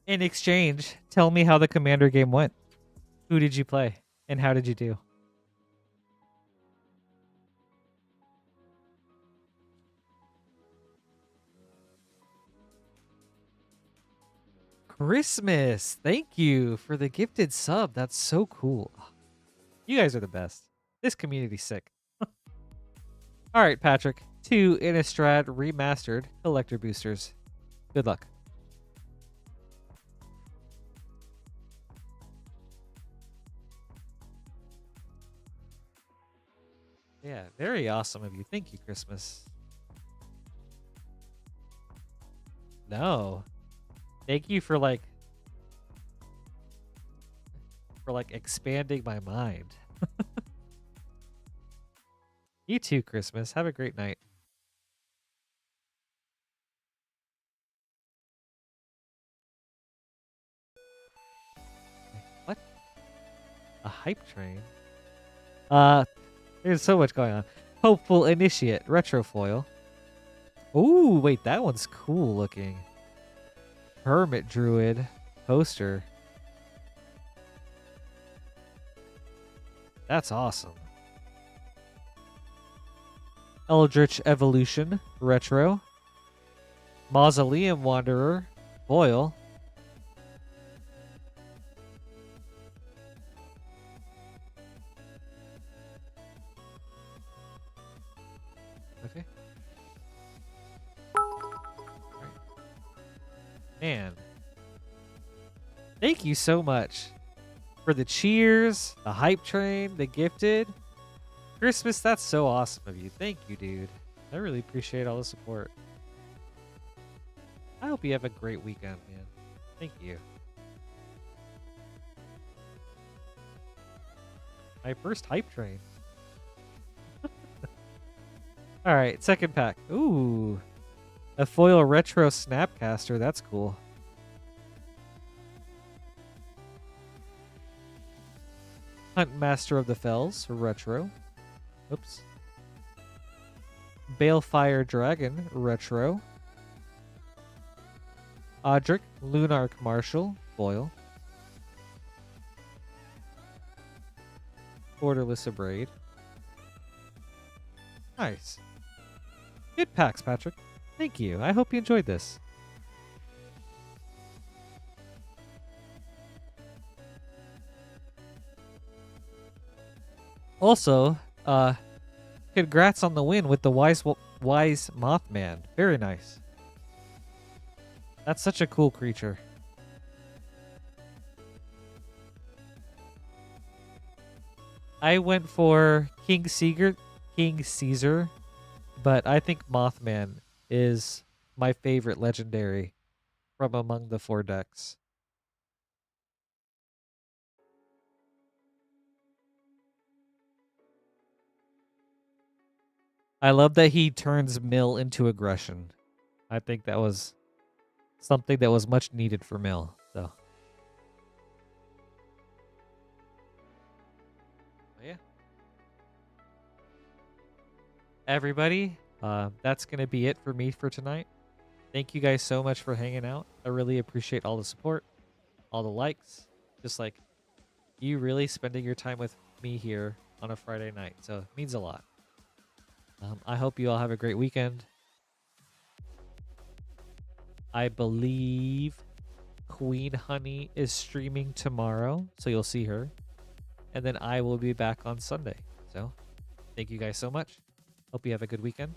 In exchange, tell me how the Commander game went. Who did you play? And how did you do? Christmas! Thank you for the gifted sub. That's so cool. You guys are the best. This community's sick. All right, Patrick. 2 Innistrad Remastered Collector Boosters. Good luck. Yeah, very awesome of you. Thank you, Christmas. No. Thank you for expanding my mind. You too, Christmas. Have a great night. What? A hype train? There's so much going on. Hopeful Initiate, Retrofoil. Ooh, wait, that one's cool looking. Hermit Druid, poster. That's awesome. Eldritch Evolution, retro. Mausoleum Wanderer, foil. Okay. Right. Man. Thank you so much for the cheers, the hype train, the gifted. Christmas, that's so awesome of you. Thank you, dude. I really appreciate all the support. I hope you have a great weekend, man. Thank you. My first hype train. All right, second pack. Ooh. A foil retro Snapcaster. That's cool. Hunt Master of the Fells. Retro. Oops. Balefire Dragon. Retro. Audric Lunarch Marshal. Foil. Borderless Abrade. Nice. Good packs, Patrick. Thank you. I hope you enjoyed this. Also, congrats on the win with the Wise Mothman. Very nice. That's such a cool creature. I went for King Caesar, but I think Mothman is my favorite legendary from among the 4 decks. I love that he turns Mill into aggression. I think that was something that was much needed for Mill. So, yeah. Everybody, that's going to be it for me for tonight. Thank you guys so much for hanging out. I really appreciate all the support, all the likes, just like you really spending your time with me here on a Friday night. So it means a lot. I hope you all have a great weekend. I believe Queen Honey is streaming tomorrow, so you'll see her. And then I will be back on Sunday. So thank you guys so much. Hope you have a good weekend.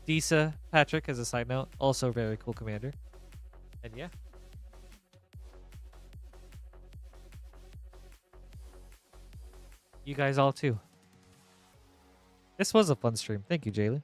Disa Patrick, as a side note, also a very cool commander. And yeah. You guys all too. This was a fun stream. Thank you, Jaylee.